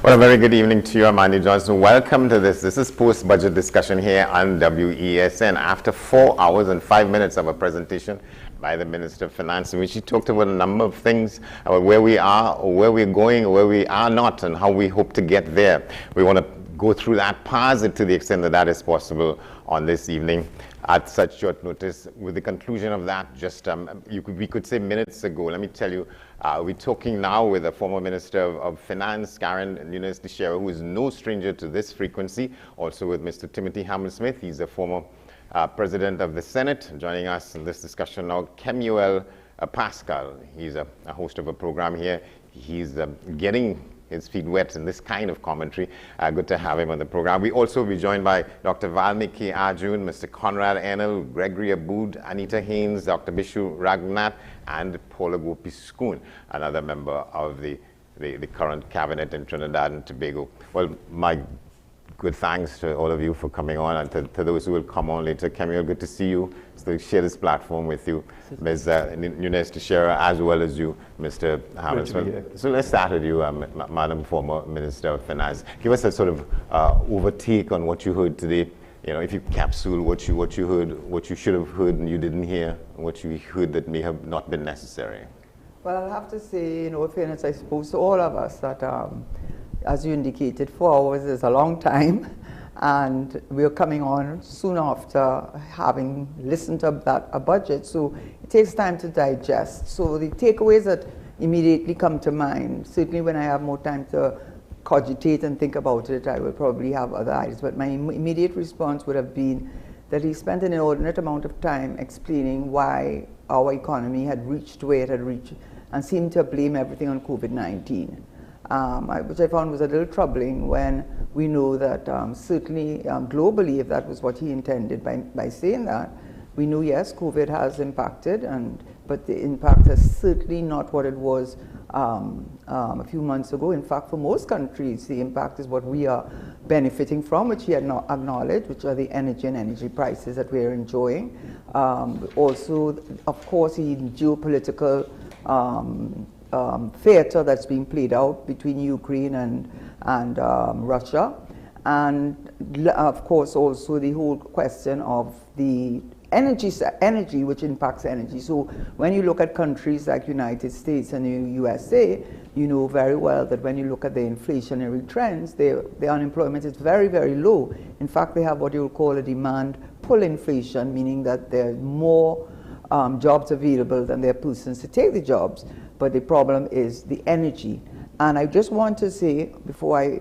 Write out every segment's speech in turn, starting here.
Well, a very good evening to you. I'm Andy Johnson. Welcome to this. This is post-budget discussion here on WESN. After 4 hours and 5 minutes of a presentation by the Minister of Finance, in which he talked about a number of things about where we are, or where we're going, or where we are not, and how we hope to get there. We want to go through that, parse it to the extent that that is possible on this evening at such short notice. With the conclusion of that, just we could say minutes ago, let me tell you, we're talking now with the former Minister of Finance, Karen Nunes-Teixeira, who is no stranger to this frequency. Also with Mr. Timothy Hamel-Smith, he's a former President of the Senate. Joining us in this discussion now, Kemuel Pascal. He's a host of a program here. He's getting his feet wet in this kind of commentary. Good to have him on the program. We also will be joined by Dr. Valmiki Arjun, Mr. Conrad Enel, Gregory Abood, Anita Haynes, Dr. Bishu Raghunath, and Paula Gopiskun, another member of the current cabinet in Trinidad and Tobago. Well, my good thanks to all of you for coming on, and to those who will come on later. Kemuel, good to see you. So share this platform with you, Ms. Nunes-Teixeira, as well as you, Mr. Hamel-Smith. So let's start with you, Madam former Minister of Finance. Give us a sort of overtake on what you heard today. You know, if you capsule what you heard, what you should have heard and you didn't hear, what you heard that may have not been necessary. Well, I'll have to say, in fairness, I suppose, to all of us that, as you indicated, 4 hours is a long time. And we're coming on soon after having listened to a budget, so it takes time to digest. So the takeaways that immediately come to mind, certainly when I have more time to cogitate and think about it, I will probably have other ideas, but my immediate response would have been that he spent an inordinate amount of time explaining why our economy had reached where it had reached and seemed to blame everything on COVID-19. Which I found was a little troubling when we know that certainly globally, if that was what he intended by saying that, we know, yes, COVID has impacted, but the impact is certainly not what it was a few months ago. In fact, for most countries, the impact is what we are benefiting from, which he had not acknowledged, which are the energy and energy prices that we're enjoying. Also, of course, the geopolitical theater that's being played out between Ukraine and Russia, and of course also the whole question of the energy which impacts energy. So when you look at countries like United States and the USA, you know very well that when you look at the inflationary trends, the unemployment is very, very low. In fact, they have what you would call a demand pull inflation, meaning that there are more jobs available than there are persons to take the jobs. But the problem is the energy. And I just want to say, before I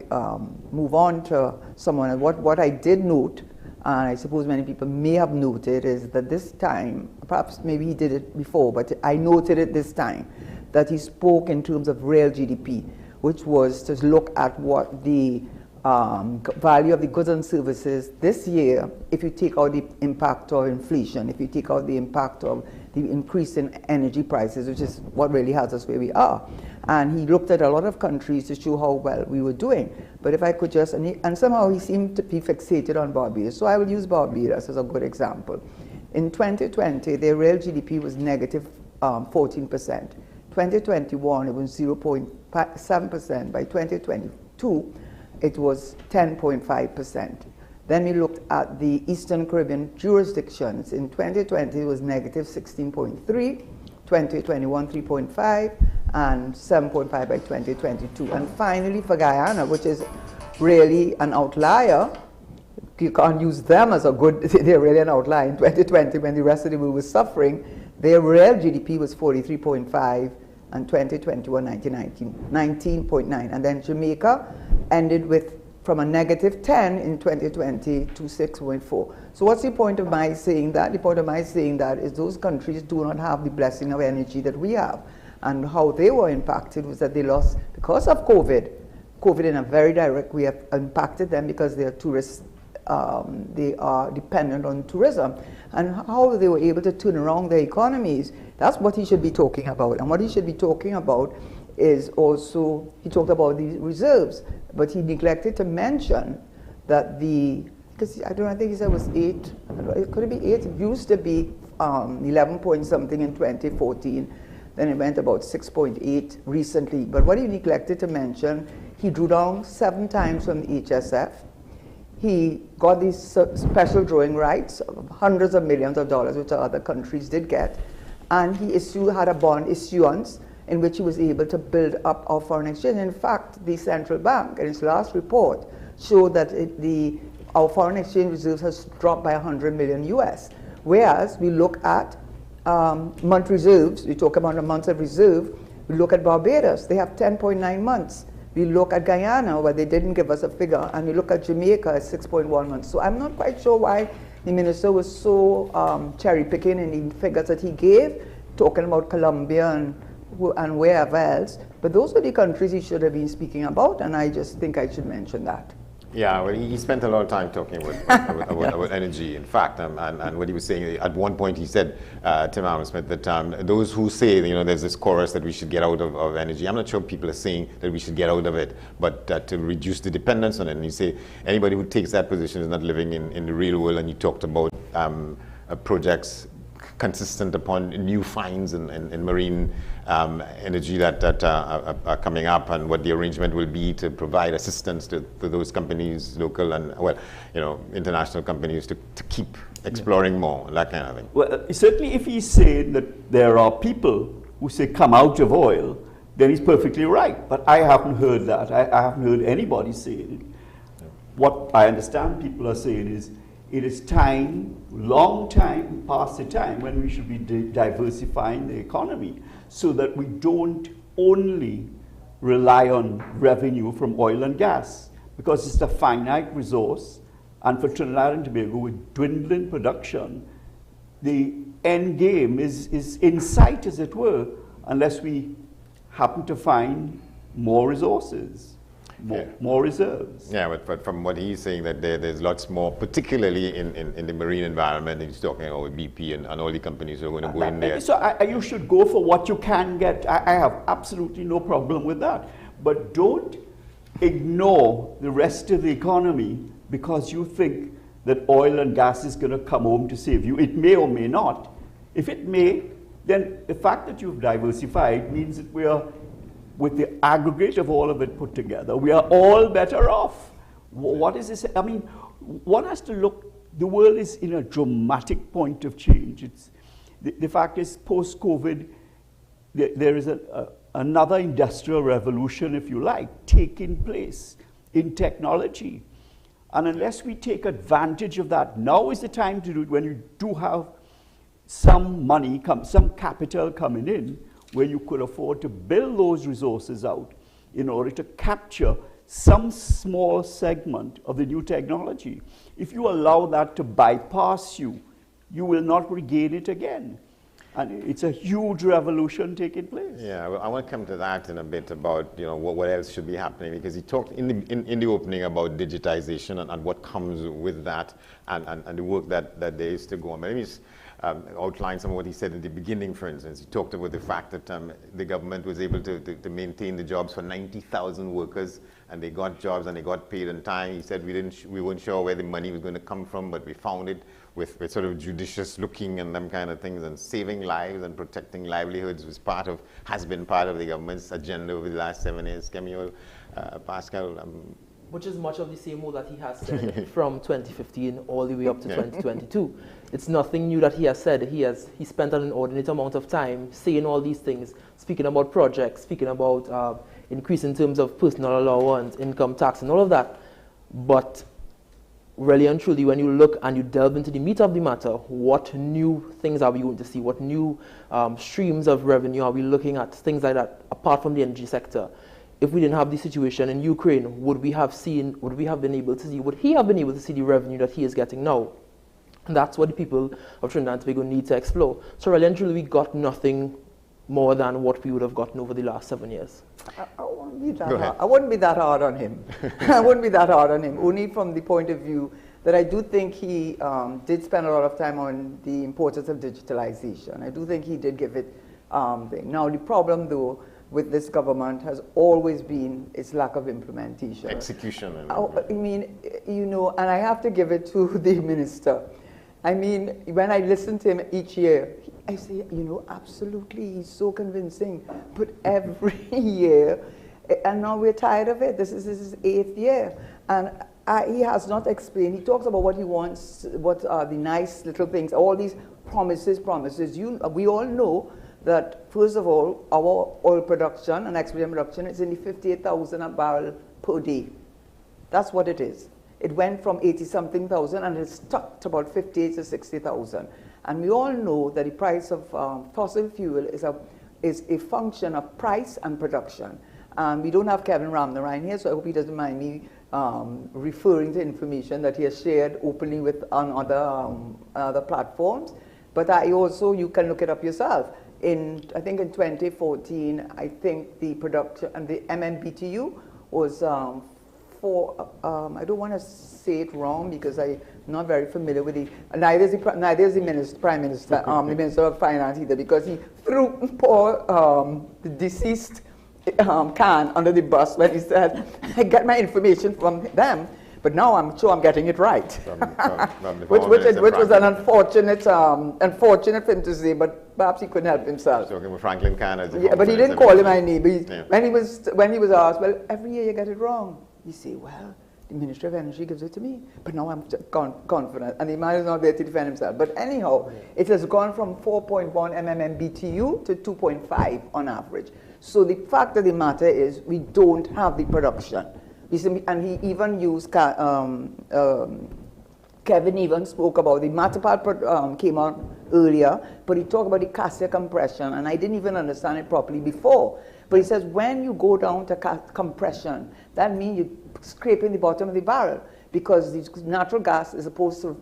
move on to someone, what I did note, and I suppose many people may have noted, is that this time, perhaps maybe he did it before, but I noted it this time, that he spoke in terms of real GDP, which was to look at what the value of the goods and services this year, if you take out the impact of inflation, if you take out the impact of the increase in energy prices, which is what really has us where we are. And he looked at a lot of countries to show how well we were doing. But if I could just, and somehow he seemed to be fixated on Barbados, so I will use Barbados as a good example. In 2020, their real GDP was negative 14%. 2021, it was 0.7%. By 2022, it was 10.5%. Then we looked at the Eastern Caribbean jurisdictions. In 2020, it was negative 16.3, 2021, 3.5, and 7.5 by 2022. And finally, for Guyana, which is really an outlier, you can't use them as a good, they're really an outlier. In 2020, when the rest of the world was suffering, their real GDP was 43.5, and 2021, 19.9. And then Jamaica ended with from a negative 10 in 2020 to 6.4. So what's the point of my saying that? The point of my saying that is those countries do not have the blessing of energy that we have. And how they were impacted was that they lost, because of COVID in a very direct way impacted them because they are tourists, they are dependent on tourism. And how they were able to turn around their economies, that's what he should be talking about. And what he should be talking about is also, he talked about the reserves, but he neglected to mention that because I think he said it was 8, could it be 8? It used to be 11 point something in 2014, then it went about 6.8 recently. But what he neglected to mention, He drew down 7 times from the HSF. He got these special drawing rights of hundreds of millions of dollars, which other countries did get. And he had a bond issuance in which he was able to build up our foreign exchange. In fact, the central bank, in its last report, showed that our foreign exchange reserves has dropped by 100 million US. Whereas we look at month reserves, we talk about the months of reserve, we look at Barbados, they have 10.9 months. We look at Guyana, where they didn't give us a figure, and we look at Jamaica at 6.1 months. So I'm not quite sure why the minister was so cherry picking in the figures that he gave, talking about Colombia and wherever else. But those were the countries he should have been speaking about, and I just think I should mention that. Yeah, well, he spent a lot of time talking about energy, in fact, and what he was saying, at one point he said, Tim Hammersmith, that those who say, there's this chorus that we should get out of energy, I'm not sure people are saying that we should get out of it, but to reduce the dependence on it. And you say anybody who takes that position is not living in the real world, and you talked about projects consistent upon new finds in marine energy that are coming up, and what the arrangement will be to provide assistance to those companies, local and, international companies, to keep exploring more, that kind of thing. Well, certainly if he's saying that there are people who say come out of oil, then he's perfectly right. But I haven't heard that. I haven't heard anybody saying it. What I understand people are saying is, it is time, long time, past the time when we should be diversifying the economy so that we don't only rely on revenue from oil and gas, because it's a finite resource, and for Trinidad and Tobago, with dwindling production, the end game is in sight, as it were, unless we happen to find more resources. More reserves. Yeah, but from what he's saying, that there's lots more, particularly in the marine environment. He's talking about BP and all the companies who are going to go in there. So you should go for what you can get. I have absolutely no problem with that. But don't ignore the rest of the economy because you think that oil and gas is going to come home to save you. It may or may not. If it may, then the fact that you've diversified means that we are, with the aggregate of all of it put together, we are all better off. What is this? I mean, one has to look, the world is in a dramatic point of change. The fact is, post-COVID, there is another industrial revolution, if you like, taking place in technology. And unless we take advantage of that, now is the time to do it, when you do have some money, some capital coming in, where you could afford to build those resources out in order to capture some small segment of the new technology. If you allow that to bypass you, you will not regain it again. And it's a huge revolution taking place. Yeah, well, I want to come to that in a bit about what else should be happening, because he talked in the opening about digitization and what comes with that, and the work that there is to go on. But let me just outline some of what he said in the beginning. For instance, he talked about the fact that the government was able to maintain the jobs for 90,000 workers, and they got jobs and they got paid in time. He said we weren't sure where the money was going to come from, but we found it with sort of judicious looking and them kind of things, and saving lives and protecting livelihoods has been part of the government's agenda over the last 7 years. Camille, Pascal. Which is much of the same role that he has said from 2015 all the way up to 2022. It's nothing new that he has said. He spent an inordinate amount of time saying all these things, speaking about projects, speaking about increase in terms of personal allowance, income tax, and all of that. But really and truly, when you look and you delve into the meat of the matter, what new things are we going to see? What new streams of revenue are we looking at? Things like that, apart from the energy sector. If we didn't have the situation in Ukraine, would he have been able to see the revenue that he is getting now? And that's what the people of Trinidad and Tobago need to explore. So really and truly, we got nothing more than what we would have gotten over the last 7 years. I wouldn't be that hard on him. I wouldn't be that hard on him, only from the point of view that I do think he did spend a lot of time on the importance of digitalization. I do think he did give it thing. Now, the problem, though, with this government has always been its lack of implementation. Execution. I mean, and I have to give it to the minister. I mean, when I listen to him each year, I say, absolutely, he's so convincing. But every year, And now we're tired of it. This is his 8th year. And he has not explained. He talks about what he wants, what are the nice little things, all these promises. We all know that, first of all, our oil production and export production is only 58,000 a barrel per day. That's what it is. It went from 80-something thousand and it's stuck to about 58 to 60,000. And we all know that the price of fossil fuel is a function of price and production. We don't have Kevin Ramnarine here, so I hope he doesn't mind me referring to information that he has shared openly with on other platforms. But you can look it up yourself. I think in 2014, I think the production and the MMBTU was I don't want to say it wrong because I'm not very familiar with neither is the Prime Minister, the Minister of Finance either, because he threw the deceased Khan under the bus when he said, I get my information from them, but now I'm sure I'm getting it right. Which was an unfortunate for him to say, but perhaps he couldn't help himself. So with Franklin Khan as yeah, but he didn't call him my name. When he was asked, well, every year you get it wrong. You say, well, the Ministry of Energy gives it to me, but now I'm confident, and the man is not there to defend himself. But anyhow, it has gone from 4.1 mmBTU to 2.5 on average. So the fact of the matter is we don't have the production. And he even used, Kevin even spoke about the Matterpart came out earlier, but he talked about the Cassia compression, and I didn't even understand it properly before. But he says when you go down to compression, that means you're scraping the bottom of the barrel, because the natural gas is supposed to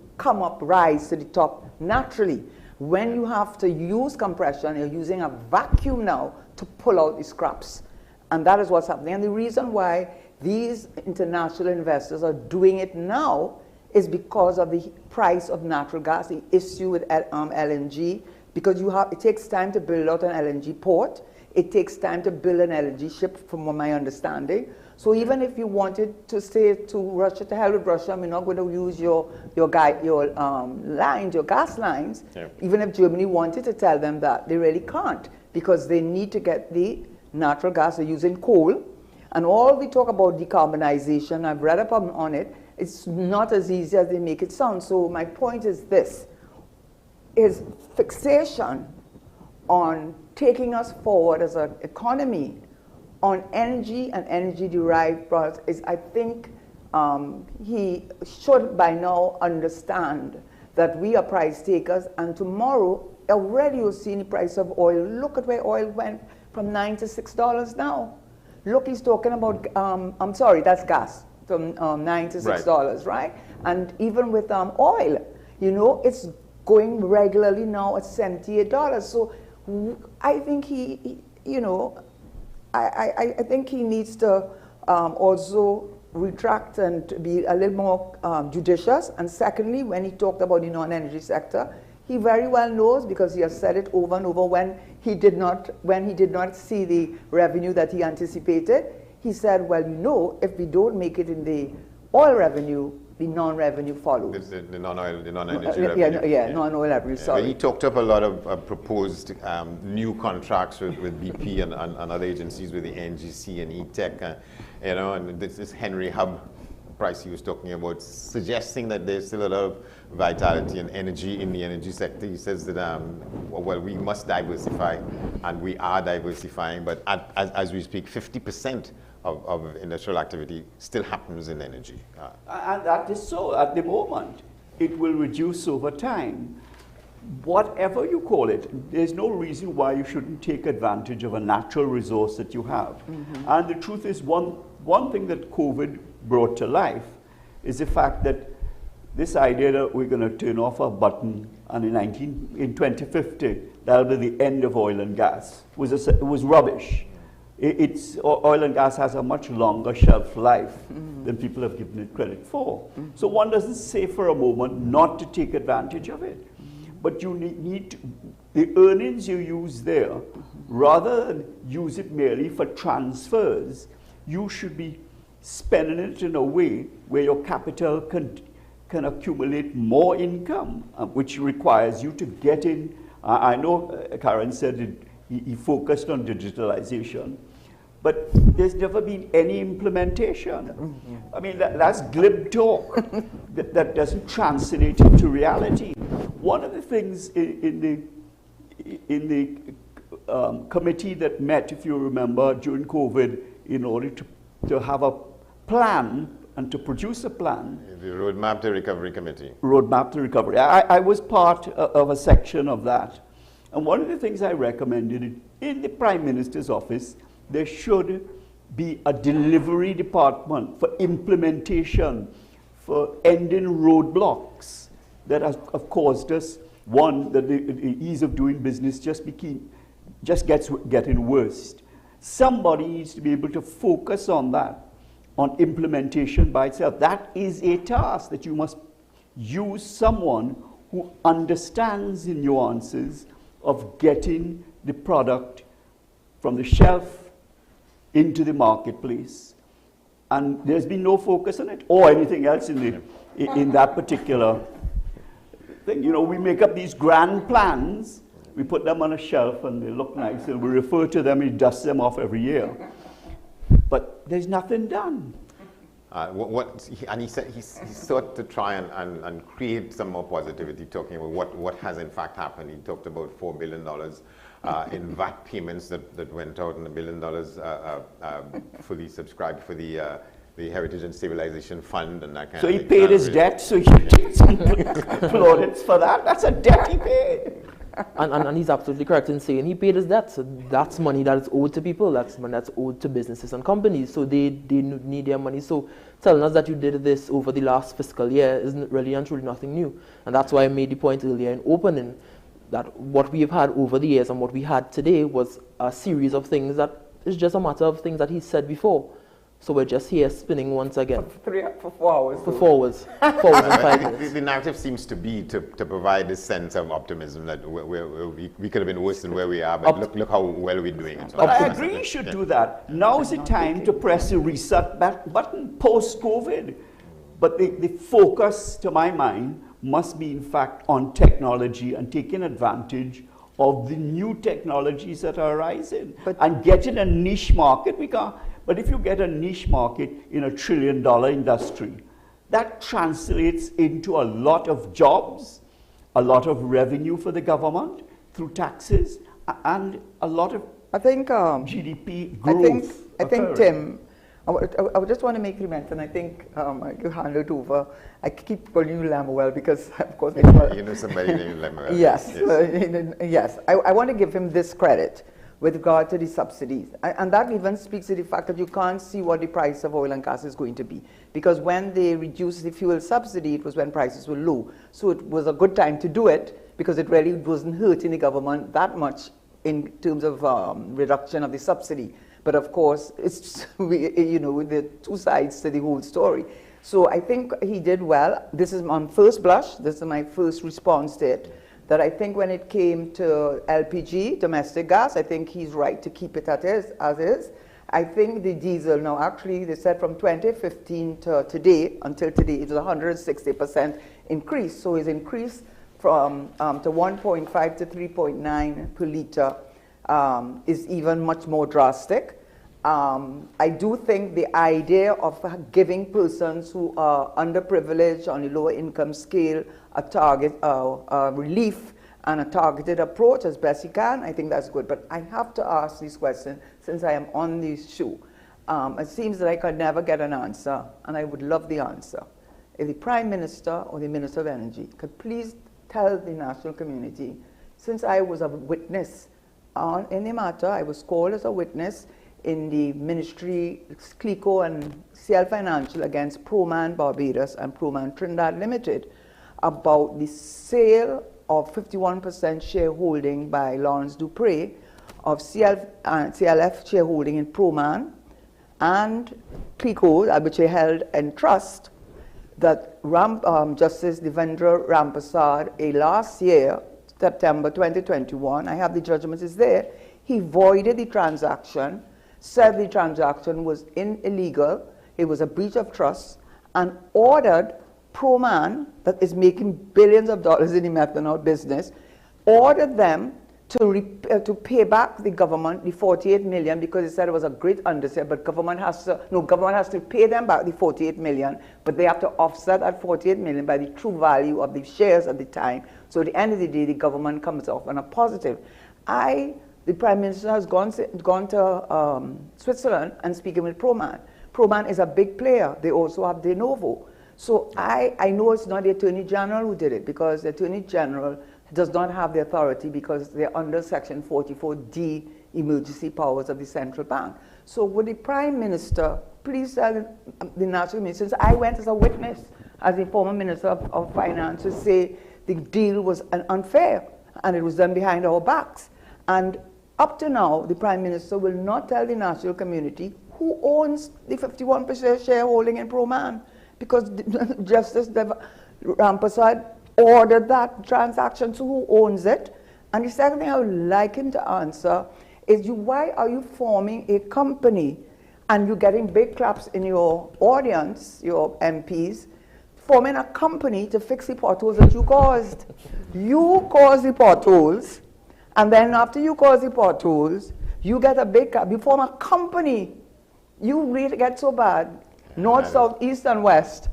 rise to the top naturally. When you have to use compression, you're using a vacuum now to pull out the scraps. And that is what's happening. And the reason why these international investors are doing it now is because of the price of natural gas, the issue with LNG, because it takes time to build out an LNG port. It takes time to build an LNG ship, from my understanding. So even if you wanted to say to Russia, to hell with Russia, we're not going to use your lines, your gas lines. Yeah. Even if Germany wanted to tell them that, they really can't, because they need to get the natural gas. They're using coal. And all we talk about decarbonization, I've read up on it, it's not as easy as they make it sound. So my point is this, is fixation on taking us forward as an economy on energy and energy-derived products is, I think, he should by now understand that we are price takers, and tomorrow, already you'll see the price of oil. Look at where oil went from $9 to $6 now. Look, he's talking about, I'm sorry, that's gas, from $9 to $6, right? And even with oil, you know, it's going regularly now at $78. So I think I think he needs to also retract and be a little more judicious. And secondly, when he talked about the non-energy sector, he very well knows, because he has said it over and over, when he did not see the revenue that he anticipated, he said, well, you know, if we don't make it in the oil revenue, the non-revenue follows. The non-energy revenue. Non-oil revenue, sorry. He talked up a lot of proposed new contracts with BP and other agencies, with the NGC and ETEC, you know, and this Henry Hub price he was talking about, suggesting that there's still a lot of vitality and energy in the energy sector. He says that, well, we must diversify, and we are diversifying, but as we speak, 50% of industrial activity still happens in energy. And that is so at the moment. It will reduce over time. Whatever you call it, there's no reason why you shouldn't take advantage of a natural resource that you have. Mm-hmm. And the truth is, one thing that COVID brought to life is the fact that this idea that we're going to turn off a button and in 2050 that'll be the end of oil and gas was rubbish. Oil and gas has a much longer shelf life than people have given it credit for. So one doesn't say for a moment not to take advantage of it. But you need the earnings you use there, rather than use it merely for transfers, you should be spending it in a way where your capital can accumulate more income, which requires you to get in. I know Karen said he focused on digitalization, but there's never been any implementation. I mean, that's glib talk that doesn't translate into reality. One of the things in the committee that met, if you remember, during COVID, in order to have a plan and to produce a plan. The Roadmap to Recovery Committee. Roadmap to Recovery. I was part of a section of that. And one of the things I recommended in the Prime Minister's office, there should be a delivery department for implementation, for ending roadblocks that have caused us, one, that the ease of doing business just gets getting worse. Somebody needs to be able to focus on that, on implementation by itself. That is a task that you must use someone who understands the nuances of getting the product from the shelf into the marketplace. And there's been no focus on it or anything else in that particular thing. You know, we make up these grand plans, we put them on a shelf and they look nice, and we refer to them and dust them off every year. But there's nothing done. And he said he sought to try and create some more positivity, talking about what has in fact happened. He talked about $4 billion in VAT payments that went out, and $1 billion fully subscribed for the Heritage and Stabilization Fund and that kind of thing. So he paid his debt, so you take some plaudits for that. That's a debt he paid. And he's absolutely correct in saying he paid his debt. So that's money that is owed to people. That's money that's owed to businesses and companies. So they need their money. So telling us that you did this over the last fiscal year is really and truly nothing new. And that's why I made the point earlier in opening that what we have had over the years and what we had today was a series of things that is just a matter of things that he said before. So we're just here spinning once again. For 4 hours. For 4 hours. 4 hours and 5 minutes. The narrative seems to be to provide this sense of optimism that we could have been worse than where we are, but look how well we're doing it. But I agree you should do that. Now's the time to press the reset button post-COVID. But the focus, to my mind, must be in fact on technology and taking advantage of the new technologies that are arising. And getting a niche market, but if you get a niche market in $1 trillion industry, that translates into a lot of jobs, a lot of revenue for the government through taxes, and a lot of GDP growth. I think Tim, I just want to make a comment, and I think you hand it over. I keep calling you Lemuel because, of course, you know somebody named Lemuel. Yes, yes. I want to give him this credit with regard to the subsidies. And that even speaks to the fact that you can't see what the price of oil and gas is going to be. Because when they reduced the fuel subsidy, it was when prices were low. So it was a good time to do it because it really wasn't hurting the government that much in terms of reduction of the subsidy. But of course, it's, you know, the two sides to the whole story. So I think he did well. This is on first blush, this is my first response to it. That I think when it came to LPG, domestic gas, I think he's right to keep it as is. I think the diesel, now actually they said from 2015 to today, until today, it was 160% increase. So his increase from to 1.5 to 3.9 per liter is even much more drastic. I do think the idea of giving persons who are underprivileged on the lower income scale a target relief and a targeted approach as best you can, I think that's good. But I have to ask this question since I am on this show. It seems that I could never get an answer, and I would love the answer. If the Prime Minister or the Minister of Energy could please tell the national community, since I was a witness in the matter, I was called as a witness in the ministry, CLICO and CL Financial against Proman Barbados and Proman Trinidad Limited about the sale of 51% shareholding by Lawrence Dupre of CLF shareholding in Proman and CLICO, which they held in trust, that Justice Devendra Rampasad, last year, September 2021, I have the judgment is there, he voided the transaction, said the transaction was illegal, it was a breach of trust, and ordered Proman, that is making billions of dollars in the methanol business, ordered them to pay back the government the 48 million, because it said it was a great underset, but government has to pay them back the 48 million, but they have to offset that 48 million by the true value of the shares at the time. So at the end of the day, the government comes off on a positive. The Prime Minister has gone to Switzerland and speaking with Proman. Proman is a big player. They also have De Novo. So I know it's not the Attorney General who did it, because the Attorney General does not have the authority, because they're under Section 44D emergency powers of the central bank. So would the Prime Minister please tell the National Minister, since I went as a witness as the former Minister of Finance, to say the deal was unfair and it was done behind our backs. And up to now, the Prime Minister will not tell the national community who owns the 51% shareholding in Proman, because Justice Rampasad ordered that transaction, so who owns it? And the second thing I would like him to answer is, why are you forming a company and you're getting big claps in your audience, your MPs, forming a company to fix the potholes that you caused? You caused the potholes, and then after you cause the potholes, you get a big clap. You form a company. You really get so bad. North, south, east, and west.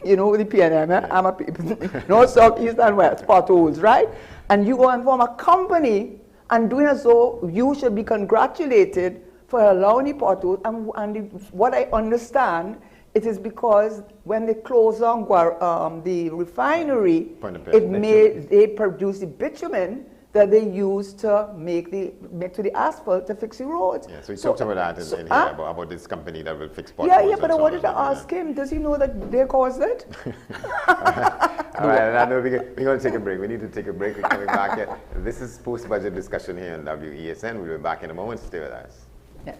You know, with the PNM, I'm a people. North, south, east, and west, potholes, right? And you go and form a company, and doing as though you should be congratulated for allowing the potholes. What I understand, it is because when they closed down the refinery, they produced the bitumen that they used to make to the asphalt to fix the roads. Yeah, so he talked about that in here, about this company that will fix potholes. Yeah, but I wanted to ask him, does he know that they caused it? All right, I know we're going to take a break. We need to take a break. We're coming back here. This is post-budget discussion here on WESN. We'll be back in a moment. Stay with us. Yeah.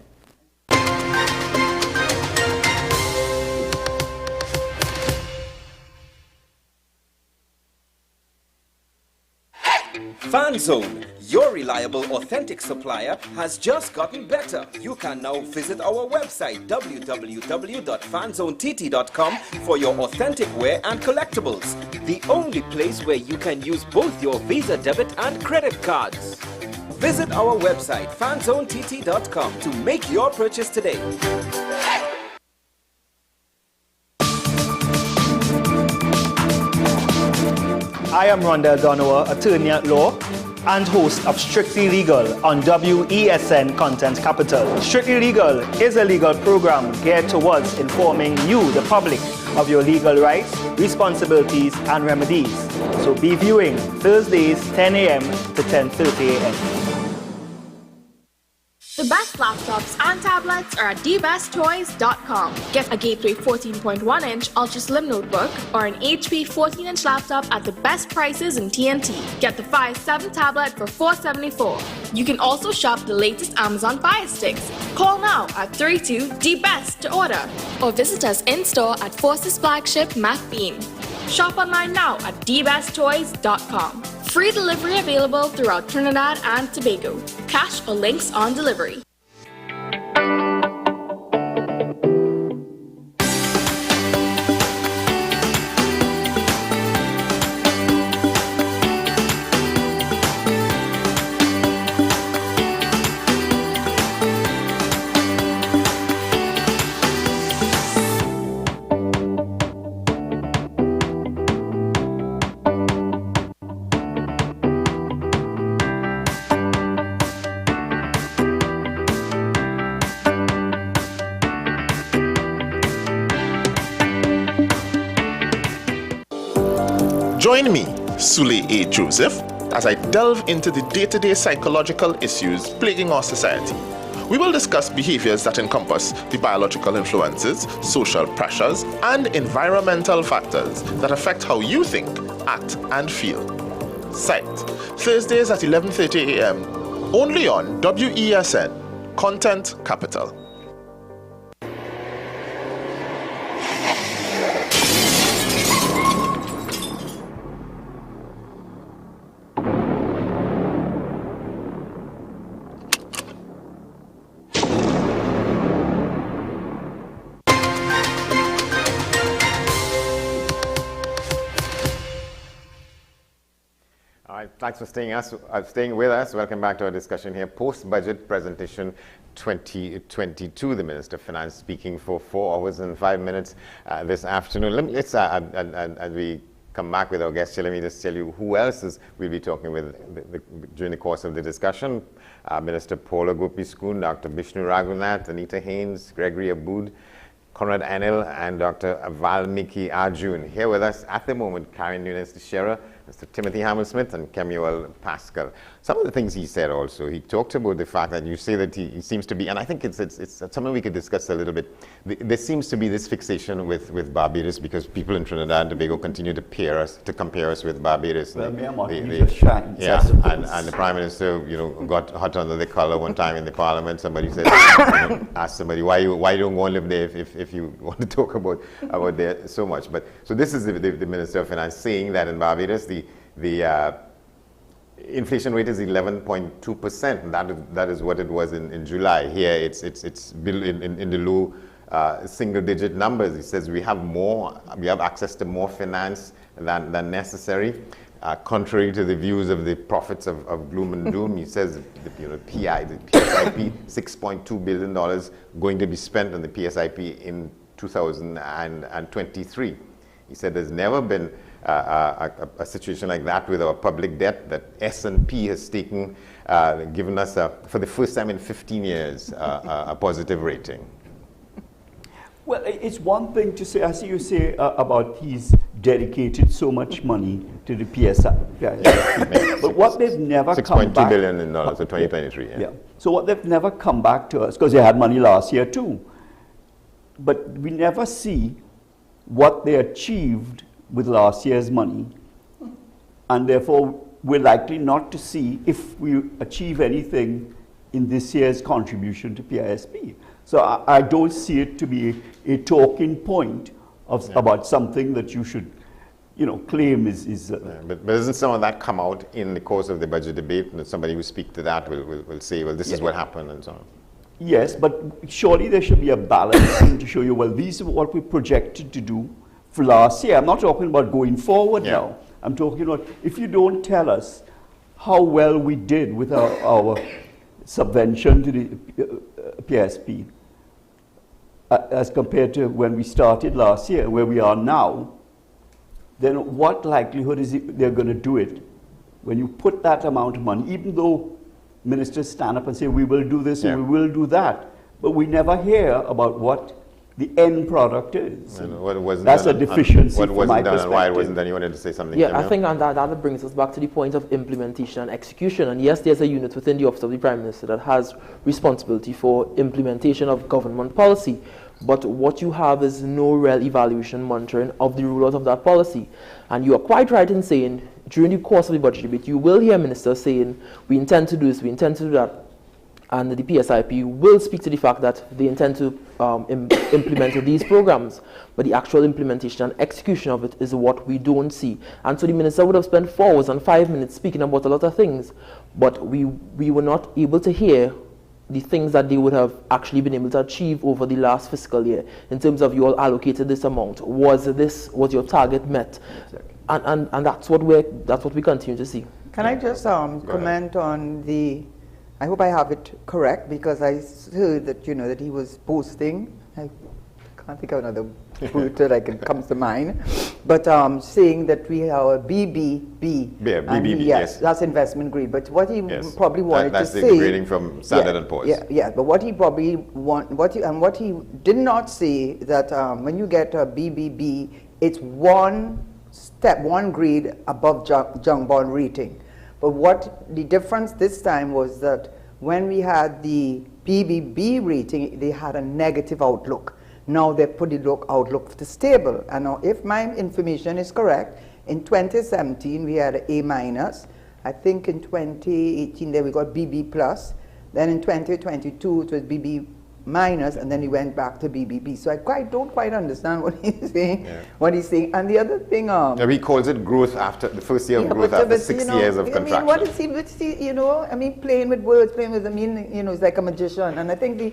FanZone, your reliable, authentic supplier, has just gotten better. You can now visit our website www.fanzoneTT.com for your authentic wear and collectibles. The only place where you can use both your Visa debit and credit cards. Visit our website fanzonett.com to make your purchase today. I am Rondell Donowa, attorney at law and host of Strictly Legal on WESN Content Capital. Strictly Legal is a legal program geared towards informing you, the public, of your legal rights, responsibilities, and remedies. So be viewing Thursdays 10 a.m. to 10:30 a.m. The best laptops and tablets are at dbesttoys.com. Get a Gateway 14.1-inch Ultra Slim notebook or an HP 14-inch laptop at the best prices in TNT. Get the Fire 7 tablet for $474. You can also shop the latest Amazon Fire Sticks. Call now at 32-DBEST to order, or visit us in-store at Force's flagship Mac Bean. Shop online now at dbesttoys.com. Free delivery available throughout Trinidad and Tobago. Cash or links on delivery. Join me, Sule A. Joseph, as I delve into the day-to-day psychological issues plaguing our society. We will discuss behaviors that encompass the biological influences, social pressures, and environmental factors that affect how you think, act, and feel. Site, Thursdays at 11:30 a.m., only on WESN, Content Capital. right, thanks for staying with us. Welcome back to our discussion here. Post-budget presentation 2022. The Minister of Finance speaking for 4 hours and 5 minutes this afternoon. Let's as we come back with our guests here, let me just tell you who else we'll be talking with during the course of the discussion. Minister Paula Gopi-Skun, Dr. Bishnu Raghunath, Anita Haynes, Gregory Abood, Conrad Anil, and Dr. Valmiki Arjun. Here with us at the moment, Karen Nunes-Teixeira, Mr. Timothy Hamel-Smith, and Kemuel Pascal. Some of the things he said also, he talked about the fact that you say that he seems to be, and I think it's something we could discuss a little bit. There seems to be this fixation with Barbados because people in Trinidad and Tobago continue to compare us with Barbados. Well, and the Prime Minister, got hot under the collar one time in the Parliament. Somebody said, asked somebody, why you don't want to live there if you want to talk about there so much. But so this is the Minister of Finance saying that in Barbados the inflation rate is 11.2%. That is what it was in July. Here it's in the low single-digit numbers. He says we have access to more finance than necessary. Contrary to the views of the prophets of gloom and doom, he says the PSIP, $6.2 billion going to be spent on the PSIP in 2023. He said there's never been a situation like that with our public debt, that S&P has given us, for the first time in 15 years, a positive rating. Well, it's one thing to say, as you say about he's dedicated so much money to the PSI. But what they've never come back... $6.2 billion in dollars for 2023. Yeah. So what they've never come back to us, because they had money last year too, but we never see what they achieved with last year's money, and therefore we're likely not to see if we achieve anything in this year's contribution to PISP. So I don't see it to be a talking point about something that you should, claim is. But doesn't some of that come out in the course of the budget debate? And somebody who speaks to that will say, well, this is what happened and so on. Yes, but surely there should be a balance to show you, well, these are what we projected to do for last year. I'm not talking about going forward now. I'm talking about if you don't tell us how well we did with our subvention to the PSP as compared to when we started last year, where we are now, then what likelihood is it they're going to do it when you put that amount of money, even though ministers stand up and say, we will do this and we will do that, but we never hear about what the end product is. That's a deficiency from my perspective. And why it wasn't done? You wanted to say something? Yeah, I think that brings us back to the point of implementation and execution. And yes, there's a unit within the Office of the Prime Minister that has responsibility for implementation of government policy. But what you have is no real evaluation monitoring of the rollout of that policy. And you are quite right in saying, during the course of the budget debate, you will hear ministers saying, we intend to do this, we intend to do that. And the PSIP will speak to the fact that they intend to implement these programs, but the actual implementation and execution of it is what we don't see. And so the minister would have spent 4 hours and 5 minutes speaking about a lot of things, but we were not able to hear the things that they would have actually been able to achieve over the last fiscal year in terms of you all allocated this amount. Was your target met? Exactly. And that's what we continue to see. Can I just comment on the? I hope I have it correct, because I heard that that he was posting. I can't think of another word that comes to mind, but saying that we have a BBB. Yeah, BBB. Yes, that's investment grade. But what he probably wanted to say. That's the grading from Standard & Poor's. Yeah. But what he probably what he did not say that when you get a BBB, it's one grade above junk bond rating. But what the difference this time was that when we had the BBB rating, they had a negative outlook. Now they put the outlook to stable. And now, if my information is correct, in 2017 we had an A-. I think in 2018 there we got BB+. Then in 2022 it was BB-, and then he went back to BBB. So I don't quite understand what he's saying. And the other thing, he calls it growth after the first year of growth after 6 years of contraction. I mean, what is he playing with words, it's like a magician. And I think the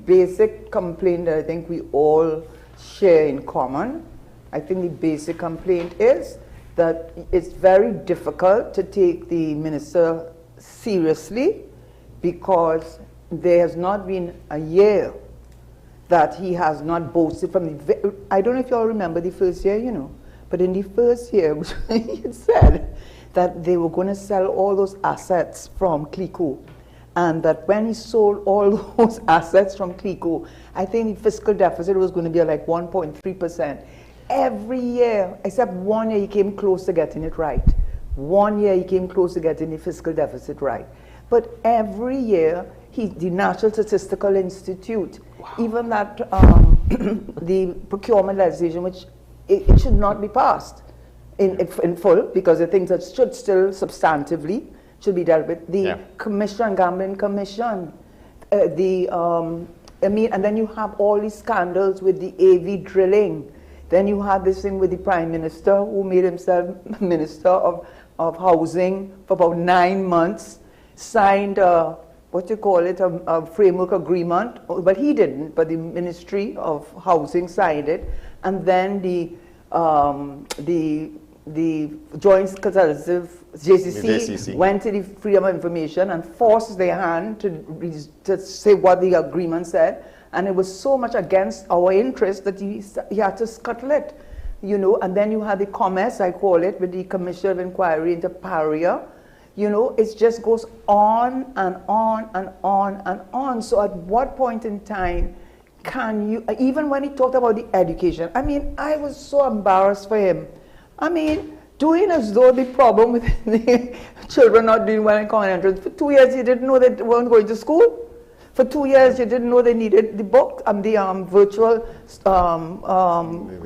basic complaint that I think we all share in common, I think the basic complaint is that it's very difficult to take the minister seriously because there has not been a year that he has not boasted from the, I don't know if you all remember the first year, you know, but in the first year, he had said that they were going to sell all those assets from Clico. And that when he sold all those assets from Clico, I think the fiscal deficit was going to be like 1.3%. Every year, except 1 year, he came close to getting it right. 1 year, he came close to getting the fiscal deficit right. But every year, the National Statistical Institute, even that the procurement legislation, which it should not be passed in full, because the things that should still substantively should be dealt with. The Commission, Gambling Commission, and then you have all these scandals with the AV drilling. Then you have this thing with the Prime Minister, who made himself Minister of Housing for about 9 months, signed a framework agreement, but he didn't, but the Ministry of Housing signed it, and then the Joint Consultative JCC went to the Freedom of Information and forced their hand to say what the agreement said, and it was so much against our interest that he had to scuttle it, you know. And then you had the commerce, I call it, with the Commission of Inquiry into Paria. You know, it just goes on and on and on and on. So at what point in time can you, even when he talked about the education, I mean, I was so embarrassed for him. I mean, doing as though the problem with the children not doing well in common entrance, for 2 years you didn't know they weren't going to school. For 2 years you didn't know they needed the book and the virtual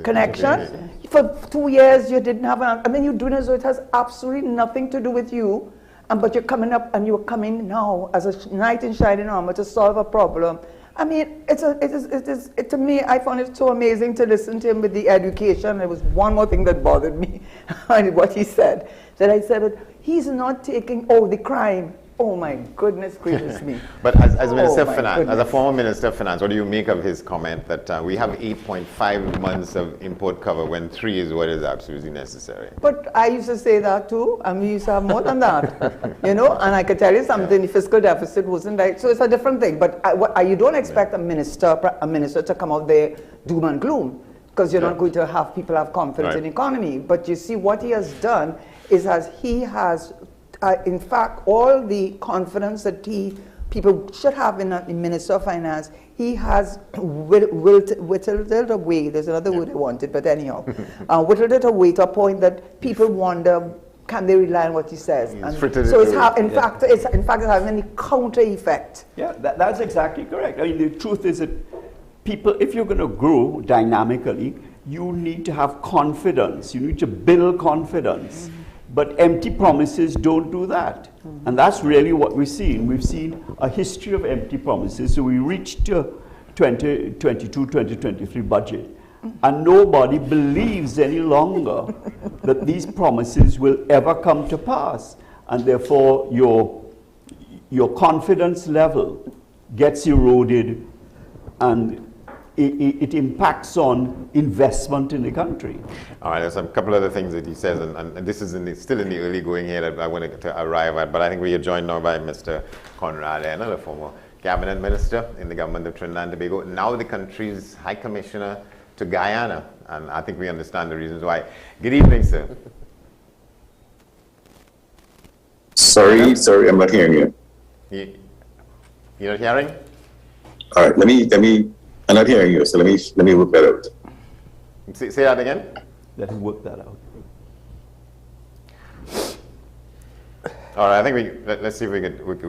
connection. For 2 years you didn't have, I mean, you're doing as though it has absolutely nothing to do with you, but you're coming up and you're coming now as a knight in shining armor to solve a problem. I mean, to me, I found it so amazing to listen to him with the education. There was one more thing that bothered me, what he said, that I said, but he's not taking, the crime. Oh my goodness gracious me. But as Minister of Finance, as a former Minister of Finance, what do you make of his comment that we have 8.5 months of import cover when 3 is what is absolutely necessary? But I used to say that too, and we used to have more than that, you know. And I could tell you something: the fiscal deficit wasn't right, so it's a different thing. But you don't expect a minister to come out there doom and gloom, because you're not going to have people have confidence in the economy. But you see, what he has done is he has. In fact, all the confidence that people should have in a Minister of Finance, he has whittled it away. There's another word I wanted, but anyhow, whittled it away to a point that people wonder, can they rely on what he says? And so in fact, it's having a counter effect. Yeah, that's exactly correct. I mean, the truth is that people, if you're going to grow dynamically, you need to have confidence. You need to build confidence. But empty promises don't do that. And that's really what we've seen. We've seen a history of empty promises. So we reached 2022-2023 budget, and nobody believes any longer that these promises will ever come to pass. And therefore, your confidence level gets eroded, and it impacts on investment in the country. All right, there's a couple other things that he says, and this is still in the early going here that I wanted to arrive at, but I think we are joined now by Mr. Conrad Enna, the former Cabinet Minister in the government of Trinidad and Tobago, now the country's High Commissioner to Guyana, and I think we understand the reasons why. Good evening, sir. Sorry, I'm not hearing you. You're not hearing? All right, let me. I'm not hearing you, so let me work that out. Say that again. Let him work that out. All right, I think let's see if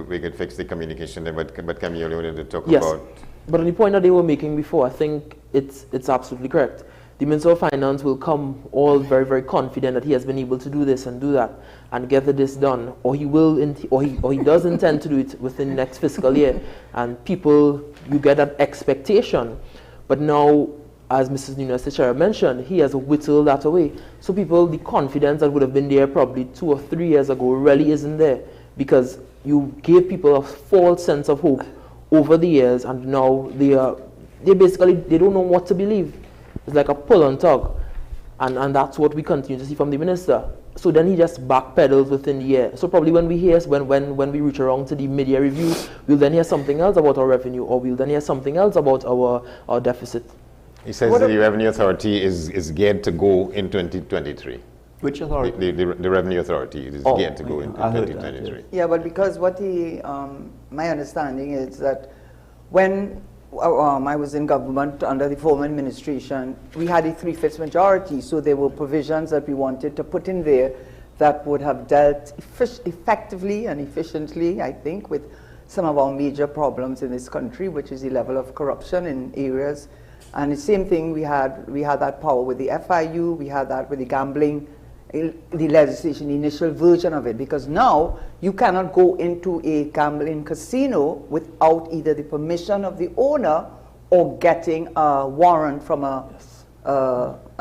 we could fix the communication there. But Camille, you wanted to talk yes, about. But on the point that they were making before, I think it's absolutely correct. The Minister of Finance will come all very, very confident that he has been able to do this and do that and get this done, or he will, or he does intend to do it within the next fiscal year. And people, you get that expectation. But now, as Mrs. Nunez Teixeira mentioned, he has whittled that away. So people, the confidence that would have been there probably 2 or 3 years ago really isn't there, because you gave people a false sense of hope over the years, and now they basically don't know what to believe. It's like a pull and tug. And that's what we continue to see from the minister. So then he just backpedals within the year. So probably when we hear, when we reach around to the mid-year review, we'll then hear something else about our revenue, or we'll then hear something else about our deficit. He says the Revenue Authority is geared to go in 2023. Which authority? The Revenue Authority is geared to go in 2023. Yeah, but because what my understanding is that when I was in government under the former administration, we had a 3/5 majority, so there were provisions that we wanted to put in there that would have dealt effectively and efficiently, I think, with some of our major problems in this country, which is the level of corruption in areas. And the same thing, we had that power with the FIU, we had that with the gambling, the legislation, the initial version of it, because now you cannot go into a gambling casino without either the permission of the owner or getting a warrant from a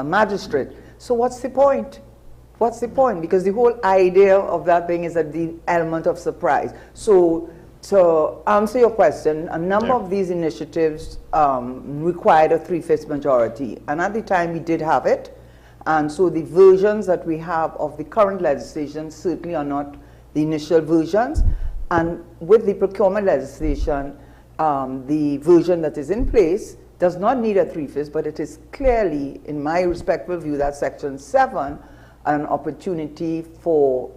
magistrate. So what's the point? What's the point? Because the whole idea of that thing is that the element of surprise. So to answer your question, a number of these initiatives required a 3/5 majority, and at the time we did have it. And so the versions that we have of the current legislation certainly are not the initial versions. And with the procurement legislation, the version that is in place does not need a 3/5, but it is clearly, in my respectful view, that Section 7, an opportunity for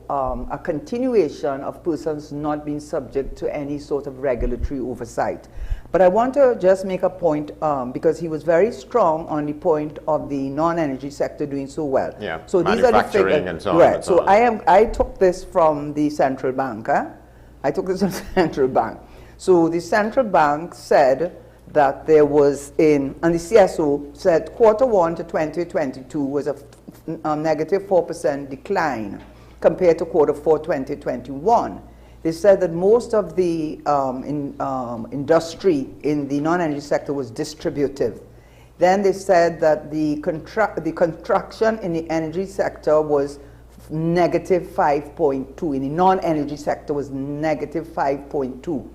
a continuation of persons not being subject to any sort of regulatory oversight. But I want to just make a point, because he was very strong on the point of the non-energy sector doing so well. Yeah, so these are the figures. and so on. Right. And so So on. I took this from the central bank. I took this from the central bank. So the central bank said that there was and the CSO said Q1 to 2022 was a negative 4% decline compared to Q4 2021. They said that most of the industry in the non-energy sector was distributive. Then they said that the contraction in the energy sector was negative 5.2. In the non-energy sector was negative 5.2.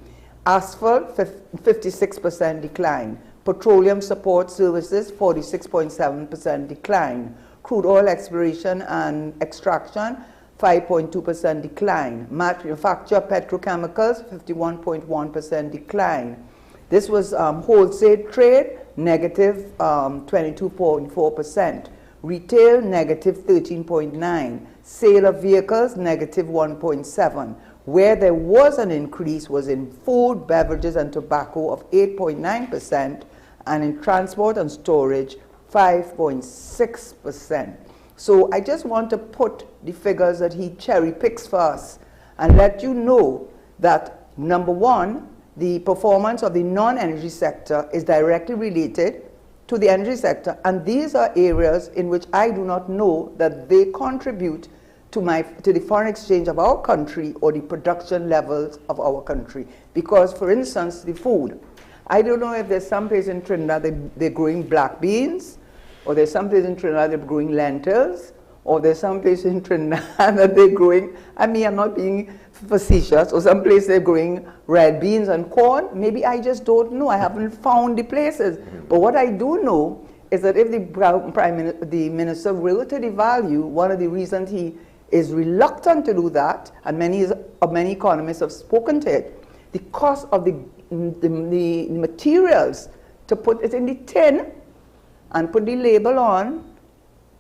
Asphalt, 56% decline. Petroleum support services, 46.7% decline. Crude oil exploration and extraction, 5.2% decline. Manufacture petrochemicals, 51.1% decline. This was wholesale trade, negative 22.4%. Retail, negative 13.9%. Sale of vehicles, negative 1.7%. Where there was an increase was in food, beverages, and tobacco of 8.9%, and in transport and storage, 5.6%. So I just want to put the figures that he cherry picks for us and let you know that, number one, the performance of the non-energy sector is directly related to the energy sector, and these are areas in which I do not know that they contribute to the foreign exchange of our country or the production levels of our country. Because, for instance, the food, I don't know if there's some place in Trinidad they're growing black beans, or there's some place in Trinidad they're growing lentils, or there's some place in Trinidad that they're growing, I'm not being facetious, or some place they're growing red beans and corn. Maybe I just don't know. I haven't found the places. But what I do know is that if the minister will to devalue, one of the reasons he is reluctant to do that, and many economists have spoken to it, the cost of the materials to put it in the tin and put the label on,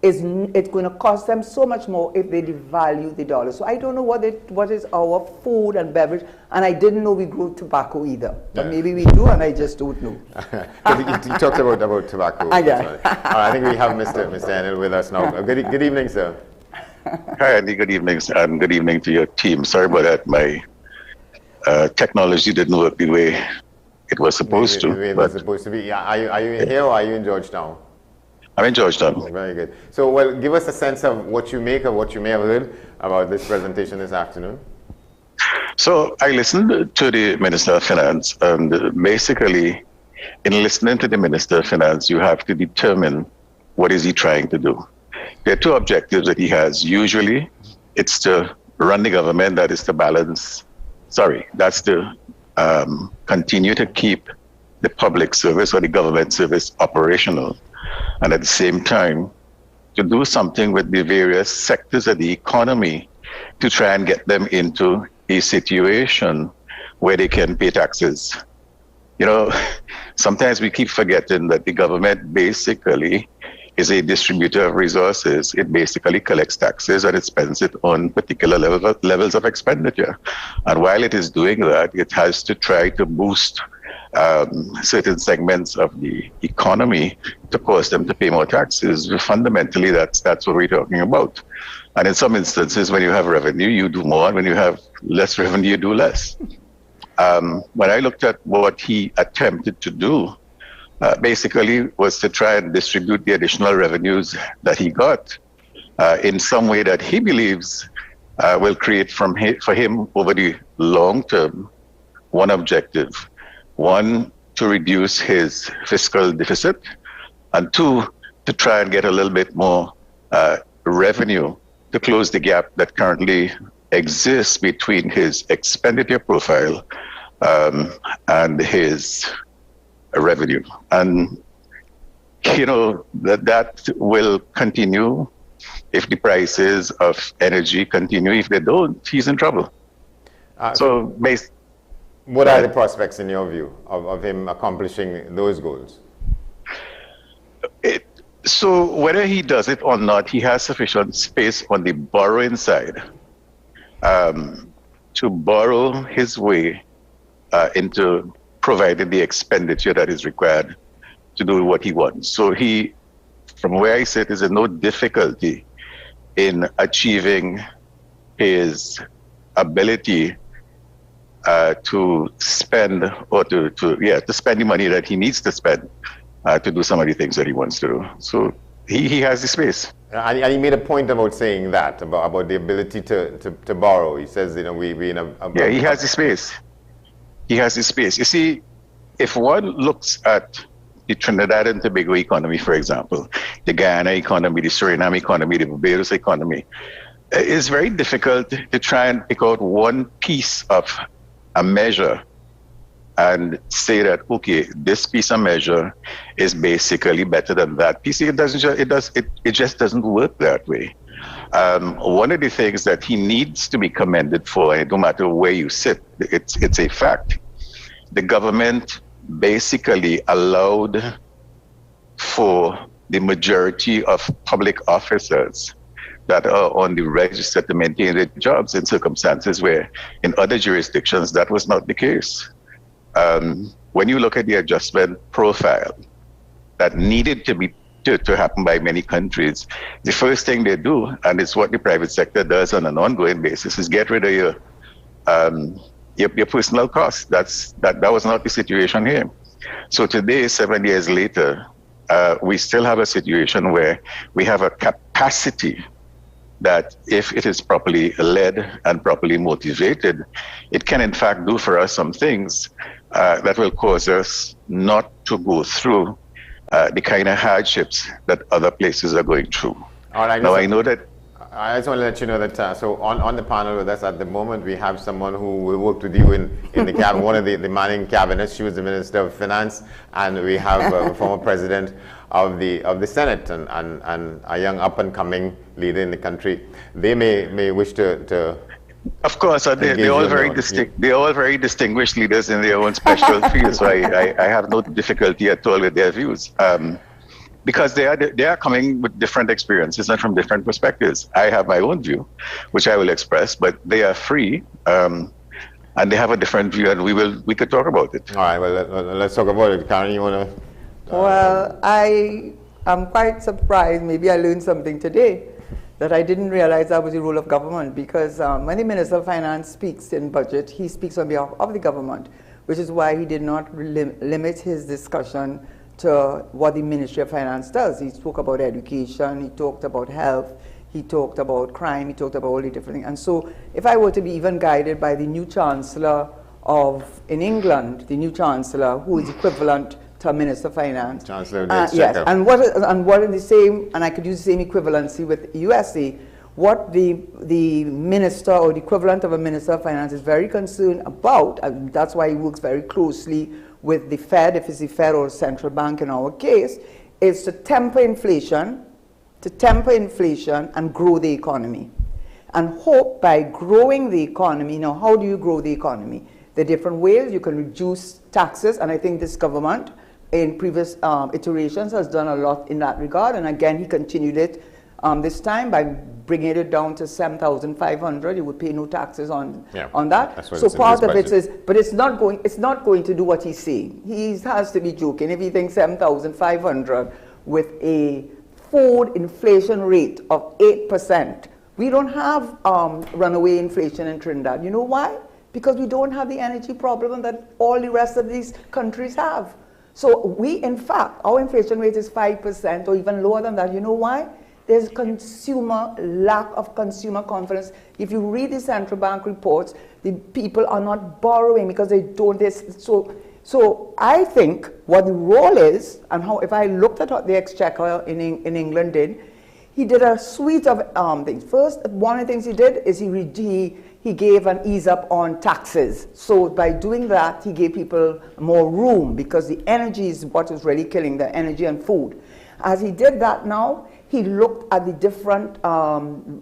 it's going to cost them so much more if they devalue the dollar. So I don't know what is our food and beverage, and I didn't know we grew tobacco either. But maybe we do, and I just don't know. You talked about tobacco. I think we have Mr. Enel with us now. Good evening, sir. Hi, Andy. Good evening, and good evening to your team. Sorry about that. My technology didn't work the way it was supposed to. The way it was supposed to be. Yeah. Are you in here or are you in Georgetown? I'm in Georgetown. Oh, very good. So, well, give us a sense of what you make of what you may have heard about this presentation this afternoon. So I listened to the Minister of Finance, and basically, in listening to the Minister of Finance, you have to determine what is he trying to do. There are two objectives that he has. Usually, it's to run the government, that's to continue to keep the public service or the government service operational. And at the same time, to do something with the various sectors of the economy to try and get them into a situation where they can pay taxes. You know, sometimes we keep forgetting that the government basically is a distributor of resources. It basically collects taxes and it spends it on particular levels of expenditure. And while it is doing that, it has to try to boost certain segments of the economy to cause them to pay more taxes. Fundamentally, that's what we're talking about. And in some instances, when you have revenue, you do more. And when you have less revenue, you do less. When I looked at what he attempted to do, basically was to try and distribute the additional revenues that he got in some way that he believes will create for him over the long term one objective. One, to reduce his fiscal deficit, and two, to try and get a little bit more revenue to close the gap that currently exists between his expenditure profile and his revenue. And you know that will continue if the prices of energy continue. If they don't, he's in trouble. What are the prospects in your view of him accomplishing those goals? So whether he does it or not, he has sufficient space on the borrowing side to borrow his way into providing the expenditure that is required to do what he wants. So he, from where I sit, is in no difficulty in achieving his ability to spend or to spend the money that he needs to spend to do some of the things that he wants to do. So he has the space. And he made a point about saying that, about the ability to borrow. He says, you know, we in a he has the space. He has the space. You see, if one looks at the Trinidad and Tobago economy, for example, the Guyana economy, the Suriname economy, the Barbados economy, it's very difficult to try and pick out one piece of a measure and say that, okay, this piece of measure is basically better than that piece. It just doesn't work that way. One of the things that he needs to be commended for, and no matter where you sit, it's a fact. The government basically allowed for the majority of public officers that are on the register to maintain their jobs in circumstances where in other jurisdictions that was not the case. When you look at the adjustment profile that needed to happen by many countries, the first thing they do, and it's what the private sector does on an ongoing basis, is get rid of your personal costs. That was not the situation here. So today, 7 years later, we still have a situation where we have a capacity that if it is properly led and properly motivated, it can in fact do for us some things that will cause us not to go through the kind of hardships that other places are going through. All right, now, I know that... I just want to let you know that, so on the panel with us at the moment, we have someone who will work with you in the cabinet, one of the Manning cabinets. She was the Minister of Finance, and we have a former president of the Senate and a young up-and-coming leader in the country. They may wish to of course, they're all very they're all very distinguished leaders in their own special fields. So I have no difficulty at all with their views, because they are coming with different experiences and from different perspectives. I have my own view, which I will express, but they are free, and they have a different view, and we could talk about it. All right. Well, let's talk about it. Karen, you want to? Well, I am quite surprised. Maybe I learned something today that I didn't realize that was the role of government, because when the Minister of Finance speaks in budget, he speaks on behalf of the government, which is why he did not limit his discussion to what the Ministry of Finance does. He spoke about education, he talked about health, he talked about crime, he talked about all the different things. And so if I were to be even guided by the new Chancellor in England, the new Chancellor, who is equivalent to a Minister of Finance. Chancellor yes, and what in the same, and I could use the same equivalency with USA, what the minister or the equivalent of a Minister of Finance is very concerned about, and that's why he works very closely with the Fed, if it's the Fed or central bank in our case, is to temper inflation to temper inflation and grow the economy. And hope by growing the economy, now how do you grow the economy? There are different ways. You can reduce taxes, and I think this government in previous iterations has done a lot in that regard, and again he continued it this time by bringing it down to 7,500. You would pay no taxes on that. So part of it is, but it's not going to do what he's saying. He has to be joking if he thinks 7,500 with a food inflation rate of 8%. We don't have runaway inflation in Trinidad. You know why? Because we don't have the energy problem that all the rest of these countries have. So we, in fact, our inflation rate is 5% or even lower than that. You know why? There's lack of consumer confidence. If you read the central bank reports, the people are not borrowing because they don't. So I think what the role is, and how, if I looked at what the Exchequer in England did, he did a suite of things. First, one of the things he did is he gave an ease up on taxes. So by doing that, he gave people more room because the energy is what is really killing the energy and food. As he did that now, he looked at the different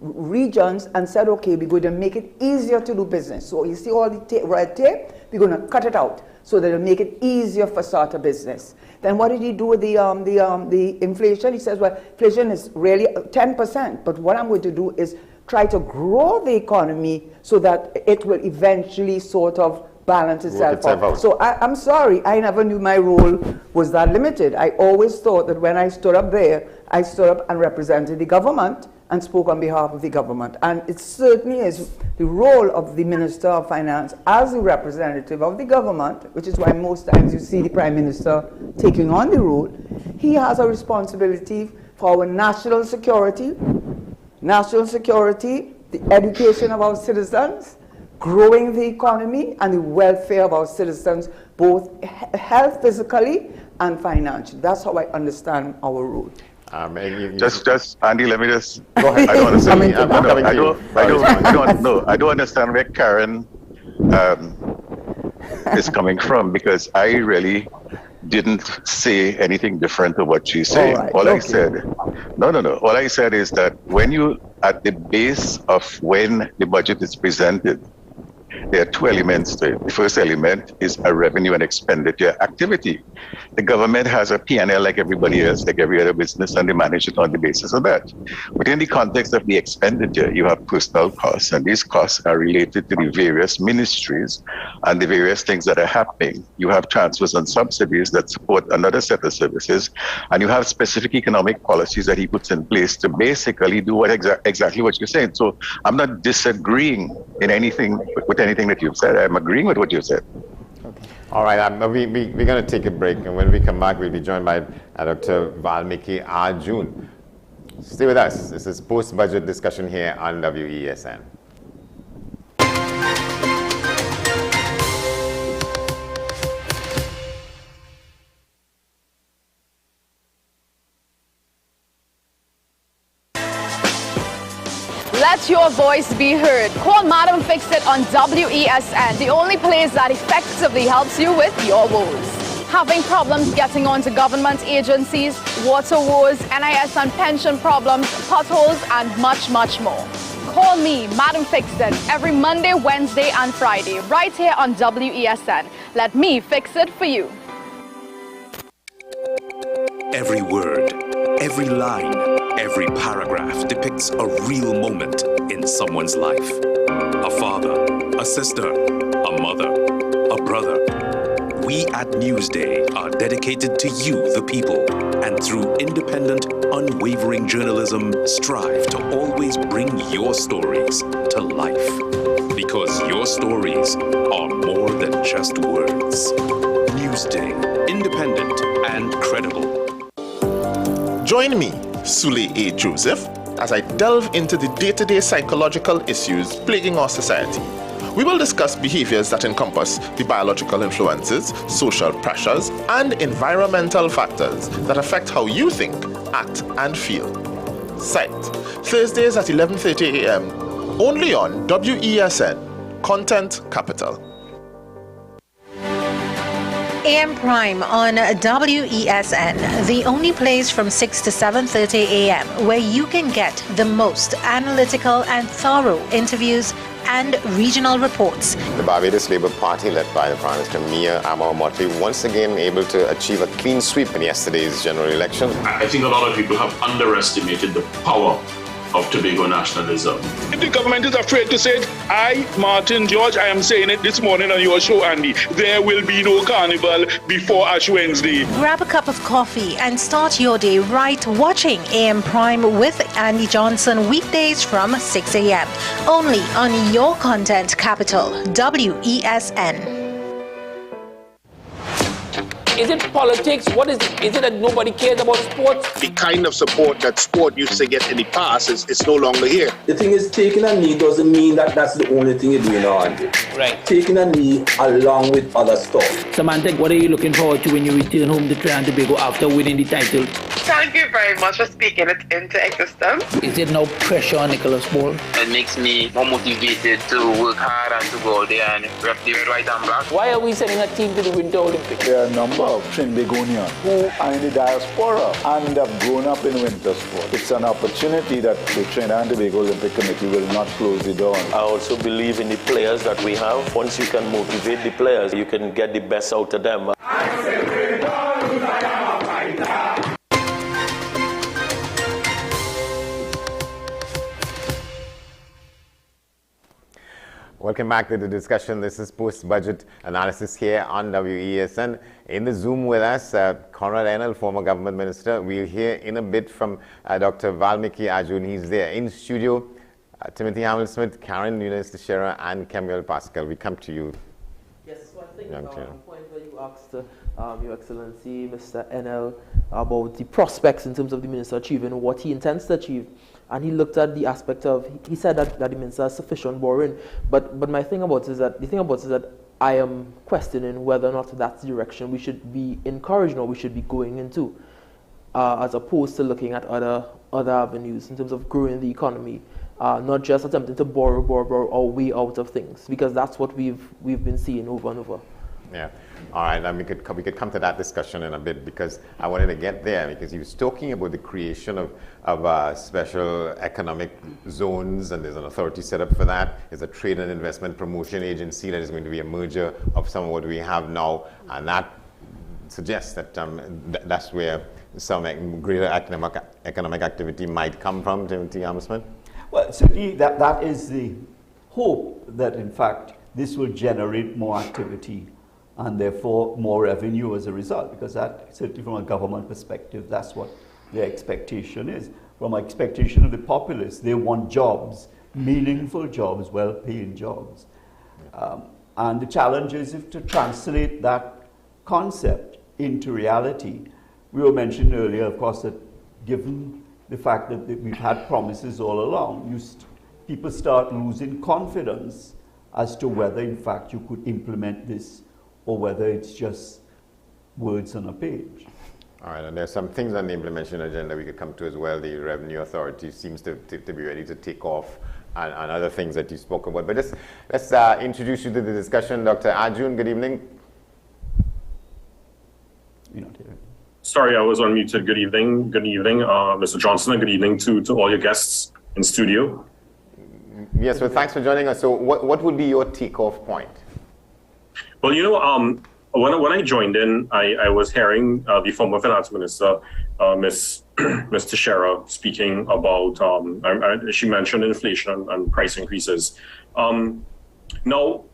regions and said, okay, we're going to make it easier to do business. So you see all the red tape, we're going to cut it out so that it'll make it easier for start a business. Then what did he do with the inflation? He says, well, inflation is really 10%, but what I'm going to do is try to grow the economy so that it will eventually sort of balance itself out. So I'm sorry, I never knew my role was that limited. I always thought that when I stood up there, I stood up and represented the government and spoke on behalf of the government. And it certainly is the role of the Minister of Finance as the representative of the government, which is why most times you see the Prime Minister taking on the role. He has a responsibility for our national security, the education of our citizens, growing the economy and the welfare of our citizens, both health physically and financially. That's how I understand our role. Just Andy, let me just go ahead. I don't understand. I don't understand where Karen is coming from, because I really didn't say anything different to what she's saying. All I said is that when you, at the base of when the budget is presented, there are two elements to it. The first element is a revenue and expenditure activity. The government has a P&L like everybody else, like every other business, and they manage it on the basis of that. Within the context of the expenditure, you have personal costs, and these costs are related to the various ministries and the various things that are happening. You have transfers and subsidies that support another set of services, and you have specific economic policies that he puts in place to basically do what exactly what you're saying. So I'm not disagreeing in anything with anything that you've said. I'm agreeing with what you said. Okay. All right, we're going to take a break, and when we come back, we'll be joined by Dr. Valmiki Arjun. Stay with us. This is post-budget discussion here on WESN. Let your voice be heard. Call Madam Fix-It on WESN, the only place that effectively helps you with your woes. Having problems getting onto government agencies, water woes, NIS and pension problems, potholes, and much, much more. Call me, Madam Fix-It, every Monday, Wednesday, and Friday, right here on WESN. Let me fix it for you. Every word, every line, every paragraph depicts a real moment in someone's life. A father, a sister, a mother, a brother. We at Newsday are dedicated to you, the people, and through independent, unwavering journalism, strive to always bring your stories to life. Because your stories are more than just words. Newsday, independent and credible. Join me, Sule A. Joseph, as I delve into the day-to-day psychological issues plaguing our society. We will discuss behaviors that encompass the biological influences, social pressures, and environmental factors that affect how you think, act, and feel. Sight, Thursdays at 11:30 a.m., only on WESN, Content Capital. AM Prime on WESN, the only place from 6 to 7:30 a.m. where you can get the most analytical and thorough interviews and regional reports. The Barbados Labour Party, led by the Prime Minister Mia Amor-Motley, once again able to achieve a clean sweep in yesterday's general election. I think a lot of people have underestimated the power of Tobago nationalism. If the government is afraid to say it, I, Martin George, I am saying it this morning on your show, Andy, there will be no carnival before Ash Wednesday. Grab a cup of coffee and start your day right watching AM Prime with Andy Johnson weekdays from 6 a.m. Only on your content capital, WESN. Is it politics? What is it? Is it that nobody cares about sports? The kind of support that sport used to get in the past is no longer here. The thing is, taking a knee doesn't mean that that's the only thing you're doing on. Right. Taking a knee along with other stuff. Samantha, what are you looking forward to when you return home to Trinidad and Tobago after winning the title? Thank you very much for speaking it into existence. Is it no pressure on Nicholas Ball? It makes me more motivated to work hard and to go out there and rep the right and black. Why are we sending a team to the Winter Olympics? There are a number of Trinbagonians who are in the diaspora and have grown up in winter sport. It's an opportunity that the Trinidad and Tobago Olympic Committee will not close the door on. I also believe in the players that we have. Once you can motivate the players, you can get the best out of them. Welcome back to the discussion. This is post-budget analysis here on WESN. In the Zoom with us, Conrad Enel, former government minister. We'll hear in a bit from Dr. Valmiki Arjun. He's there in studio. Timothy Hamilton-Smith, Karen Nunes-Teixeira, and Kemuel Pascal. We come to you. Yes, so I think the point where you asked Your Excellency, Mr. Enel, about the prospects in terms of the minister achieving what he intends to achieve. And he looked at the aspect of, he said that the minister has sufficient borrowing. But my thing about it is that, I am questioning whether or not that's the direction we should be encouraging or we should be going into, as opposed to looking at other avenues in terms of growing the economy, not just attempting to borrow our way out of things, because that's what we've been seeing over and over. Yeah. All right, and we could come to that discussion in a bit, because I wanted to get there, because he was talking about the creation of special economic zones, and there's an authority set up for that. There's a trade and investment promotion agency that is going to be a merger of some of what we have now, and that suggests that that's where some greater economic activity might come from. Timothy Hamilton? Well, certainly that is the hope, that in fact this will generate more activity and therefore more revenue as a result, because that, certainly from a government perspective, that's what their expectation is. From an expectation of the populace, they want jobs, meaningful jobs, well-paying jobs. And the challenge is to translate that concept into reality. We were mentioned earlier, of course, that given the fact that we've had promises all along, people start losing confidence as to whether, in fact, you could implement this or whether it's just words on a page. All right, and there's some things on the implementation agenda we could come to as well. The Revenue Authority seems to be ready to take off, and other things that you spoke about. But let's introduce you to the discussion. Dr. Arjun, good evening. You're not here. Sorry, I was unmuted. Good evening. Good evening, Mr. Johnson, and good evening to all your guests in studio. Yes, well, thanks for joining us. So what would be your takeoff point? Well, you know, when I joined in, I was hearing the former finance minister, Ms. Teixeira, speaking about, she mentioned inflation and price increases. Now,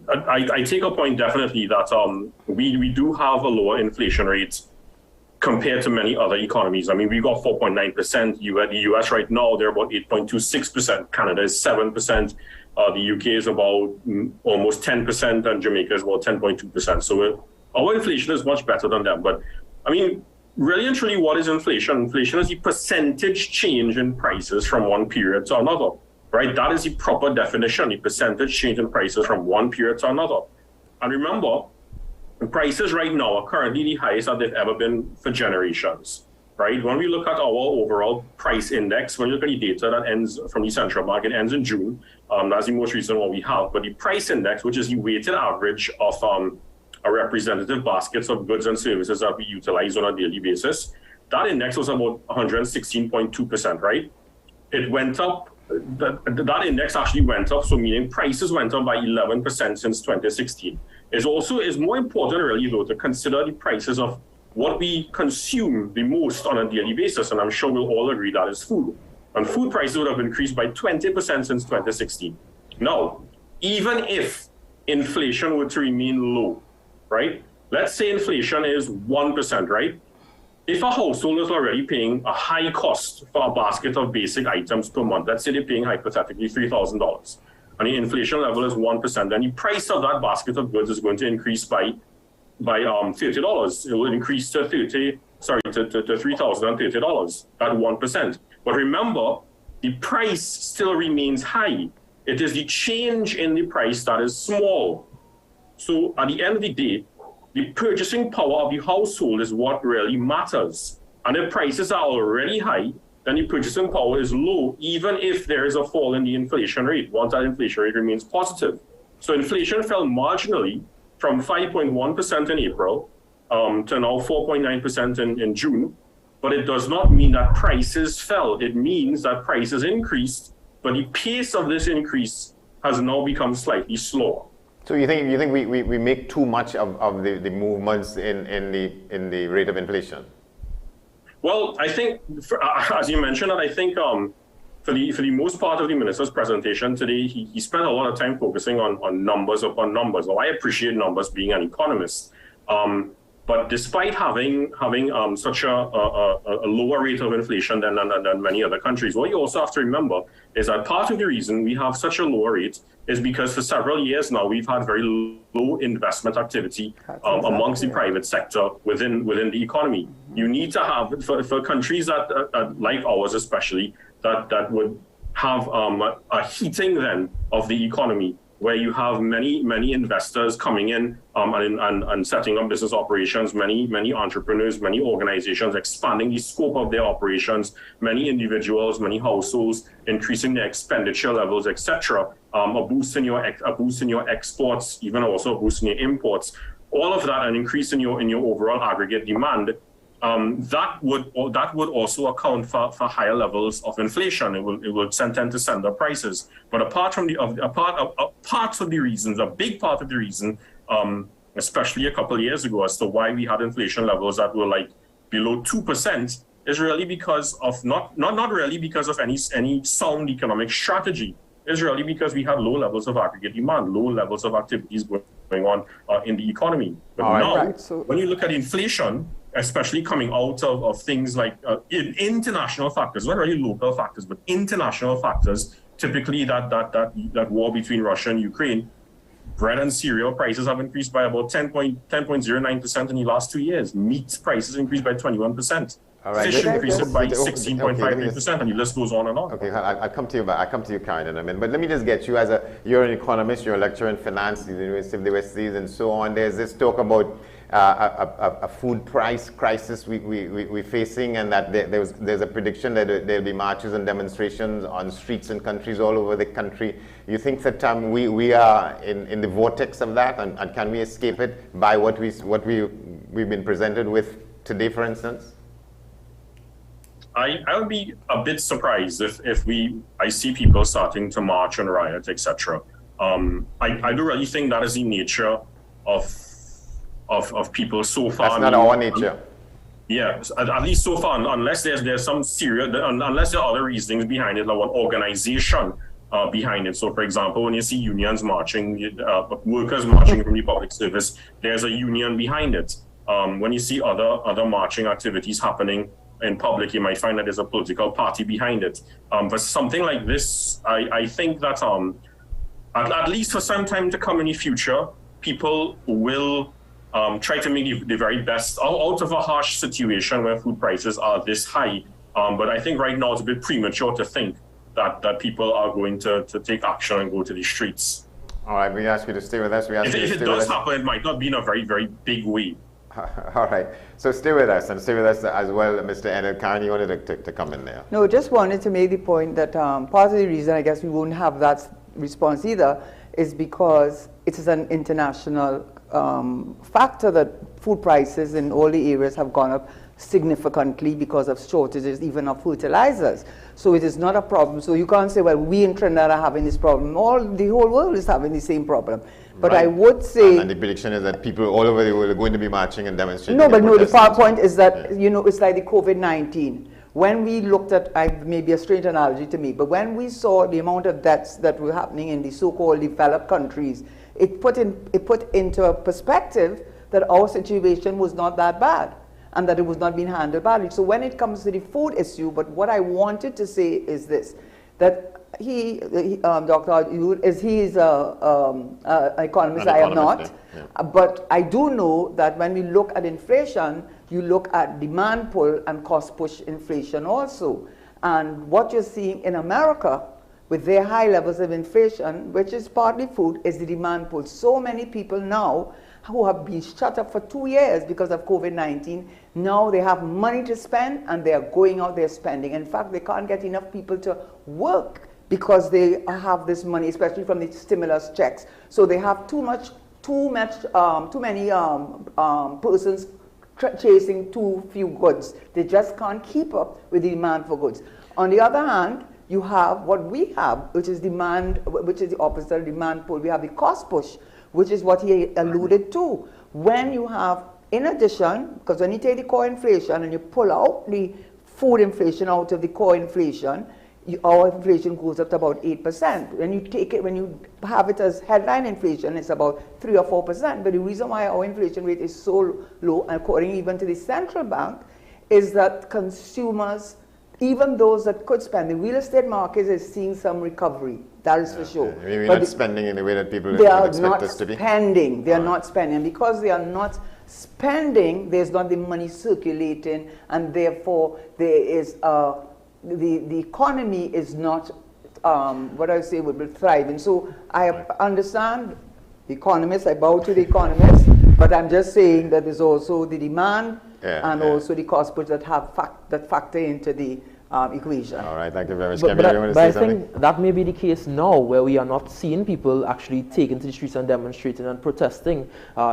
I take a point definitely that we do have a lower inflation rate compared to many other economies. I mean, we got 4.9%. The US right now, they're about 8.26%. Canada is 7%. The UK is about almost 10%, and Jamaica is about 10.2%. So our inflation is much better than them. But I mean, really and truly, what is inflation? Inflation is the percentage change in prices from one period to another, right? That is the proper definition, the percentage change in prices from one period to another. And remember, the prices right now are currently the highest that they've ever been for generations, right? When we look at our overall price index, when you look at the data that ends from the central bank, it ends in June. That's the most recent one we have. But the price index, which is the weighted average of a representative baskets of goods and services that we utilize on a daily basis, that index was about 116.2%, right? It went up, that index actually went up, so meaning prices went up by 11% since 2016. It's more important really though to consider the prices of what we consume the most on a daily basis, and I'm sure we'll all agree that is food. And food prices would have increased by 20% since 2016. Now, even if inflation were to remain low, right? Let's say inflation is 1%, right? If a household is already paying a high cost for a basket of basic items per month, let's say they're paying hypothetically $3,000, and the inflation level is 1%, then the price of that basket of goods is going to increase by $30. It will increase to $3,030 at 1%. But remember, the price still remains high. It is the change in the price that is small. So at the end of the day, the purchasing power of the household is what really matters. And if prices are already high, then the purchasing power is low, even if there is a fall in the inflation rate, once that inflation rate remains positive. So inflation fell marginally from 5.1% in April to now 4.9% in June. But it does not mean that prices fell. It means that prices increased, but the pace of this increase has now become slightly slower. So you think we make too much of the movements in the rate of inflation? Well, I think, as you mentioned, I think for the most part of the minister's presentation today, he spent a lot of time focusing on numbers upon numbers. Well, I appreciate numbers, being an economist. But despite having such a lower rate of inflation than many other countries, what you also have to remember is that part of the reason we have such a lower rate is because for several years now we've had very low investment activity amongst the private sector within the economy. You need to have, for countries that like ours especially, that would have a heating then of the economy, where you have many investors coming in and setting up business operations, many entrepreneurs, many organizations expanding the scope of their operations, many individuals, many households increasing their expenditure levels, etc. A boost in your exports, even also a boost in your imports. All of that, an increase in your overall aggregate demand. That would also account for higher levels of inflation. It will tend to send up prices. But a big part of the reason, especially a couple of years ago, as to why we had inflation levels that were like below 2%, is really because of not really because of any sound economic strategy. It's really because we had low levels of aggregate demand, low levels of activities going on in the economy. But when you look at inflation, especially coming out of things like international factors, not really local factors, but international factors, typically that war between Russia and Ukraine, bread and cereal prices have increased by about 10.09% in the last 2 years. Meat prices increased by 21%. Fish increased by 16.53%, and the list goes on and on. Okay, I'll come to you, Karen, in a minute. But let me just get you, you're an economist, you're a lecturer in finance at the University of the West Indies and so on. There's this talk about a food price crisis we're facing, and that there's a prediction that there'll be marches and demonstrations on streets in countries all over the country. You think that we are in the vortex of that, and can we escape it by what we've been presented with today, for instance? I would be a bit surprised if I see people starting to march and riot, etc. I do really think that is the nature of people so far. That's not our nature. Yeah, at least so far, unless there's some serious, unless there are other reasons behind it, like one organization behind it. So, for example, when you see unions marching, workers marching from the public service, there's a union behind it. When you see other marching activities happening in public, you might find that there's a political party behind it. But something like this, I think that at least for some time to come in the future, people will try to make the very best out of a harsh situation where food prices are this high. But I think right now it's a bit premature to think that people are going to take action and go to the streets. All right, we ask you to stay with us. If it does happen, it might not be in a very, very big way. All right, so stay with us as well, Mr. Enid. Karen, you wanted to come in there? No, just wanted to make the point that part of the reason I guess we won't have that response either is because it is an international factor that food prices in all the areas have gone up significantly because of shortages even of fertilizers. So it is not a problem. So you can't say, well, we in Trinidad are having this problem. The whole world is having the same problem. But right. I would say... And the prediction is that people all over the world are going to be marching and demonstrating. No, but no, the point is that, you know, it's like the COVID-19. When we looked at, maybe a strange analogy to me, but when we saw the amount of deaths that were happening in the so-called developed countries, it put into a perspective that our situation was not that bad and that it was not being handled badly. So when it comes to the food issue, but what I wanted to say is this, that Dr. Ayud, he's an economist, I am not. Yeah. But I do know that when we look at inflation, you look at demand pull and cost push inflation also. And what you're seeing in America with their high levels of inflation, which is partly food, is the demand pull. So many people now who have been shut up for 2 years because of COVID-19, now they have money to spend and they are going out there spending. In fact, they can't get enough people to work because they have this money, especially from the stimulus checks. So they have too many persons chasing too few goods. They just can't keep up with the demand for goods. On the other hand, you have what we have, which is demand, which is the opposite of demand pull. We have the cost push, which is what he alluded to. When you have, in addition, because when you take the core inflation and you pull out the food inflation out of the core inflation, our inflation goes up to about 8%. When you take it, when you have it as headline inflation, it's about 3 or 4%. But the reason why our inflation rate is so low, according even to the central bank, is that consumers, even those that could spend, the real estate market is seeing some recovery. That is for sure. Maybe not spending in the way that people would expect us to be. They are not spending. Because they are not spending, there's not the money circulating, and therefore there is the economy is not what I say would be thriving. So I understand the economists. I bow to the economists, but I'm just saying that there's also the demand and also the cost push that factor into the equation. All right, thank you very much. But I think that may be the case now, where we are not seeing people actually taking to the streets and demonstrating and protesting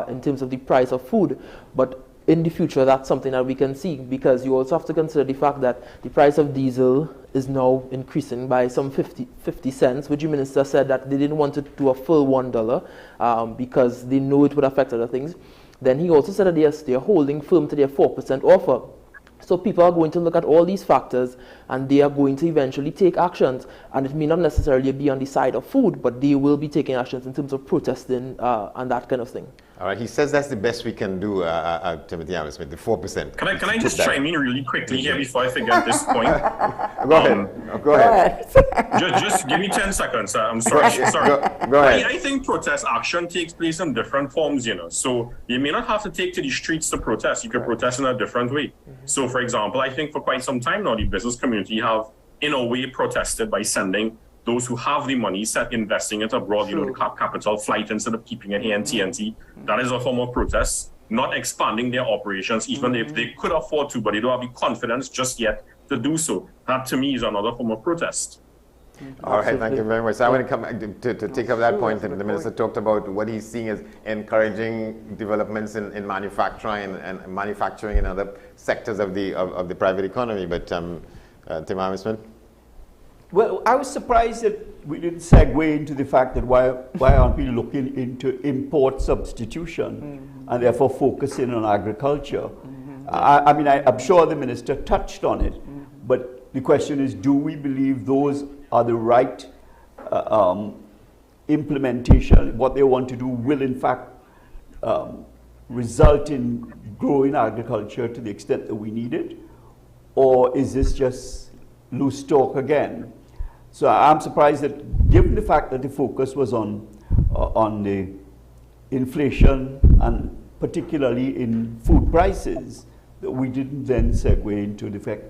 in terms of the price of food. But in the future, that's something that we can see, because you also have to consider the fact that the price of diesel is now increasing by some 50 cents, which the minister said that they didn't want it to a full $1 because they know it would affect other things. Then he also said that they are holding firm to their 4% offer. So people are going to look at all these factors and they are going to eventually take actions. And it may not necessarily be on the side of food, but they will be taking actions in terms of protesting and that kind of thing. All right, he says that's the best we can do, Timothy Smith, the 4%. Can I just chime in really quickly here before I forget this point? Go ahead. Just give me 10 seconds. I'm sorry. Go ahead. I think protest action takes place in different forms, you know. So you may not have to take to the streets to protest. You can protest in a different way. So, for example, I think for quite some time now, the business community have, in a way, protested by sending those who have the money, investing it abroad, you know, the capital flight instead of keeping it here in TNT. That is a form of protest, not expanding their operations, even if they could afford to, but they don't have the confidence just yet to do so. That, to me, is another form of protest. All right, thank you very much. So I want to come back to take up that point. The minister talked about what he's seeing as encouraging developments in manufacturing and manufacturing in other sectors of the private economy. But Tim Smith? Well, I was surprised that we didn't segue into the fact that why aren't we looking into import substitution and therefore focusing on agriculture. I mean, I'm sure the minister touched on it, but the question is, do we believe those are the right implementation? What they want to do will in fact result in growing agriculture to the extent that we need it? Or is this just loose talk again? So I'm surprised that, given the fact that the focus was on the inflation and particularly in food prices, that we didn't then segue into the fact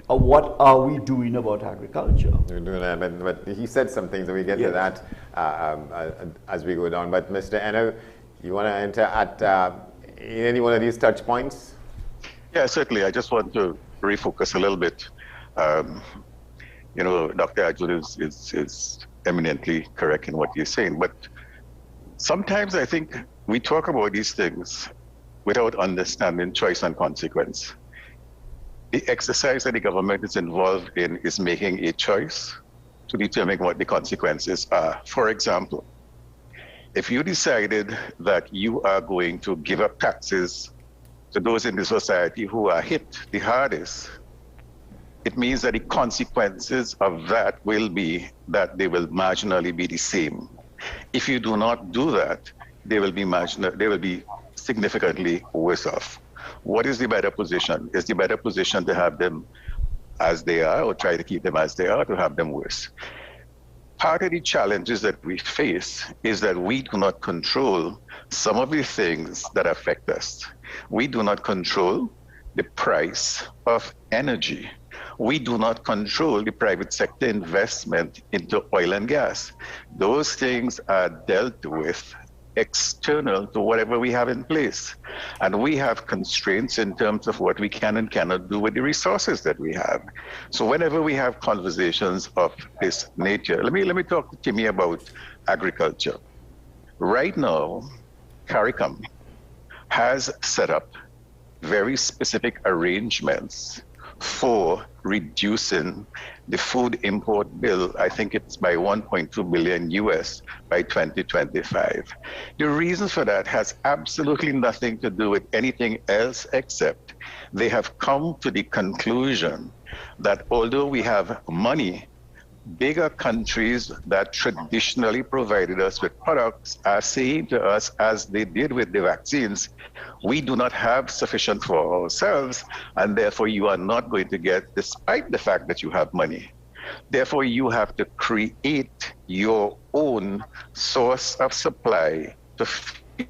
of what are we doing about agriculture. We're doing that, but he said some things, and we get to that as we go down. But Mr. Eno, you want to enter at any one of these touch points? Yeah, certainly. I just want to refocus a little bit. You know, Dr. Ajud is eminently correct in what he's saying, but sometimes I think we talk about these things without understanding choice and consequence. The exercise that the government is involved in is making a choice to determine what the consequences are. For example, if you decided that you are going to give up taxes to those in the society who are hit the hardest, it means that the consequences of that will be that they will marginally be the same. If you do not do that, they will be significantly worse off. What is the better position? Is the better position to have them as they are or try to keep them as they are, to have them worse? Part of the challenges that we face is that we do not control some of the things that affect us. We do not control the price of energy. We do not control the private sector investment into oil and gas. Those things are dealt with external to whatever we have in place. And we have constraints in terms of what we can and cannot do with the resources that we have. So whenever we have conversations of this nature, let me talk to Timmy about agriculture. Right now, CARICOM has set up very specific arrangements for reducing the food import bill. I think it's by 1.2 billion US by 2025. The reason for that has absolutely nothing to do with anything else except they have come to the conclusion that although we have money, bigger countries that traditionally provided us with products are saying to us, as they did with the vaccines, we do not have sufficient for ourselves, and therefore you are not going to get, despite the fact that you have money. Therefore, you have to create your own source of supply to feed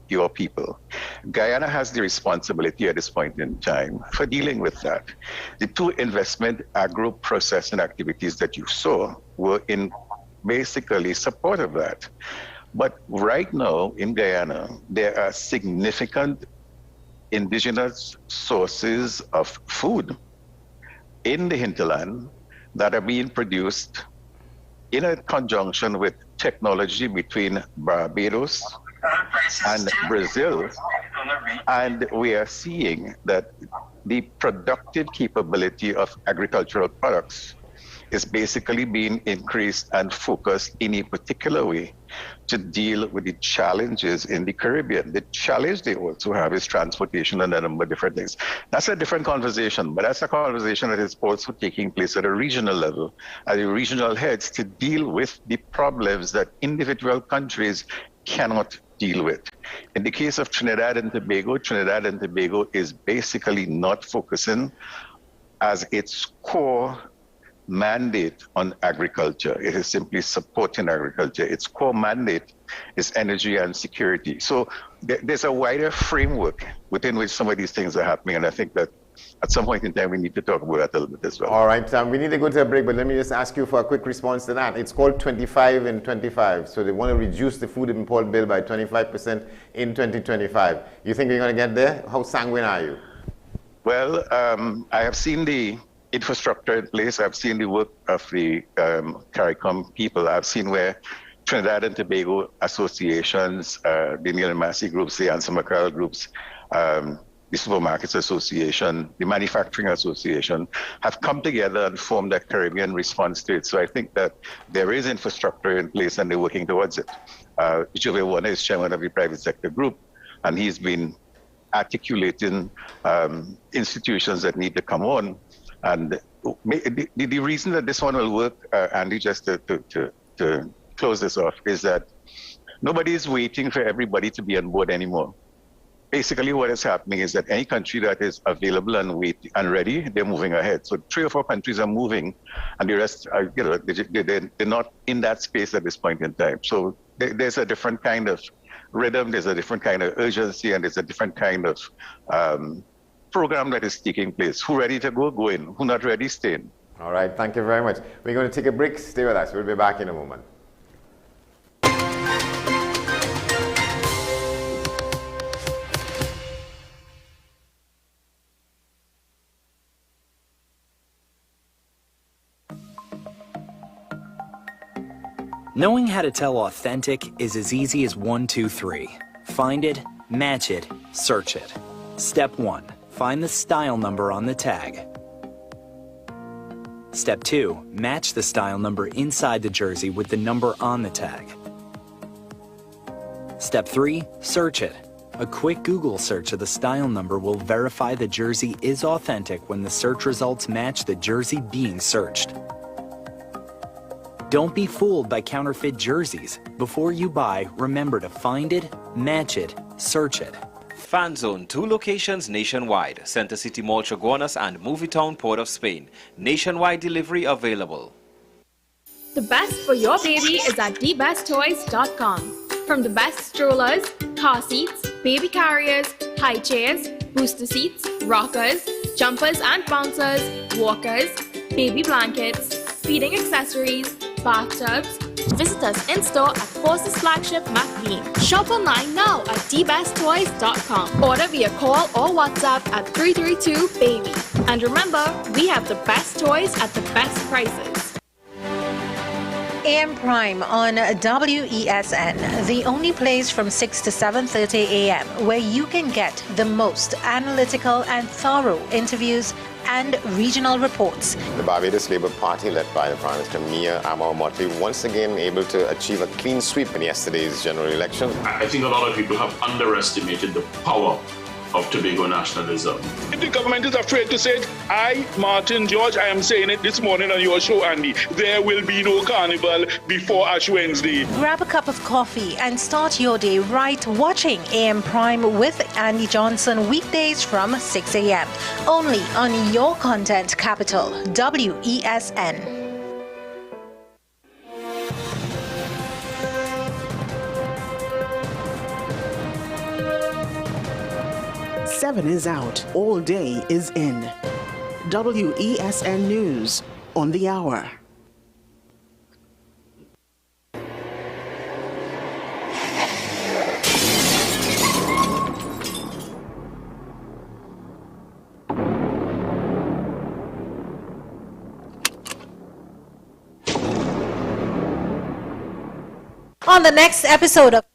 your people. Guyana has the responsibility at this point in time for dealing with that. The two investment agro-processing activities that you saw were in basically support of that. But right now in Guyana, there are significant indigenous sources of food in the hinterland that are being produced in a conjunction with technology between Barbados and Brazil. And we are seeing that the productive capability of agricultural products is basically being increased and focused in a particular way to deal with the challenges in the Caribbean. The challenge they also have is transportation and a number of different things. That's a different conversation, but that's a conversation that is also taking place at a regional level, at the regional heads, to deal with the problems that individual countries cannot deal with. In the case of Trinidad and Tobago is basically not focusing as its core mandate on agriculture. It is simply supporting agriculture. Its core mandate is energy and security. So there's a wider framework within which some of these things are happening, and I think that at some point in time we need to talk about that a little bit as well. All right, we need to go to a break, but let me just ask you for a quick response to that. It's called 25 in 25, so they want to reduce the food import bill by 25% in 2025. You think we're going to get there? How sanguine are you? Well, I have seen the infrastructure in place. I've seen the work of the CARICOM people. I've seen where Trinidad and Tobago associations, the Neil Massey groups, the Ansa Mackerel groups, the Supermarkets Association, the Manufacturing Association have come together and formed a Caribbean response to it. So I think that there is infrastructure in place and they're working towards it. Joe Warner is chairman of the private sector group, and he's been articulating institutions that need to come on. And the reason that this one will work, Andy, just to close this off, is that nobody is waiting for everybody to be on board anymore. Basically, what is happening is that any country that is available and ready, they're moving ahead. So 3 or 4 countries are moving, and the rest are, they're not in that space at this point in time. So there's a different kind of rhythm, there's a different kind of urgency, and there's a different kind of program that is taking place. Who ready to go, go in. Who not ready, stay in. All right, thank you very much. We're going to take a break. Stay with us. We'll be back in a moment. Knowing how to tell authentic is as easy as 1, 2, 3. Find it, match it, search it. Step 1. Find the style number on the tag. Step 2. Match the style number inside the jersey with the number on the tag. Step 3. Search it. A quick Google search of the style number will verify the jersey is authentic when the search results match the jersey being searched. Don't be fooled by counterfeit jerseys. Before you buy, remember to find it, match it, search it. Fan Zone, 2 locations nationwide. Center City Mall, Chaguanas and Movietown, Port of Spain. Nationwide delivery available. The best for your baby is at thebesttoys.com. From the best strollers, car seats, baby carriers, high chairs, booster seats, rockers, jumpers and bouncers, walkers, baby blankets, feeding accessories, bathtubs. Visit us in-store at Forces Flagship McLean. Shop online now at thebesttoys.com. Order via call or WhatsApp at 332-BABY. And remember, we have the best toys at the best prices. AM Prime on WESN, the only place from 6 to 7:30 a.m. where you can get the most analytical and thorough interviews and regional reports. The Barbados Labour Party, led by the Prime Minister Mia Amor-Motley, once again able to achieve a clean sweep in yesterday's general election. I think a lot of people have underestimated the power of Tobago nationalism. If the government is afraid to say it, I, Martin George, I am saying it this morning on your show, Andy, there will be no carnival before Ash Wednesday. Grab a cup of coffee and start your day right watching AM Prime with Andy Johnson weekdays from 6 a.m. Only on your content capital, WESN. Seven is out, all day is in. WESN News on the hour. On the next episode of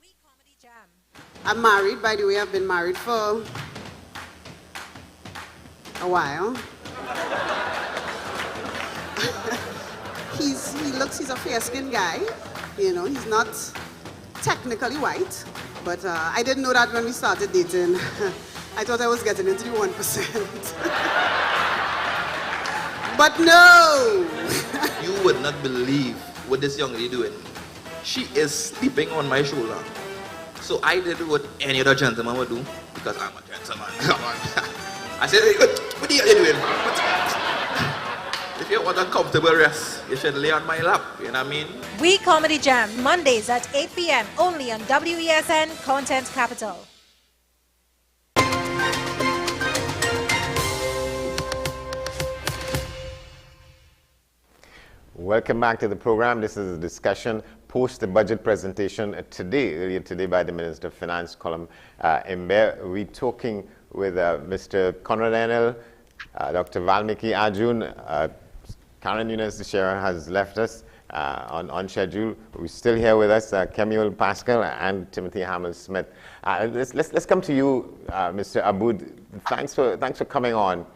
I'm married, by the way. I've been married for a while. He's a fair-skinned guy. You know, he's not technically white, but I didn't know that when we started dating. I thought I was getting into the 1%. But no! You would not believe what this young lady doing. She is sleeping on my shoulder. So I did what any other gentleman would do, because I'm a gentleman. Come on. I said, hey, what are you doing? If you want a comfortable rest, you should lay on my lap, you know what I mean? We Comedy Jam, Mondays at 8 p.m. only on WESN Content Capital. Welcome back to the program. This is a discussion post the budget presentation earlier today by the Minister of Finance, Colum Imbe. We're talking with Mr. Conrad Enel, Dr. Valmiki Arjun. Karen Yunus-Teixeira has left us on schedule. We're still here with us, Kemuel Pascal and Timothy Hamill-Smith. Let's come to you, Mr. Aboud. Thanks for coming on.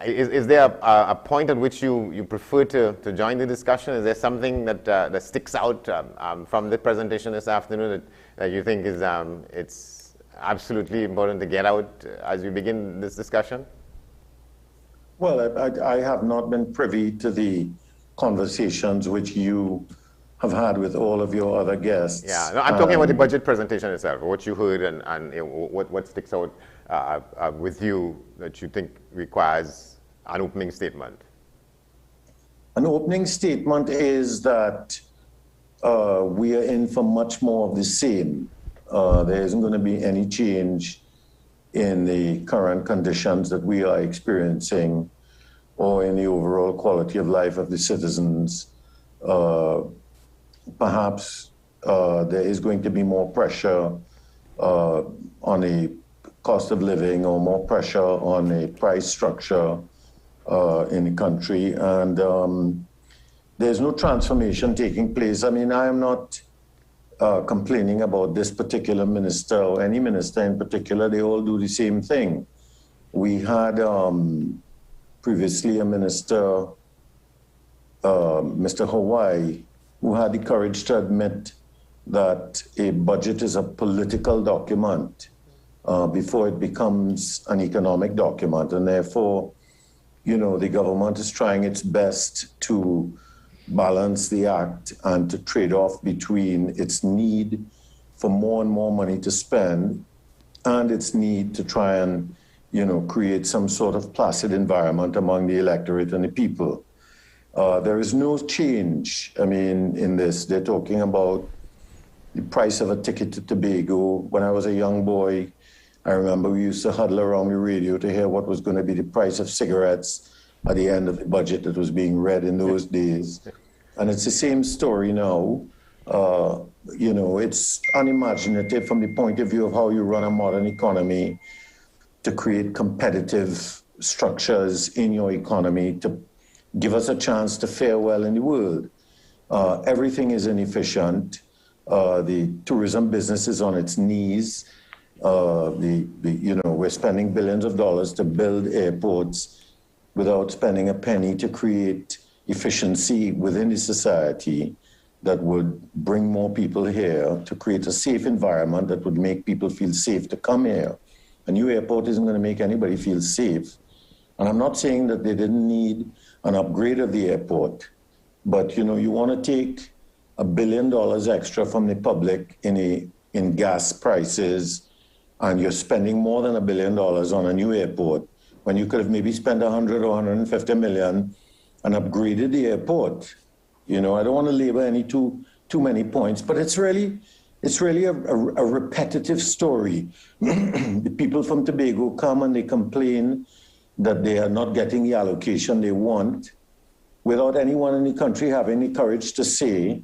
Is there a point at which you prefer to join the discussion? Is there something that sticks out from the presentation this afternoon that you think is it's absolutely important to get out as we begin this discussion? Well, I have not been privy to the conversations which you have had with all of your other guests. Yeah, no, I'm talking about the budget presentation itself, what you heard and you know, what sticks out with you that you think requires an opening statement. An opening statement is that we are in for much more of the same. There isn't going to be any change in the current conditions that we are experiencing or in the overall quality of life of the citizens. Perhaps there is going to be more pressure on the cost of living or more pressure on the price structure in the country. And there's no transformation taking place. I mean, I am not complaining about this particular minister or any minister in particular. They all do the same thing. We had previously a minister, Mr. Hawaii, who had the courage to admit that a budget is a political document before it becomes an economic document. And therefore, you know, the government is trying its best to balance the act and to trade off between its need for more and more money to spend and its need to try and, you know, create some sort of placid environment among the electorate and the people. There is no change, I mean, in this. They're talking about the price of a ticket to Tobago. When I was a young boy, I remember we used to huddle around the radio to hear what was going to be the price of cigarettes at the end of the budget that was being read in those days. And it's the same story now. You know, it's unimaginative from the point of view of how you run a modern economy to create competitive structures in your economy to give us a chance to fare well in the world. Everything is inefficient. The tourism business is on its knees. You know, we're spending billions of dollars to build airports without spending a penny to create efficiency within the society that would bring more people here, to create a safe environment that would make people feel safe to come here. A new airport isn't going to make anybody feel safe. And I'm not saying that they didn't need an upgrade of the airport, but you know, you want to take $1 billion extra from the public in gas prices, and you're spending more than $1 billion on a new airport when you could have maybe spent 100 or 150 million and upgraded the airport. You know, I don't want to labor any too many points, but it's really a repetitive story. The people from Tobago come and they complain that they are not getting the allocation they want, without anyone in the country having the courage to say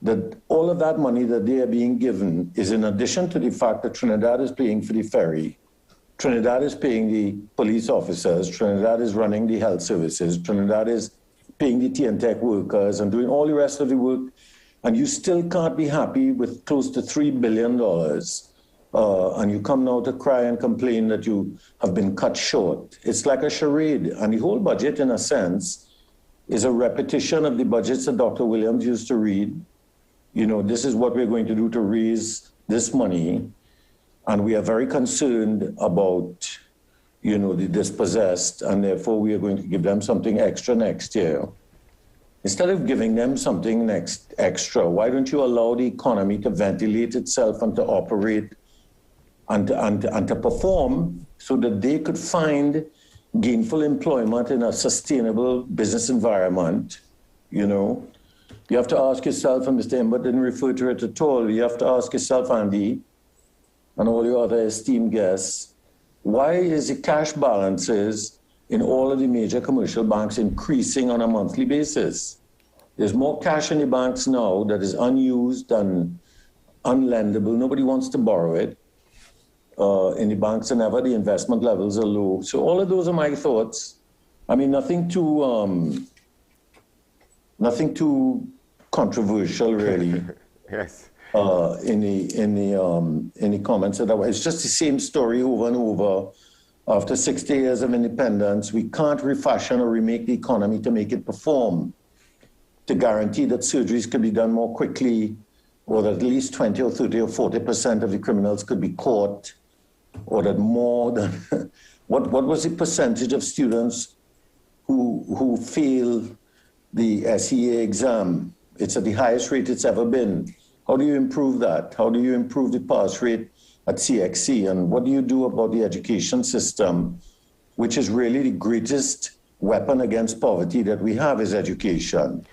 that all of that money that they are being given is in addition to the fact that Trinidad is paying for the ferry, Trinidad is paying the police officers, Trinidad is running the health services, Trinidad is paying the TNTech workers and doing all the rest of the work, and you still can't be happy with close to $3 billion. And you come now to cry and complain that you have been cut short. It's like a charade. And the whole budget, in a sense, is a repetition of the budgets that Dr. Williams used to read. You know, this is what we're going to do to raise this money. And we are very concerned about, you know, the dispossessed, and therefore we are going to give them something extra next year. Instead of giving them something extra, why don't you allow the economy to ventilate itself and to operate and to perform so that they could find gainful employment in a sustainable business environment? You know, you have to ask yourself, and Mr. Ember didn't refer to it at all, you have to ask yourself, Andy, and all your other esteemed guests, why is the cash balances in all of the major commercial banks increasing on a monthly basis? There's more cash in the banks now that is unused and unlendable. Nobody wants to borrow it. In the banks than ever, the investment levels are low. So all of those are my thoughts. I mean, nothing too controversial, really. Yes. In the comments that it's just the same story over and over. After 60 years of independence, we can't refashion or remake the economy to make it perform, to guarantee that surgeries could be done more quickly, or that at least 20 or 30 or 40% of the criminals could be caught, or that more than what was the percentage of students who fail the SEA exam? It's at the highest rate it's ever been. How do you improve that? How do you improve the pass rate at CXC? And what do you do about the education system, which is really the greatest weapon against poverty that we have, is education?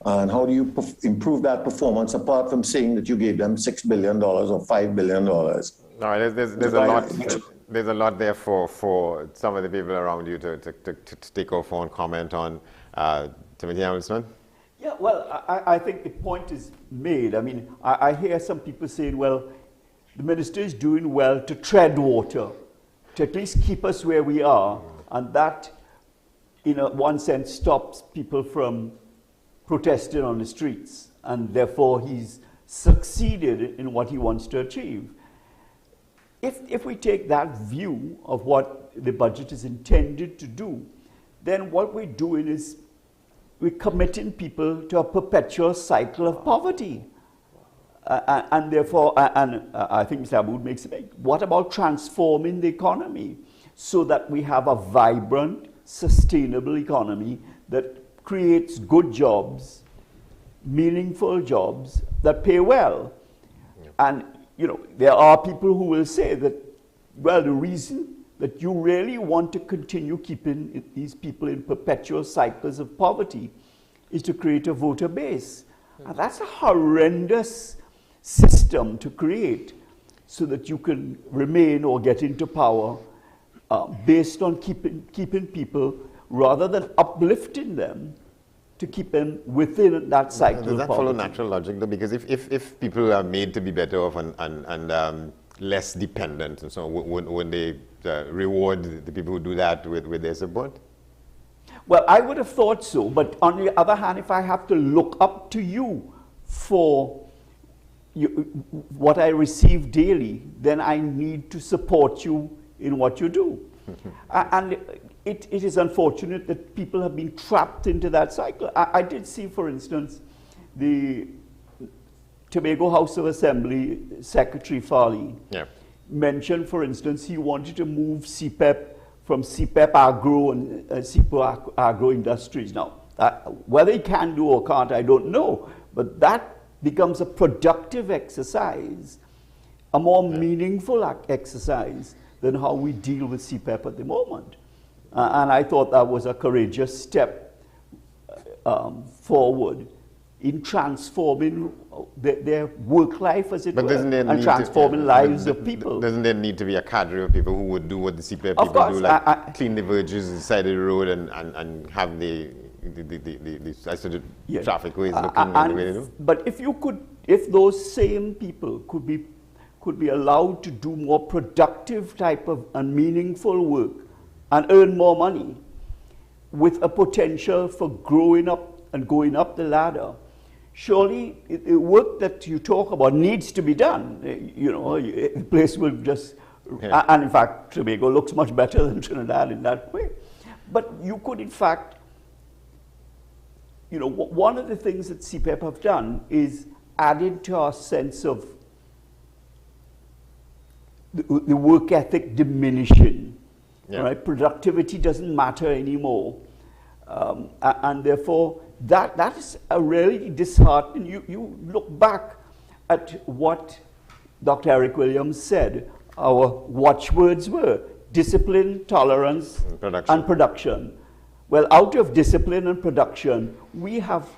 And how do you improve that performance apart from saying that you gave them $6 billion or $5 billion? No, there's a lot there for some of the people around you to take off and comment on. Timothy Hamilton? Yeah, well, I think the point is made. I mean, I hear some people saying, well, the minister is doing well to tread water, to at least keep us where we are, and that, in one sense, stops people from protesting on the streets, and therefore he's succeeded in what he wants to achieve. If we take that view of what the budget is intended to do, then what we're doing is we're committing people to a perpetual cycle of poverty. And therefore, I think Mr. Aboud makes a point. What about transforming the economy so that we have a vibrant, sustainable economy that creates good jobs, meaningful jobs that pay well? And, you know, there are people who will say that, well, the reason that you really want to continue keeping these people in perpetual cycles of poverty is to create a voter base. And that's a horrendous system to create so that you can remain or get into power based on keeping people rather than uplifting them to keep them within that cycle. Does that follow natural logic though? Because if people are made to be better off and less dependent and so on, wouldn't they reward the people who do that with their support? Well, I would have thought so, but on the other hand, if I have to look up to you for what I receive daily, then I need to support you in what you do. And it is unfortunate that people have been trapped into that cycle. I did see, for instance, the Tobago House of Assembly Secretary Farley mentioned, for instance, he wanted to move CPEP from CPEP Agro and CPEP Agro Industries. Now, whether he can do or can't, I don't know, but that becomes a productive exercise, a more meaningful exercise than how we deal with CPEP at the moment. And I thought that was a courageous step forward in transforming their work life, as it were, and transforming lives of people. Doesn't there need to be a cadre of people who would do what the CPEP people do, like clean the verges inside the road and have the traffic ways looking the way they do? But if those same people could be allowed to do more productive type of and meaningful work and earn more money with a potential for growing up and going up the ladder, surely the work that you talk about needs to be done. You know, the place will just, and in fact, Tobago looks much better than Trinidad in that way. But you could, in fact, you know, one of the things that CPEP have done is added to our sense of the work ethic diminishing. Right? Productivity doesn't matter anymore. And therefore, that is a really disheartening. You look back at what Dr. Eric Williams said our watchwords were: discipline, tolerance, and production. Well, out of discipline and production, we have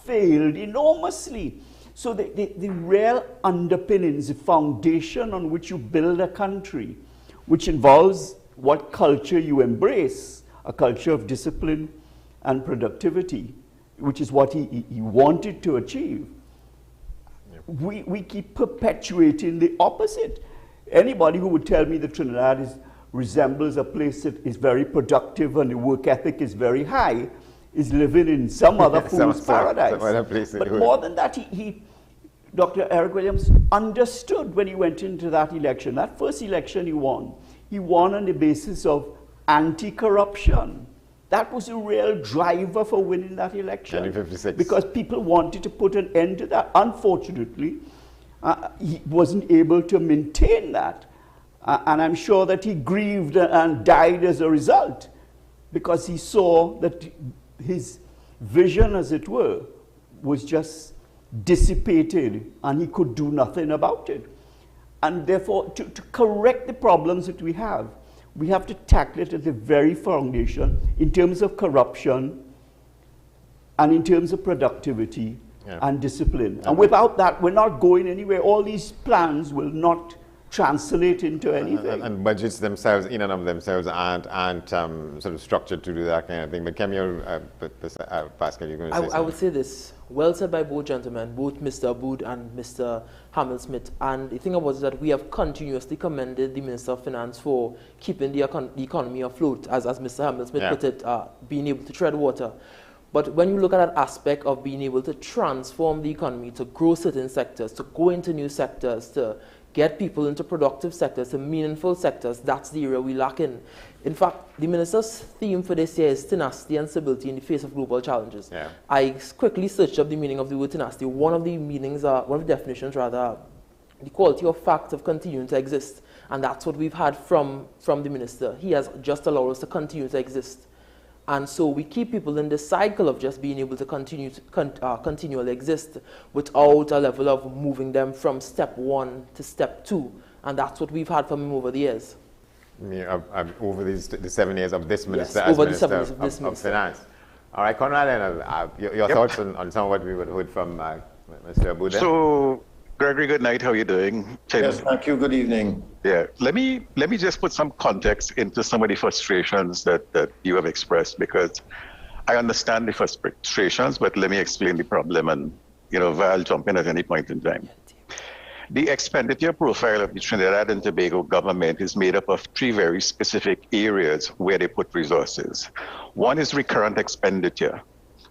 failed enormously. So the real underpinnings, the foundation on which you build a country, which involves what culture you embrace, a culture of discipline and productivity, which is what he wanted to achieve. We keep perpetuating the opposite. Anybody who would tell me that Trinidad resembles a place that is very productive and the work ethic is very high is living in some other fool's paradise. But more than that, Dr. Eric Williams understood when he went into that election. That first election he won on the basis of anti-corruption. That was a real driver for winning that election. 1956. Because people wanted to put an end to that. Unfortunately, he wasn't able to maintain that. And I'm sure that he grieved and died as a result, because he saw that his vision, as it were, was just dissipated and he could do nothing about it. And therefore, to correct the problems that we have to tackle it at the very foundation in terms of corruption and in terms of productivity and discipline. And without that, we're not going anywhere. All these plans will not translate into anything. And budgets themselves, in and of themselves, aren't sort of structured to do that kind of thing. But Camille, Pascal, you're going to say something? I would say this. Well said by both gentlemen, both Mr. Aboud and Mr. Hamel-Smith. And the thing about it is that we have continuously commended the Minister of Finance for keeping the economy afloat, as Mr. Hamel-Smith put it, being able to tread water. But when you look at that aspect of being able to transform the economy, to grow certain sectors, to go into new sectors, to get people into productive sectors, to meaningful sectors, that's the area we lack in. In fact, the minister's theme for this year is tenacity and stability in the face of global challenges. Yeah. I quickly searched up the meaning of the word tenacity. One of the definitions rather, the quality or fact of continuing to exist. And that's what we've had from the minister. He has just allowed us to continue to exist. And so we keep people in this cycle of just being able to continually exist without a level of moving them from step 1 to step 2. And that's what we've had from him over the years. Over the 7 years of this minister, yes, as over Minister the 7 years of this minister. Finance. All right, Conrad, and your thoughts on some of what we would heard from Mr. Abuda? So, Gregory, good night. How are you doing? Yes, thank you. Good evening. Yeah, let me just put some context into some of the frustrations that you have expressed, because I understand the frustrations, but let me explain the problem, and Val, jump in at any point in time. The expenditure profile of the Trinidad and Tobago government is made up of 3 very specific areas where they put resources. One is recurrent expenditure.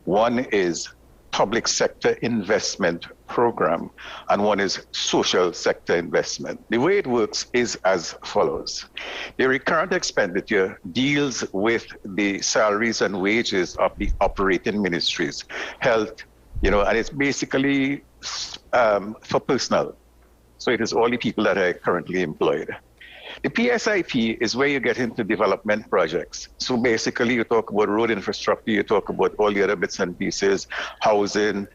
One is public sector investment program, and one is social sector investment. The way it works is as follows. The recurrent expenditure deals with the salaries and wages of the operating ministries, health, and it's basically for personnel. So it is all the people that are currently employed. The PSIP is where you get into development projects. So basically you talk about road infrastructure, you talk about all the other bits and pieces, housing,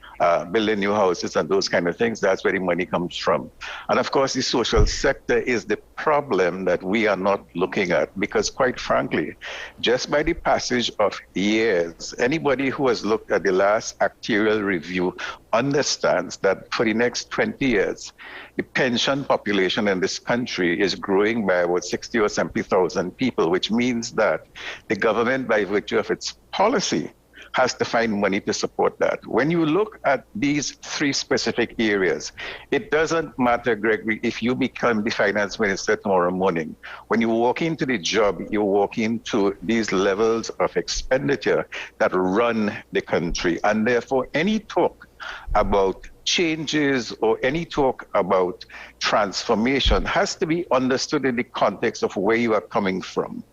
building new houses and those kind of things. That's where the money comes from. And of course, the social sector is the problem that we are not looking at, because quite frankly, just by the passage of years, anybody who has looked at the last actuarial review understands that for the next 20 years, the pension population in this country is growing by about 60 or 70,000 people, which means that the government, by virtue of its policy, has to find money to support that. When you look at these 3 specific areas, it doesn't matter, Gregory, if you become the finance minister tomorrow morning. When you walk into the job, you walk into these levels of expenditure that run the country. And therefore, any talk about changes or any talk about transformation has to be understood in the context of where you are coming from.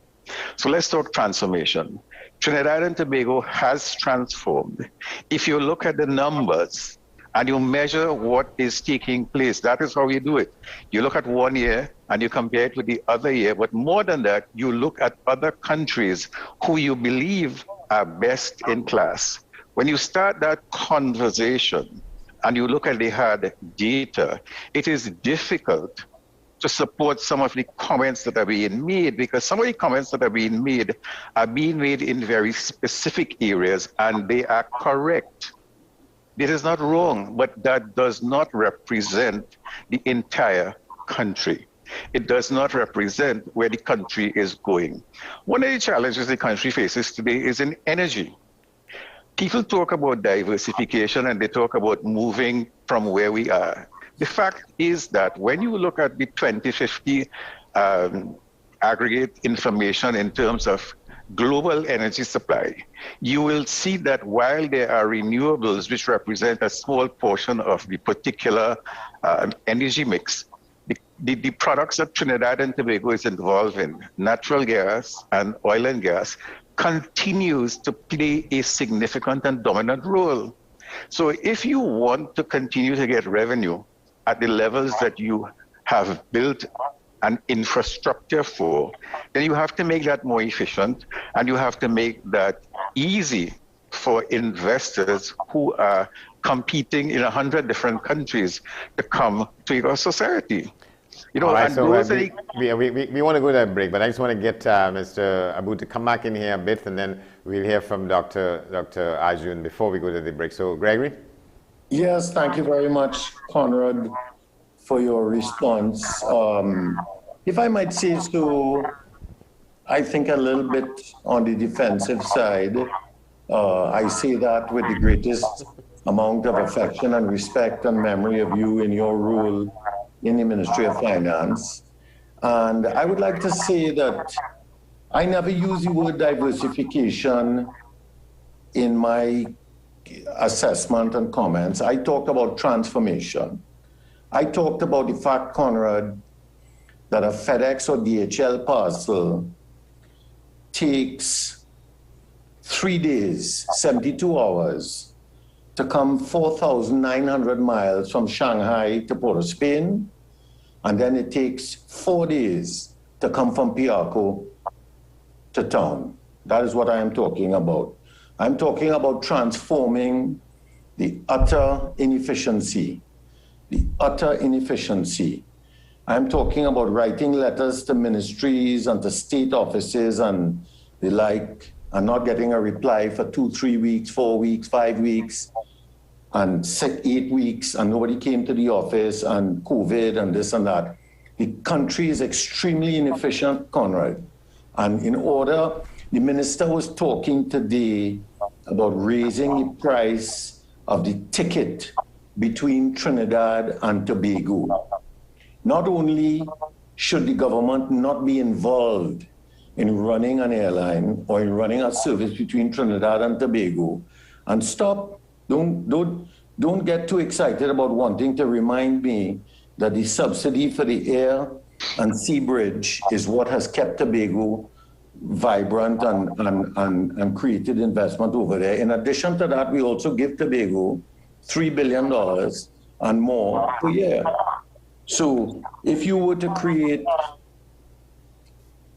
So let's talk transformation. Trinidad and Tobago has transformed. If you look at the numbers and you measure what is taking place, that is how you do it. You look at 1 year and you compare it with the other year, but more than that, you look at other countries who you believe are best in class. When you start that conversation and you look at the hard data, it is difficult to support some of the comments that are being made, because some of the comments that are being made in very specific areas, and they are correct. It is not wrong, but that does not represent the entire country. It does not represent where the country is going. One of the challenges the country faces today is in energy. People talk about diversification and they talk about moving from where we are. The fact is that when you look at the 2050 aggregate information in terms of global energy supply, you will see that while there are renewables which represent a small portion of the particular energy mix, the products that Trinidad and Tobago is involved in, natural gas and oil and gas, continues to play a significant and dominant role. So if you want to continue to get revenue at the levels that you have built an infrastructure for, then you have to make that more efficient, and you have to make that easy for investors who are competing in 100 different countries to come to your society. All right, so we want to go to a break, but I just want to get Mr. Abu to come back in here a bit, and then we'll hear from Dr. Arjun before we go to the break. So, Gregory? Yes, thank you very much, Conrad, for your response. If I might say so, I think a little bit on the defensive side. I say that with the greatest amount of affection and respect and memory of you in your role in the Ministry of Finance. And I would like to say that I never use the word diversification in my assessment and comments, I talked about transformation. I talked about the fact, Conrad, that a FedEx or DHL parcel takes 3 days, 72 hours, to come 4,900 miles from Shanghai to Port of Spain, and then it takes 4 days to come from Piarco to town. That is what I am talking about. I'm talking about transforming the utter inefficiency. The utter inefficiency. I'm talking about writing letters to ministries and to state offices and the like, and not getting a reply for 2, 3 weeks, 4 weeks, 5 weeks, and 8 weeks, and nobody came to the office, and COVID and this and that. The country is extremely inefficient, Conrad. And in order, the minister was talking today about raising the price of the ticket between Trinidad and Tobago. Not only should the government not be involved in running an airline or in running a service between Trinidad and Tobago, and stop, don't get too excited about wanting to remind me that the subsidy for the air and sea bridge is what has kept Tobago vibrant and created investment over there. In addition to that, we also give Tobago $3 billion and more per year. So if you were to create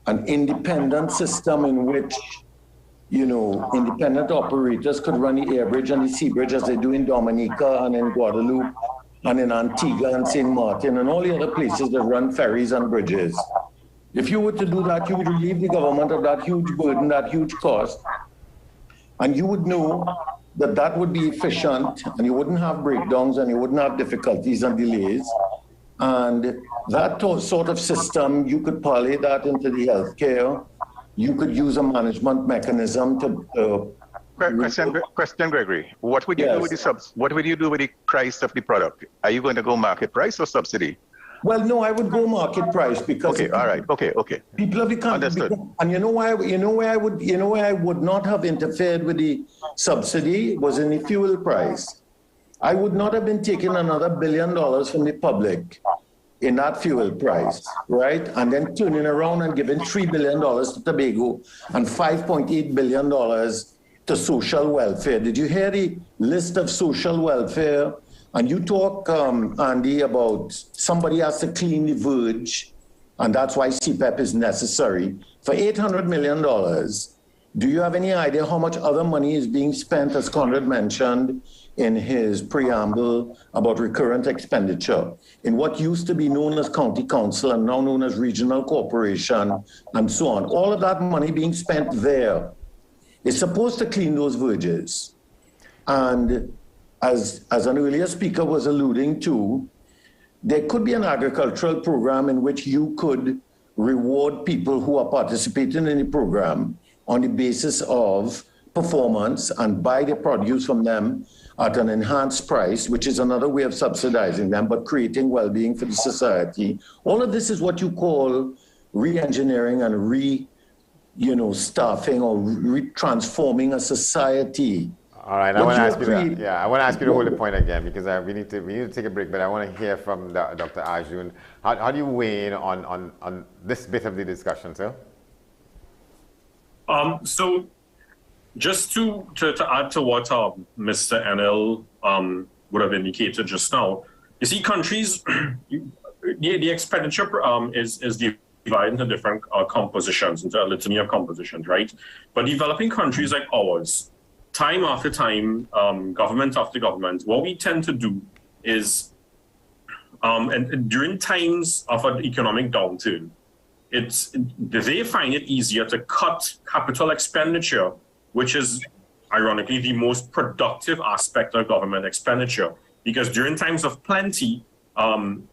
an independent system in which, you know, independent operators could run the air bridge and the sea bridge as they do in Dominica and in Guadeloupe and in Antigua and St. Martin and all the other places that run ferries and bridges, if you were to do that, you would relieve the government of that huge burden, that huge cost, and you would know that that would be efficient, and you wouldn't have breakdowns, and you wouldn't have difficulties and delays. And that sort of system, you could parlay that into the healthcare. You could use a management mechanism to. Question, Gregory. What would you do with the What would you do with the price of the product? Are you going to go market price or subsidy? Well, no, I would go market price because. Okay, all right. Okay. People have become. Understood. And you know why I would not have interfered with the subsidy was in the fuel price. I would not have been taking another $1 billion from the public in that fuel price, right? And then turning around and giving $3 billion to Tobago and $5.8 billion to social welfare. Did you hear the list of social welfare? And you talk, Andy, about somebody has to clean the verge, and that's why CPEP is necessary. For $800 million, do you have any idea how much other money is being spent, as Conrad mentioned in his preamble, about recurrent expenditure in what used to be known as county council and now known as regional corporation and so on? All of that money being spent there is supposed to clean those verges. And as an earlier speaker was alluding to, there could be an agricultural program in which you could reward people who are participating in the program on the basis of performance and buy the produce from them at an enhanced price, which is another way of subsidizing them, but creating well-being for the society. All of this is what you call re-engineering and staffing or transforming a society. All right, I want to ask you that. I want to ask you to hold the point again because we need to take a break. But I want to hear from Dr. Arjun. How do you weigh in on this bit of the discussion, sir? So, just to add to what Mr. NL would have indicated just now, you see, countries, the expenditure is divided into different compositions, into a litany of compositions, right? But developing countries like ours, time after time, government after government, what we tend to do is, and during times of an economic downturn, they find it easier to cut capital expenditure, which is ironically the most productive aspect of government expenditure. Because during times of plenty,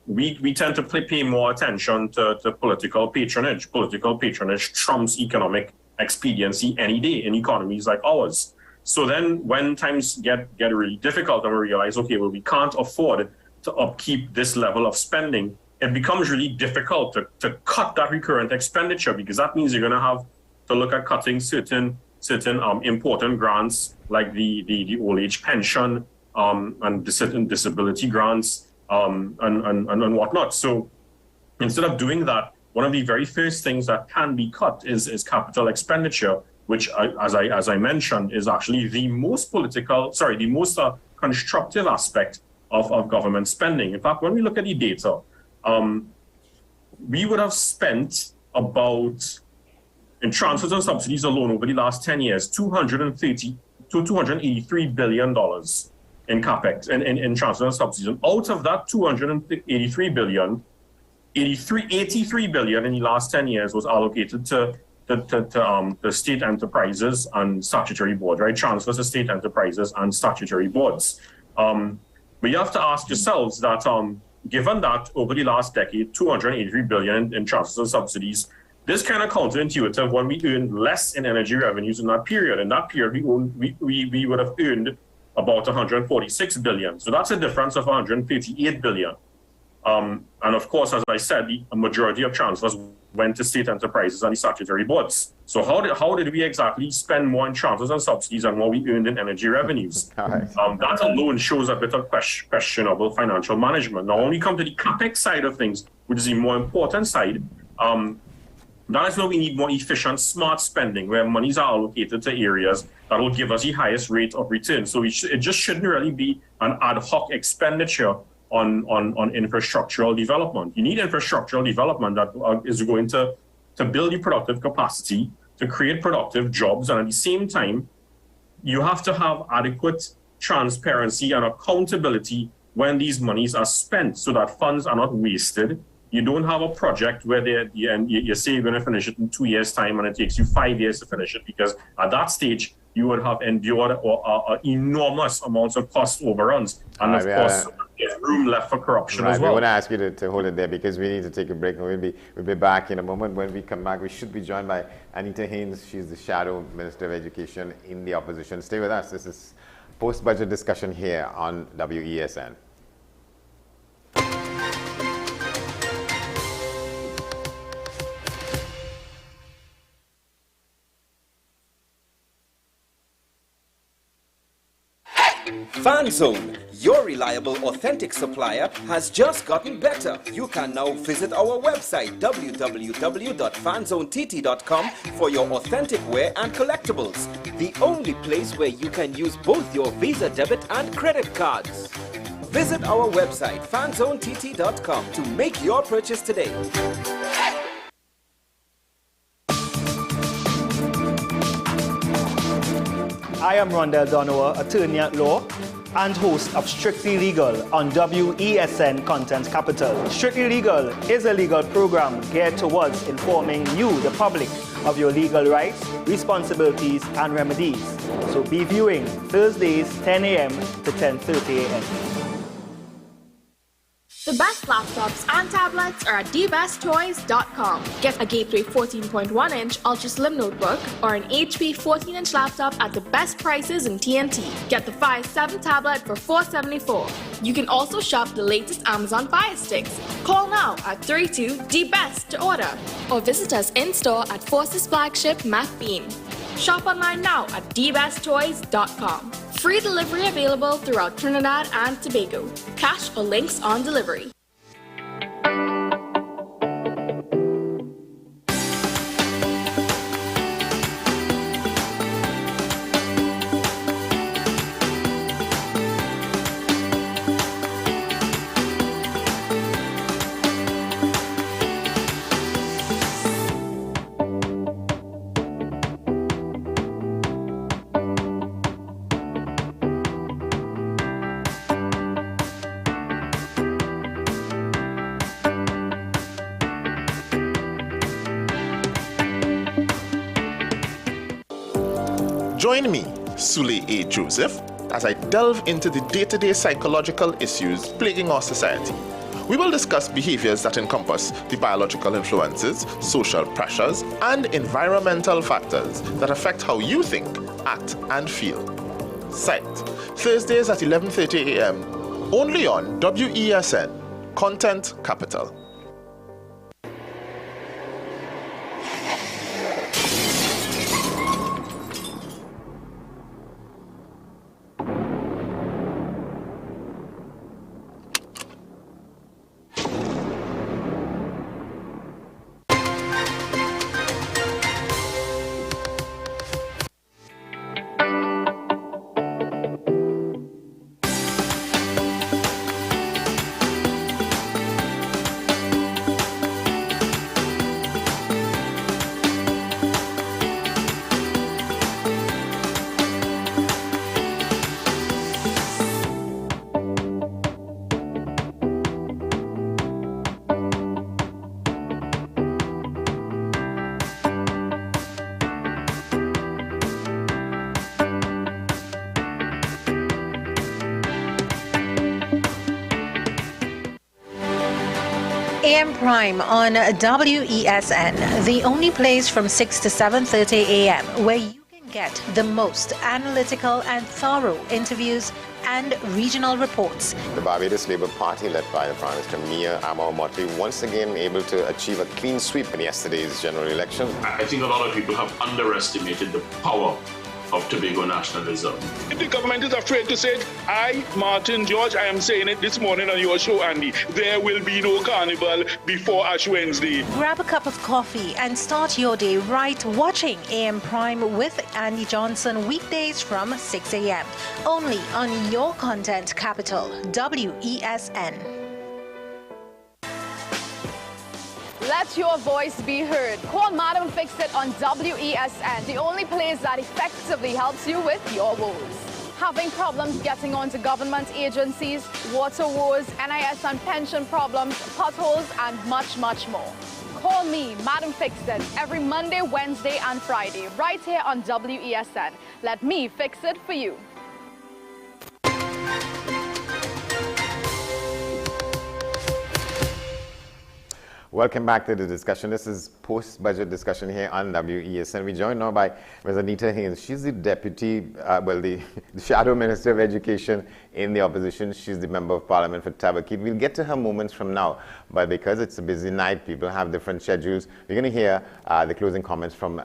we tend to pay more attention to political patronage. Political patronage trumps economic expediency any day in economies like ours. So then when times get really difficult and we realize, okay, well, we can't afford to upkeep this level of spending, it becomes really difficult to cut that recurrent expenditure, because that means you're going to have to look at cutting certain certain important grants like the old age pension and the certain disability grants and whatnot. So instead of doing that, one of the very first things that can be cut is capital expenditure, which, as I mentioned, is actually the most constructive aspect of government spending. In fact, when we look at the data, we would have spent about, in transfers and subsidies alone over the last 10 years, $283 billion in capex, in transfers and subsidies. And out of that $283 billion, 83 billion in the last 10 years was allocated to the state enterprises and statutory boards, right? Transfers to state enterprises and statutory boards. But you have to ask yourselves that given that over the last decade, 283 billion in transfers and subsidies, this kind of counterintuitive when we earned less in energy revenues in that period. In that period, we would have earned about 146 billion. So that's a difference of 158 billion. And of course, as I said, a majority of transfers went to state enterprises and the statutory boards. So how did we exactly spend more in transfers and subsidies than what we earned in energy revenues? That alone shows a bit of questionable financial management. Now, when we come to the capex side of things, which is the more important side, that is where we need more efficient, smart spending, where monies are allocated to areas that will give us the highest rate of return. So it just shouldn't really be an ad hoc expenditure on infrastructural development. You need infrastructural development that is going to build the productive capacity, to create productive jobs, and at the same time, you have to have adequate transparency and accountability when these monies are spent so that funds are not wasted. You don't have a project where you say you're going to finish it in 2 years' time and it takes you 5 years to finish it, because at that stage, you would have endured enormous amounts of cost overruns. And of course, there's room left for corruption as well. We want to ask you to hold it there because we need to take a break, and we'll be back in a moment. When we come back, we should be joined by Anita Haynes. She's the Shadow Minister of Education in the opposition. Stay with us. This is post-budget discussion here on WESN. FanZone, your reliable, authentic supplier, has just gotten better. You can now visit our website www.fanzonett.com for your authentic wear and collectibles. The only place where you can use both your Visa debit and credit cards. Visit our website fanzonett.com to make your purchase today. I am Rondell Donowa, attorney at law and host of Strictly Legal on WESN Content Capital. Strictly Legal is a legal program geared towards informing you, the public, of your legal rights, responsibilities, and remedies. So be viewing Thursdays 10 a.m. to 10:30 a.m. The best laptops and tablets are at dbesttoys.com. Get a Gateway 14.1-inch Ultra Slim notebook or an HP 14-inch laptop at the best prices in TNT. Get the Fire 7 tablet for $474. You can also shop the latest Amazon Fire Sticks. Call now at 32-DBEST to order or visit us in-store at Forces flagship Mac Bean. Shop online now at dbesttoys.com. Free delivery available throughout Trinidad and Tobago. Cash or links on delivery. Join me, Sule A. Joseph, as I delve into the day-to-day psychological issues plaguing our society. We will discuss behaviors that encompass the biological influences, social pressures, and environmental factors that affect how you think, act, and feel. Sight, Thursdays at 11:30 a.m., only on WESN, Content Capital. AM Prime on WESN, the only place from 6 to 7:30 a.m. where you can get the most analytical and thorough interviews and regional reports. The Barbados Labour Party, led by the Prime Minister Mia Amor-Motley, once again able to achieve a clean sweep in yesterday's general election. I think a lot of people have underestimated the power of Tobago nationalism. If the government is afraid to say it, I, Martin George, I am saying it this morning on your show, Andy, there will be no carnival before Ash Wednesday. Grab a cup of coffee and start your day right watching AM Prime with Andy Johnson weekdays from 6 a.m. only on your content capital, WESN. Let your voice be heard. Call Madam Fix It on WESN, the only place that effectively helps you with your woes. Having problems getting onto government agencies, water woes, NIS and pension problems, potholes, and much, much more. Call me, Madam Fix It, every Monday, Wednesday, and Friday, right here on WESN. Let me fix it for you. Welcome back to the discussion. This is post-budget discussion here on WESN. We're joined now by Ms. Anita Haynes. She's the deputy, the shadow minister of education in the opposition. She's the member of parliament for Tabaquite. We'll get to her moments from now, but because it's a busy night, people have different schedules. We're going to hear the closing comments from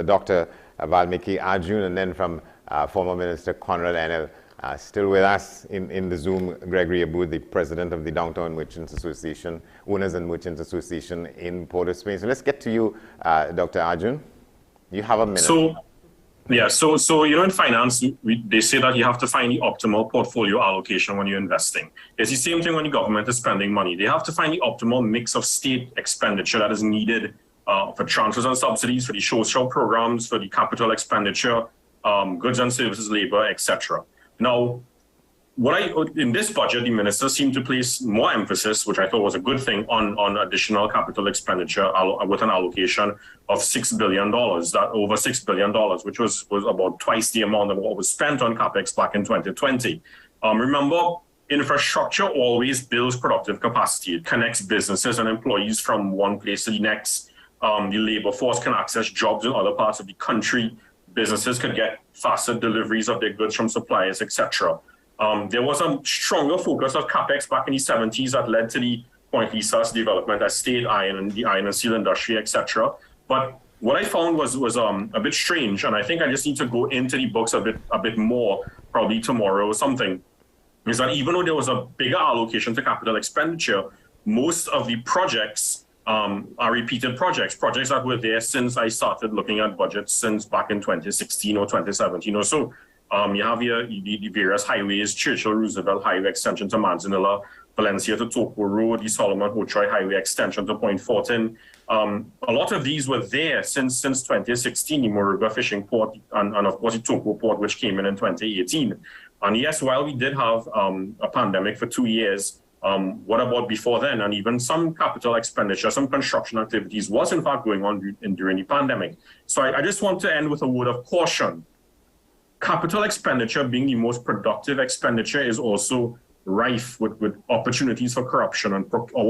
Dr. Valmiki Arjun, and then from former Minister Conrad Enel. Still with us in the Zoom, Gregory Aboud, the president of the Downtown Merchants Association, Owners and Merchants Association in Port-au-Prince. So let's get to you, Dr. Arjun. You have a minute. So you know, in finance, they say that you have to find the optimal portfolio allocation when you're investing. It's the same thing when the government is spending money. They have to find the optimal mix of state expenditure that is needed for transfers and subsidies, for the social programs, for the capital expenditure, goods and services, labor, etc. Now, in this budget, the minister seemed to place more emphasis, which I thought was a good thing, on additional capital expenditure with an allocation of $6 billion, over $6 billion, which was about twice the amount of what was spent on CapEx back in 2020. Remember, infrastructure always builds productive capacity. It connects businesses and employees from one place to the next. The labor force can access jobs in other parts of the country. Businesses could get faster deliveries of their goods from suppliers, etc. There was a stronger focus of CapEx back in the 70s that led to the Point Lisa's development as state iron and the iron and steel industry, etc. But what I found was a bit strange, and I think I just need to go into the books a bit more, probably tomorrow or something, is that even though there was a bigger allocation to capital expenditure, most of the projects are repeated projects that were there since I started looking at budgets since back in 2016 or 2017 or so. You have here the various highways, Churchill-Roosevelt Highway extension to Manzanilla, Valencia to Toco Road, the Solomon Hochoy Highway extension to Point Fortin. A lot of these were there since 2016, the Moruga Fishing Port and of course the Toco Port, which came in 2018. And yes, while we did have a pandemic for 2 years, what about before then? And even some capital expenditure, some construction activities was in fact going on during the pandemic. So I just want to end with a word of caution. Capital expenditure, being the most productive expenditure, is also rife with opportunities for corruption. And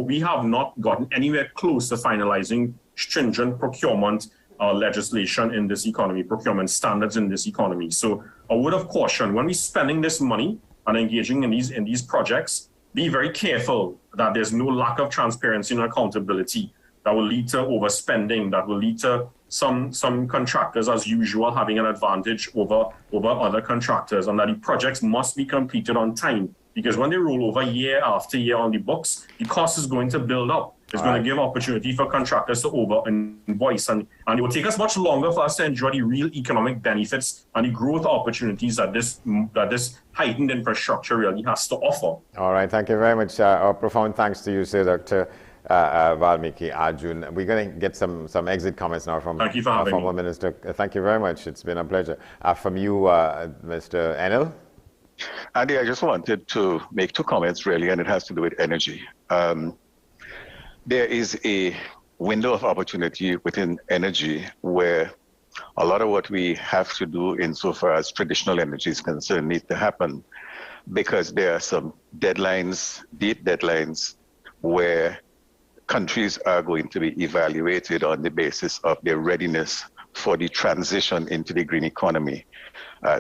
we have not gotten anywhere close to finalizing stringent procurement legislation in this economy, procurement standards in this economy. So a word of caution, when we're spending this money and engaging in these projects, be very careful that there's no lack of transparency and accountability that will lead to overspending, that will lead to some contractors, as usual, having an advantage over other contractors, and that the projects must be completed on time. Because when they roll over year after year on the books, the cost is going to build up. It's going to give opportunity for contractors to over-invoice, and it will take us much longer for us to enjoy the real economic benefits and the growth opportunities that this heightened infrastructure really has to offer. All right, thank you very much. Our profound thanks to you, sir, Dr. Valmiki Arjun. We're going to get some exit comments now from our former minister. Thank you very much. It's been a pleasure. From you, Mr. Enel. Andy, I just wanted to make two comments, really, and it has to do with energy. There is a window of opportunity within energy where a lot of what we have to do insofar as traditional energy is concerned need to happen, because there are some deadlines, deep deadlines, where countries are going to be evaluated on the basis of their readiness for the transition into the green economy.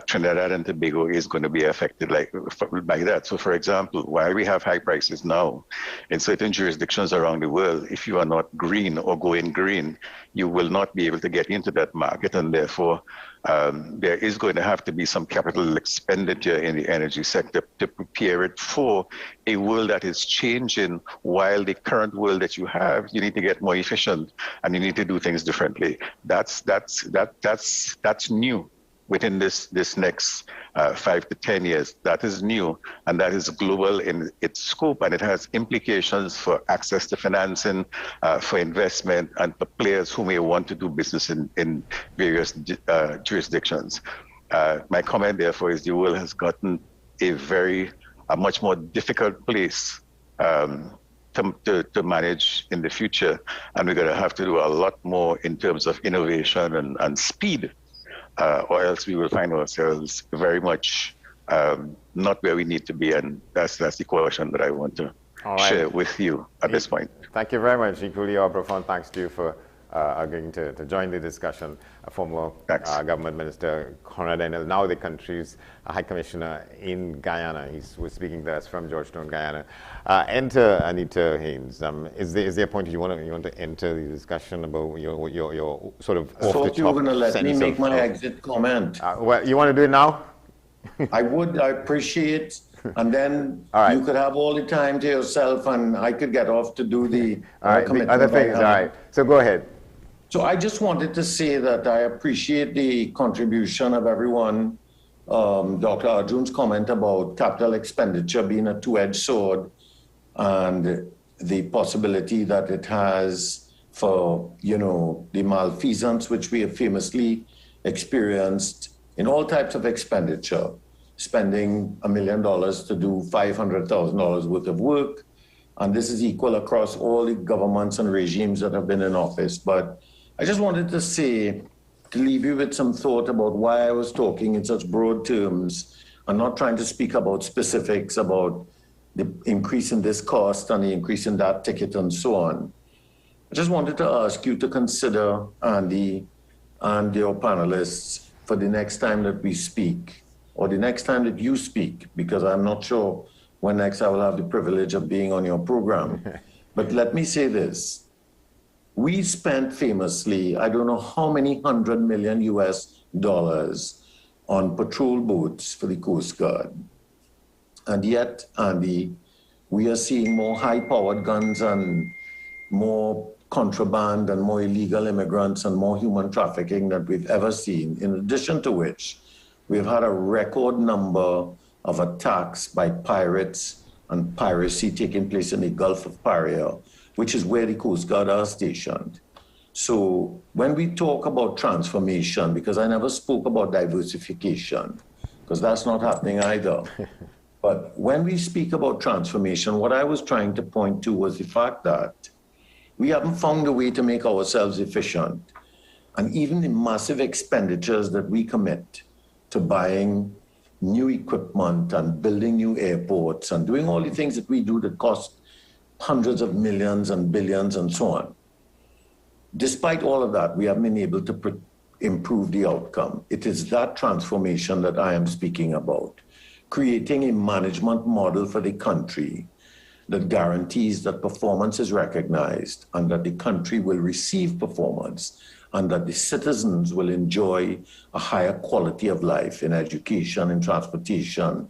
Trinidad and Tobago is going to be affected by that. So, for example, while we have high prices now, in certain jurisdictions around the world, if you are not green or going green, you will not be able to get into that market, and therefore there is going to have to be some capital expenditure in the energy sector to prepare it for a world that is changing. While the current world that you have, you need to get more efficient and you need to do things differently. That's new. Within this next 5 to 10 years. That is new, and that is global in its scope, and it has implications for access to financing, for investment, and for players who may want to do business in various jurisdictions. My comment, therefore, is the world has gotten a much more difficult place to manage in the future, and we're going to have to do a lot more in terms of innovation and speed. Or else we will find ourselves very much not where we need to be, and that's the question that I want to share with you at this point. Thank you very much. Equally, our profound thanks to you for agreeing to join the discussion. Former Government Minister Conrad Enel, now the country's High Commissioner in Guyana. He was speaking to us from Georgetown, Guyana. Enter Anita Haynes. Is there a point you want to enter the discussion about your sort of off the top? I thought you were going to let me make my exit comment. Well, you want to do it now? I would. I appreciate. And then you could have all the time to yourself, and I could get off to do the other things. All right. So go ahead. So I just wanted to say that I appreciate the contribution of everyone. Dr. Arjun's comment about capital expenditure being a two-edged sword, and the possibility that it has for, the malfeasance which we have famously experienced in all types of expenditure, spending $1 million to do $500,000 worth of work. And this is equal across all the governments and regimes that have been in office. But I just wanted to say, to leave you with some thought about why I was talking in such broad terms and not trying to speak about specifics about the increase in this cost and the increase in that ticket and so on. I just wanted to ask you to consider, Andy and your panelists, for the next time that we speak, or the next time that you speak, because I'm not sure when next I will have the privilege of being on your program. But let me say this. We spent famously, I don't know how many $100 million on patrol boats for the Coast Guard. And yet, Andy, we are seeing more high-powered guns and more contraband and more illegal immigrants and more human trafficking that we've ever seen. In addition to which, we've had a record number of attacks by pirates and piracy taking place in the Gulf of Paria, which is where the Coast Guard are stationed. So when we talk about transformation, because I never spoke about diversification, because that's not happening either. But when we speak about transformation, what I was trying to point to was the fact that we haven't found a way to make ourselves efficient. And even the massive expenditures that we commit to buying new equipment and building new airports and doing all the things that we do that cost hundreds of millions and billions and so on. Despite all of that, we haven't been able to improve the outcome. It is that transformation that I am speaking about, creating a management model for the country that guarantees that performance is recognized and that the country will receive performance and that the citizens will enjoy a higher quality of life in education, in transportation,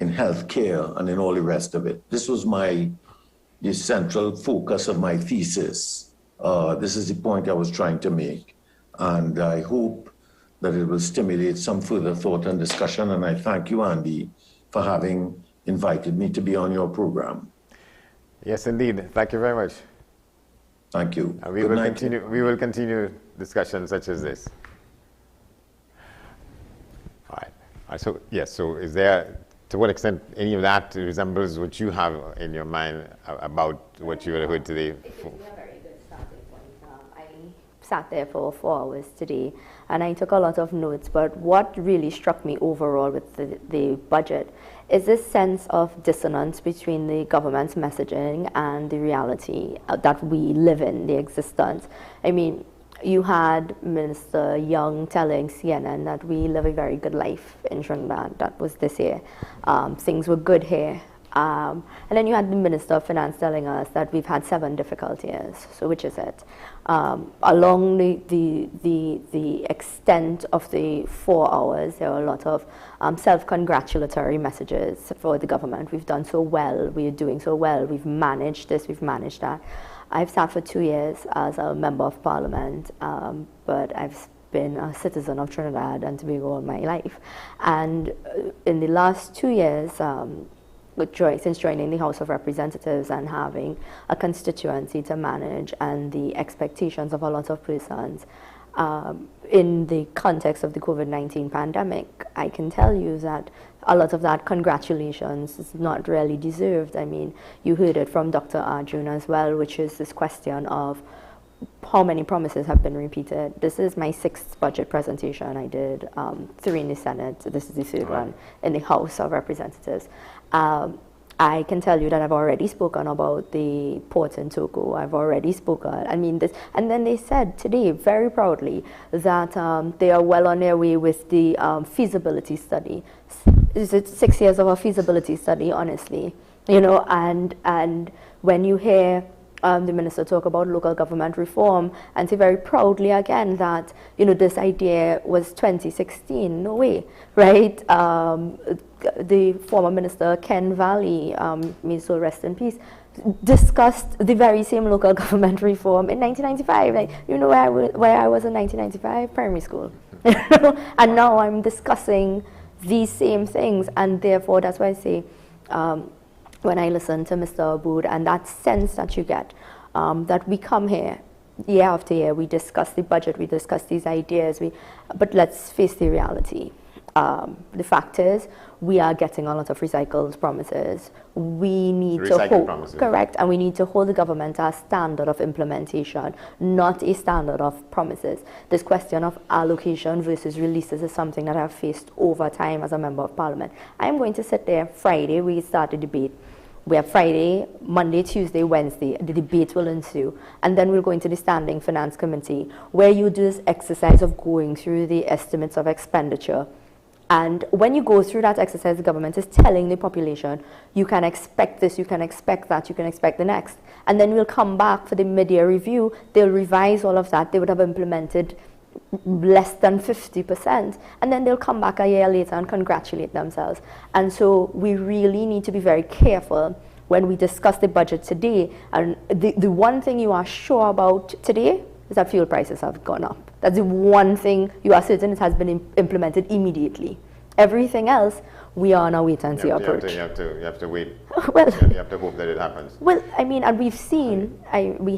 in healthcare, and in all the rest of it. This was the central focus of my thesis. This is the point I was trying to make. And I hope that it will stimulate some further thought and discussion. And I thank you, Andy, for having invited me to be on your program. Yes, indeed. Thank you very much. Thank you. We will continue discussions such as this. All right. So, yes, so is there, to what extent any of that resembles what you have in your mind about what you heard today? It could be a very good starting point. I sat there for 4 hours today, and I took a lot of notes, but what really struck me overall with the budget is this sense of dissonance between the government's messaging and the reality that we live in, the existence. I mean, you had Minister Young telling CNN that we live a very good life in Trinidad. That was this year. Things were good here. And then you had the Minister of Finance telling us that we've had 7 difficult years. So which is it? Along the extent of the 4 hours, there were a lot of self-congratulatory messages for the government. We've done so well. We are doing so well. We've managed this. We've managed that. I've sat for 2 years as a member of parliament, but I've been a citizen of Trinidad and Tobago all my life. And in the last 2 years, since joining the House of Representatives and having a constituency to manage and the expectations of a lot of persons, in the context of the COVID-19 pandemic, I can tell you that a lot of that congratulations is not really deserved. I mean, you heard it from Dr. Arjun as well, which is this question of how many promises have been repeated. This is my 6th budget presentation. I did 3 in the Senate. This is the 3rd one in the House of Representatives. I can tell you that I've already spoken about the port in Togo. I've already spoken. I mean, this, and then they said today, very proudly, that they are well on their way with the feasibility study. Is it 6 years of a feasibility study, honestly? You know, and when you hear the minister talk about local government reform and say very proudly again that, you know, this idea was 2016, no way, right? The former minister, Ken Valley, may so rest in peace, discussed the very same local government reform in 1995. Like, you know where I was in 1995? Primary school. And now I'm discussing these same things, and therefore that's why I say, when I listen to Mr. Aboud and that sense that you get, that we come here year after year, we discuss the budget, we discuss these ideas, but let's face the reality. The fact is, we are getting a lot of recycled promises. We need to hold, correct, and we need to hold the government to a standard of implementation, not a standard of promises. This question of allocation versus releases is something that I've faced over time as a member of parliament. I'm going to sit there Friday, we start a debate. We have Friday, Monday, Tuesday, Wednesday, the debate will ensue. And then we'll go into the Standing Finance Committee, where you do this exercise of going through the estimates of expenditure. And when you go through that exercise, the government is telling the population, you can expect this, you can expect that, you can expect the next. And then we'll come back for the mid-year review, they'll revise all of that, they would have implemented less than 50%, and then they'll come back a year later and congratulate themselves. And so we really need to be very careful when we discuss the budget today. And the one thing you are sure about today is that fuel prices have gone up. That's the one thing you are certain it has been implemented immediately. Everything else, we are on a wait and see approach. You have to wait. Well, you have to hope that it happens. Well, I mean, and we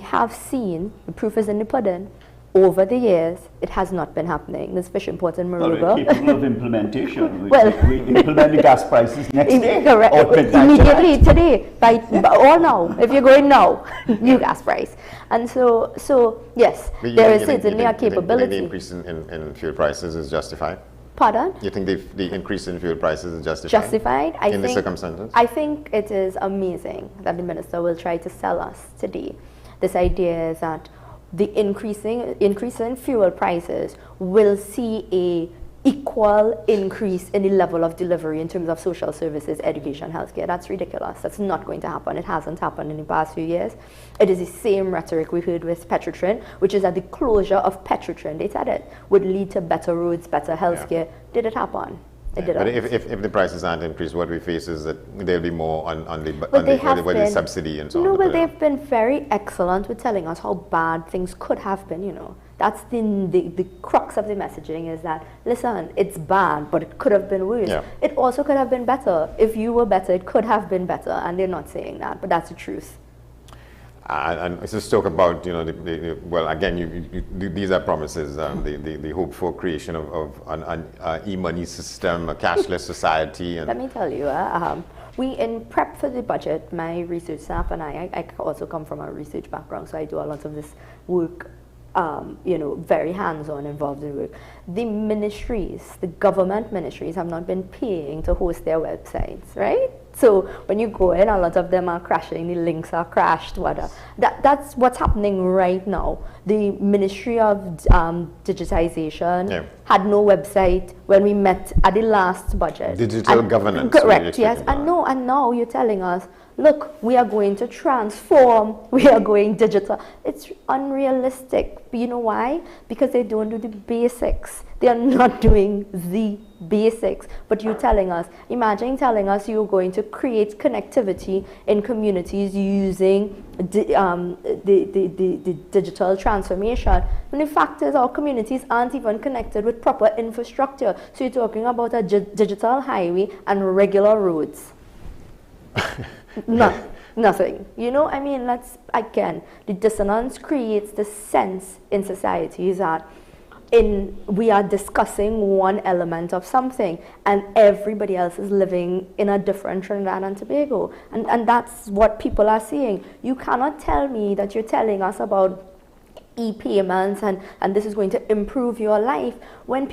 have seen, the proof is in the pudding. Over the years, it has not been happening. There's fishing ports in Moruga. Well, we're capable of implementation. We implement the gas prices next day. Correct. Immediately, today, or now. If you're going now, new gas price. And so yes, there is certainly a capability. The increase in fuel prices is justified? Pardon? You think the increase in fuel prices is justified? Justified? In the circumstances? I think it is amazing that the minister will try to sell us today. This idea is that the increase in fuel prices will see a equal increase in the level of delivery in terms of social services, education, healthcare. That's ridiculous. That's not going to happen. It hasn't happened in the past few years. It is the same rhetoric we heard with Petrotrin, which is that the closure of Petrotrin, they said it, would lead to better roads, better healthcare. Yeah. Did it happen? It didn't. But if the prices aren't increased, what we face is that there'll be more on the subsidy and so on. No, well, they've been very excellent with telling us how bad things could have been, you know. That's the crux of the messaging is that, listen, it's bad, but it could have been worse. Yeah. It also could have been better. If you were better, it could have been better, and they're not saying that, but that's the truth. And let's just talk about, you know, well, again, these are promises, the hope for creation of an e-money system, a cashless society. And let me tell you, we in prep for the budget, my research staff and I also come from a research background, so I do a lot of this work very hands-on involved in work. The ministries, the government ministries have not been paying to host their websites, right? So when you go in, a lot of them are crashing, the links are crashed, whatever. That's what's happening right now. The Ministry of Digitization had no website when we met at the last budget. Digital governance. Correct, yes. And now you're telling us, look, we are going to transform, we are going digital. It's unrealistic. But you know why? Because they don't do the basics. They are not doing the basics. But you're telling us, imagine telling us you're going to create connectivity in communities using the digital transformation. When the fact is our communities aren't even connected with proper infrastructure. So you're talking about a digital highway and regular roads. Nothing. Again, the dissonance creates the sense in societies that we are discussing one element of something and everybody else is living in a different Trinidad and Tobago. And that's what people are seeing. You cannot tell me that you're telling us about e-payments and this is going to improve your life when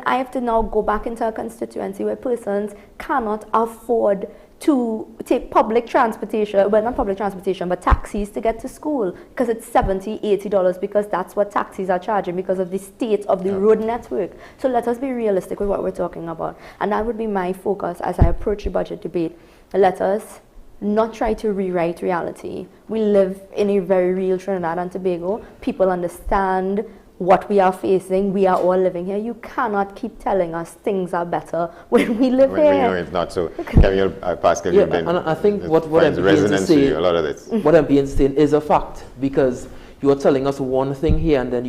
I have to now go back into a constituency where persons cannot afford to take public transportation, well, not public transportation, but taxis to get to school because it's $70, $80 because that's what taxis are charging because of the state of the road network. So let us be realistic with what we're talking about. And that would be my focus as I approach the budget debate. Let us not try to rewrite reality. We live in a very real Trinidad and Tobago. People understand what we are facing. We are all living here. You cannot keep telling us things are better when we live here. We know it's not so. Camille, Pascal, you've been. And I think what I'm beginning to say, a lot of this. What I'm beginning to say is a fact, because you are telling us one thing here and then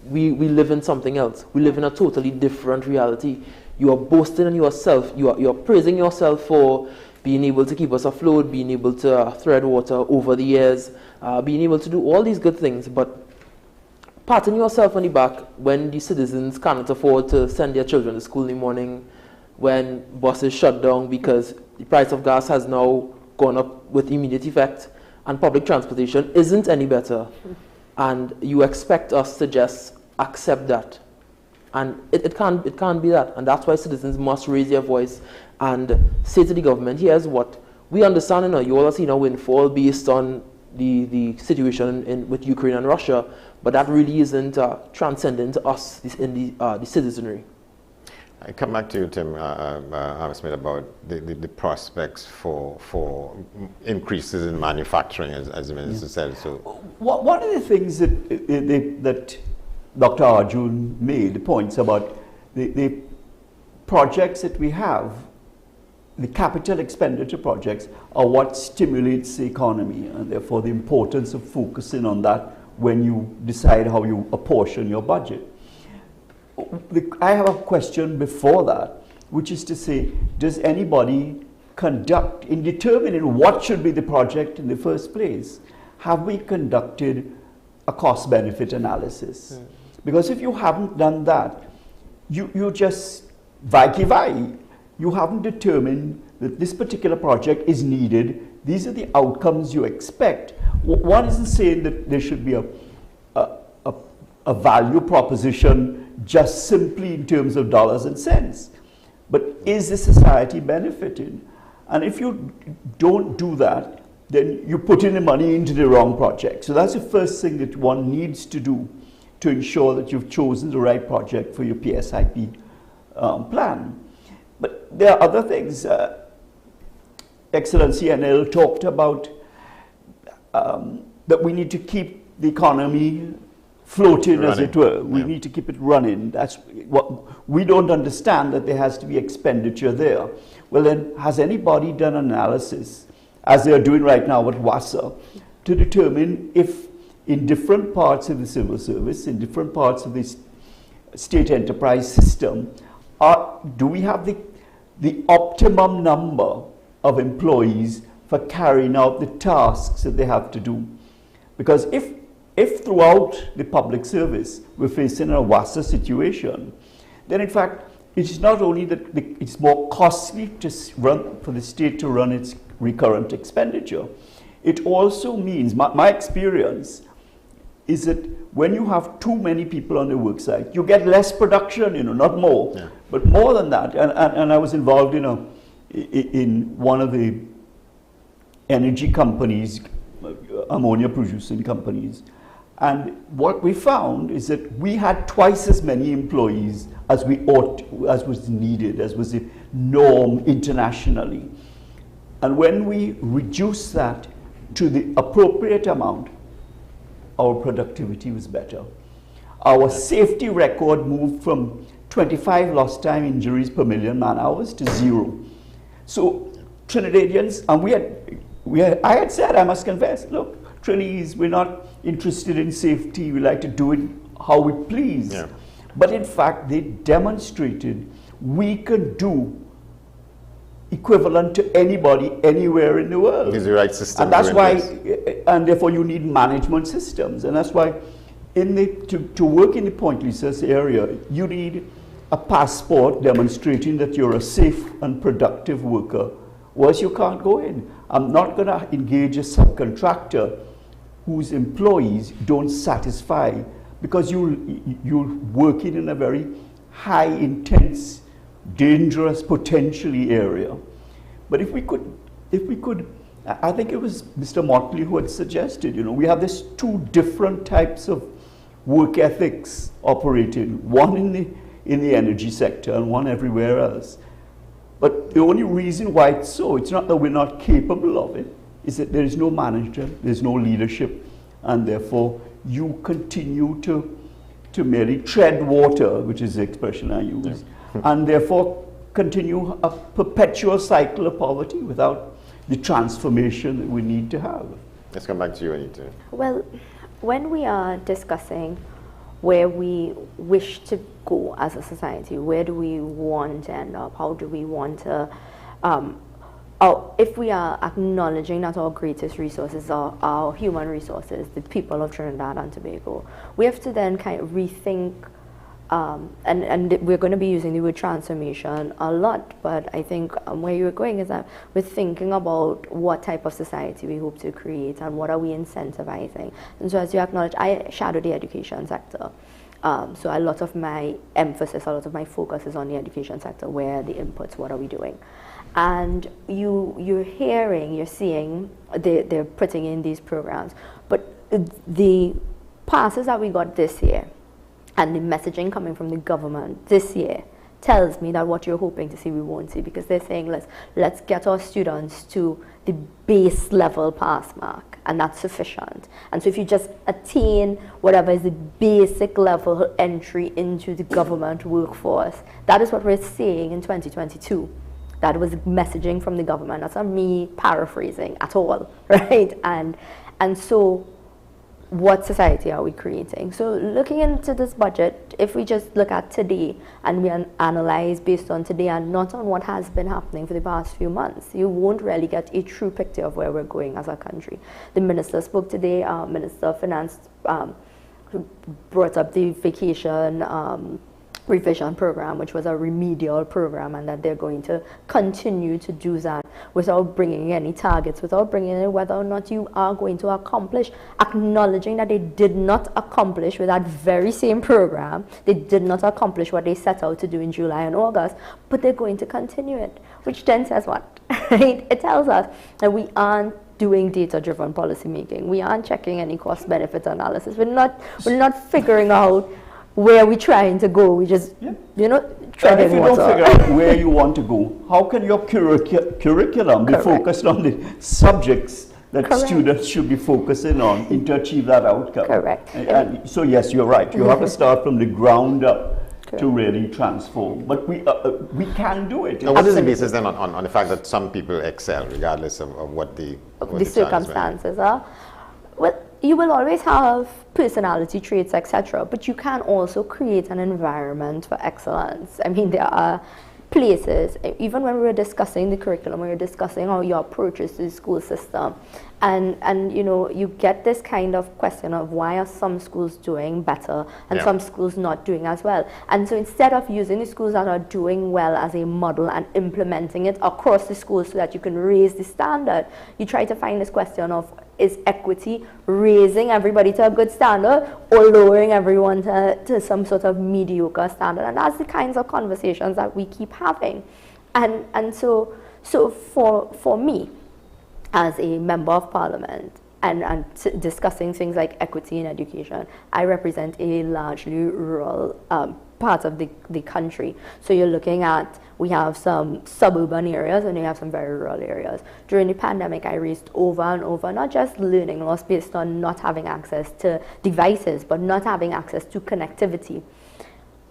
we live in something else. We live in a totally different reality. You are boasting on yourself. You are praising yourself for being able to keep us afloat, being able to thread water over the years, being able to do all these good things, but patting yourself on the back when the citizens cannot afford to send their children to school in the morning, when buses shut down because the price of gas has now gone up with immediate effect and public transportation isn't any better. And you expect us to just accept that. And it can't be that. And that's why citizens must raise their voice and say to the government, here's what we understand. You all are seeing a windfall based on the situation with Ukraine and Russia, but that really isn't transcendent to us in the citizenry. I come back to you, Tim Smith, about the prospects for increases in manufacturing, as the Minister said. So, one of the things that Dr. Arjun made, the points about the projects that we have, the capital expenditure projects, are what stimulates the economy, and therefore the importance of focusing on that when you decide how you apportion your budget. I have a question before that, which is to say, does anybody conduct, in determining what should be the project in the first place, have we conducted a cost-benefit analysis? Because if you haven't done that, you just vai. You haven't determined that this particular project is needed. These are the outcomes you expect. One isn't saying that there should be a value proposition just simply in terms of dollars and cents. But is the society benefiting? And if you don't do that, then you put in the money into the wrong project. So that's the first thing that one needs to do to ensure that you've chosen the right project for your PSIP plan. But there are other things. Excellency NL talked about that we need to keep the economy floating, as it were. We need to keep it running. That's what we don't understand, that there has to be expenditure there. Well, then, has anybody done analysis, as they are doing right now with WASA, to determine if in different parts of the civil service, in different parts of the state enterprise system, do we have the optimum number of employees for carrying out the tasks that they have to do? Because if throughout the public service we're facing a WASA situation, then in fact it's not only that it's more costly to run for the state to run its recurrent expenditure, it also means, my experience, is that when you have too many people on the work site, you get less production, not more. Yeah. But more than that, and I was involved in one of the energy companies, ammonia producing companies. And what we found is that we had twice as many employees as we ought, as was needed, as was the norm internationally. And when we reduced that to the appropriate amount, our productivity was better. Our safety record moved from 25 lost time injuries per million man hours to 0. So Trinidadians, and I had said, I must confess, look, Trinis, we're not interested in safety, we like to do it how we please. Yeah. But in fact, they demonstrated we can do equivalent to anybody anywhere in the world. Because the right system. And that's why, and therefore you need management systems. And that's why to work in the point research area, you need a passport demonstrating that you're a safe and productive worker, or else you can't go in. I'm not going to engage a subcontractor whose employees don't satisfy, because you're working in a very high, intense, dangerous, potentially area. But if we could, I think it was Mr. Motley who had suggested, we have these two different types of work ethics operating, one in the energy sector and one everywhere else. But the only reason why it's so, it's not that we're not capable of it, is that there is no management, there's no leadership, and therefore you continue to merely tread water, which is the expression I use, and therefore continue a perpetual cycle of poverty without the transformation that we need to have. Let's come back to you, Anita. Well, when we are discussing where we wish to go as a society, where do we want to end up, how do we want to, if we are acknowledging that our greatest resources are our human resources, the people of Trinidad and Tobago, we have to then kind of rethink, and we're going to be using the word transformation a lot, but I think where you're going is that we're thinking about what type of society we hope to create and what are we incentivizing. And so as you acknowledge, I shadow the education sector. So a lot of my emphasis, a lot of my focus is on the education sector. Where are the inputs? What are we doing? And you're hearing, you're seeing, they're putting in these programs. But the passes that we got this year and the messaging coming from the government this year tells me that what you're hoping to see, we won't see, because they're saying let's get our students to the base level pass mark, and that's sufficient. And so if you just attain whatever is the basic level entry into the government workforce, that is what we're seeing in 2022. That was messaging from the government. That's not me paraphrasing at all, right? And so what society are we creating? So looking into this budget, if we just look at today and we analyze based on today and not on what has been happening for the past few months, you won't really get a true picture of where we're going as a country. The minister spoke today, Minister of Finance brought up the vacation revision program, which was a remedial program, and that they're going to continue to do that without bringing any targets, without bringing in whether or not you are going to accomplish, acknowledging that they did not accomplish with that very same program, they did not accomplish what they set out to do in July and August, but they're going to continue it, which then says what? It tells us that we aren't doing data-driven policy making. We aren't checking any cost-benefit analysis. We're not figuring out where we're trying to go. We just, treading if you water. don't figure out where you want to go, how can your curriculum be focused on the subjects that students should be focusing on to achieve that outcome? Correct. And so yes, you're right. You have to start from the ground up to really transform. But we can do it. Now, what is the basis then on the fact that some people excel regardless of what the circumstances are? Well, you will always have personality traits, etc., but you can also create an environment for excellence. I mean, there are places, even when we were discussing the curriculum, we were discussing how your approach is to the school system, and you get this kind of question of why are some schools doing better and some schools not doing as well. And so instead of using the schools that are doing well as a model and implementing it across the schools so that you can raise the standard, you try to find this question of, is equity raising everybody to a good standard or lowering everyone to some sort of mediocre standard? And that's the kinds of conversations that we keep having. And so for me, as a member of parliament, and discussing things like equity in education, I represent a largely rural part of the country. So you're looking at, we have some suburban areas and you have some very rural areas. During the pandemic, I raised over and over, not just learning loss based on not having access to devices, but not having access to connectivity.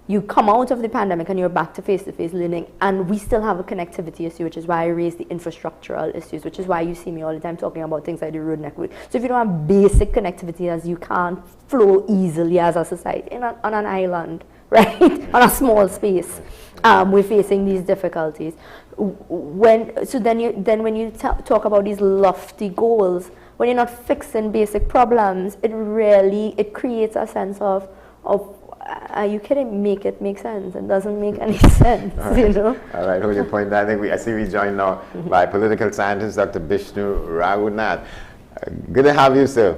You come out of the pandemic and you're back to face-to-face learning, and we still have a connectivity issue, which is why I raise the infrastructural issues, which is why you see me all the time talking about things like the road network. So if you don't have basic connectivity, as you can't flow easily as a society on an island, right, on a small space, we're facing these difficulties. When you talk about these lofty goals, when you're not fixing basic problems, it creates a sense of are you kidding? Make it make sense. It doesn't make any sense, you know? All right, hold your point. I see we joined now by political scientist Dr. Bishnu Raghunath. Good to have you, sir.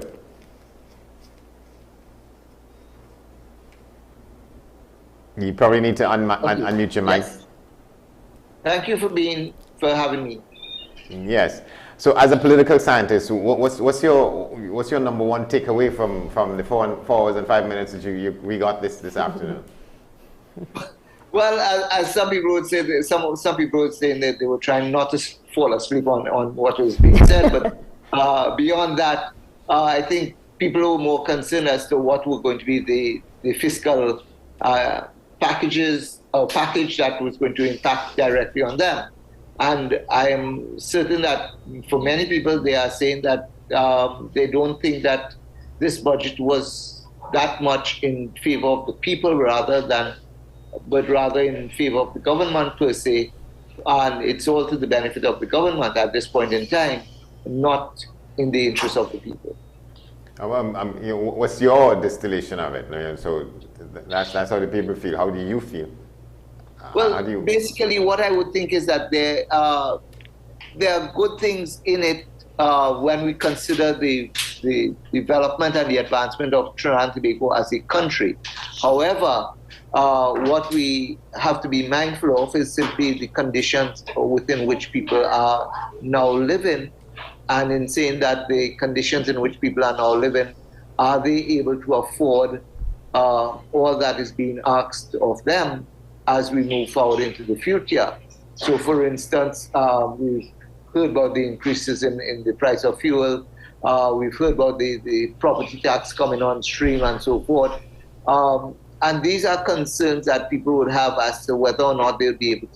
You probably need to unmute your mic. Yes. Thank you for having me. Yes. So, as a political scientist, what's your number one takeaway from the 4 hours and 5 minutes that we got this afternoon? Well, as some people would say, some people would say that they were trying not to fall asleep on what was being said, but beyond that, I think people were more concerned as to what were going to be the fiscal package that was going to impact directly on them. And I am certain that for many people, they are saying that they don't think that this budget was that much in favor of the people but rather in favor of the government per se. And it's all to the benefit of the government at this point in time, not in the interest of the people. What's your distillation of it? So that's how the people feel. How do you feel? Well, basically what I would think is that there are good things in it when we consider the development and the advancement of Trinidad and Tobago as a country. However, what we have to be mindful of is simply the conditions within which people are now living. And in saying that, the conditions in which people are now living, are they able to afford all that is being asked of them as we move forward into the future? So, for instance, we've heard about the increases in the price of fuel. We've heard about the property tax coming on stream and so forth. And these are concerns that people would have as to whether or not they'll be able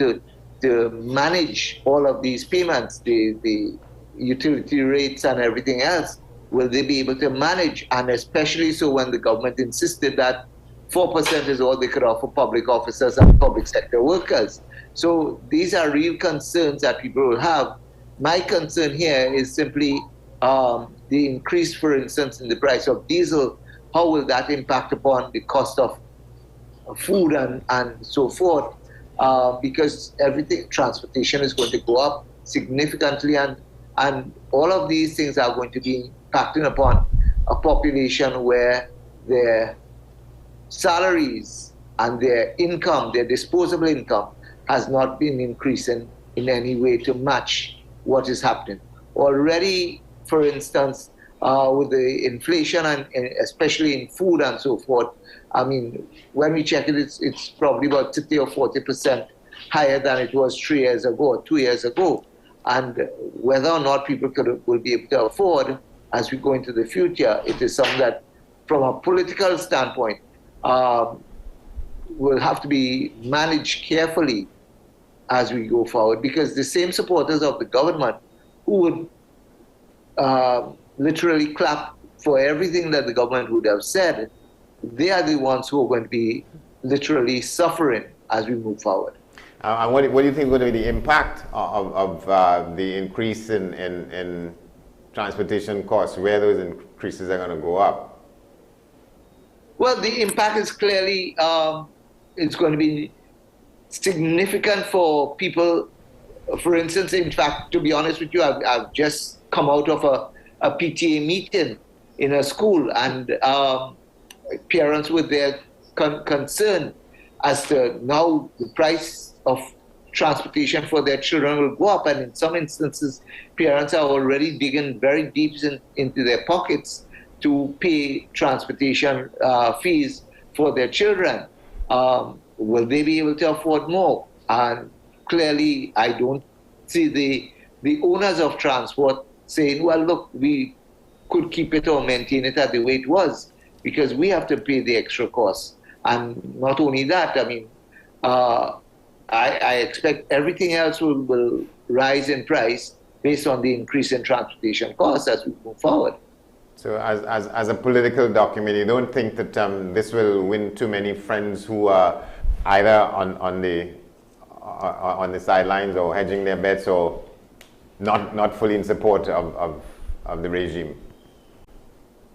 to manage all of these payments, the utility rates and everything else. Will they be able to manage? And especially so when the government insisted that 4% is all they could offer public officers and public sector workers. So these are real concerns that people will have. My concern here is simply the increase, for instance, in the price of diesel. How will that impact upon the cost of food and so forth? Because transportation is going to go up significantly, and all of these things are going to be impacting upon a population where their salaries and their income, their disposable income, has not been increasing in any way to match what is happening. Already, for instance, with the inflation and especially in food and so forth, I mean, when we check it, it's probably about 30 or 40% higher than it was 3 years ago or 2 years ago. And whether or not people will be able to afford as we go into the future, it is something that, from a political standpoint, will have to be managed carefully as we go forward, because the same supporters of the government who would literally clap for everything that the government would have said, they are the ones who are going to be literally suffering as we move forward. And what do you think is going to be the impact of the increase in transportation costs, where those increases are going to go up? Well, the impact is clearly, it's going to be significant for people. For instance, in fact, to be honest with you, I've just come out of a PTA meeting in a school, and parents were there concerned as to now the price of transportation for their children will go up, and in some instances, parents are already digging very deep into their pockets to pay transportation fees for their children. Will they be able to afford more? And clearly, I don't see the owners of transport saying, well, look, we could keep it or maintain it at the way it was, because we have to pay the extra costs. And not only that, I mean, I expect everything else will rise in price based on the increase in transportation costs as we move forward. So as a political document, you don't think that this will win too many friends who are either on the sidelines or hedging their bets, or not fully in support of the regime?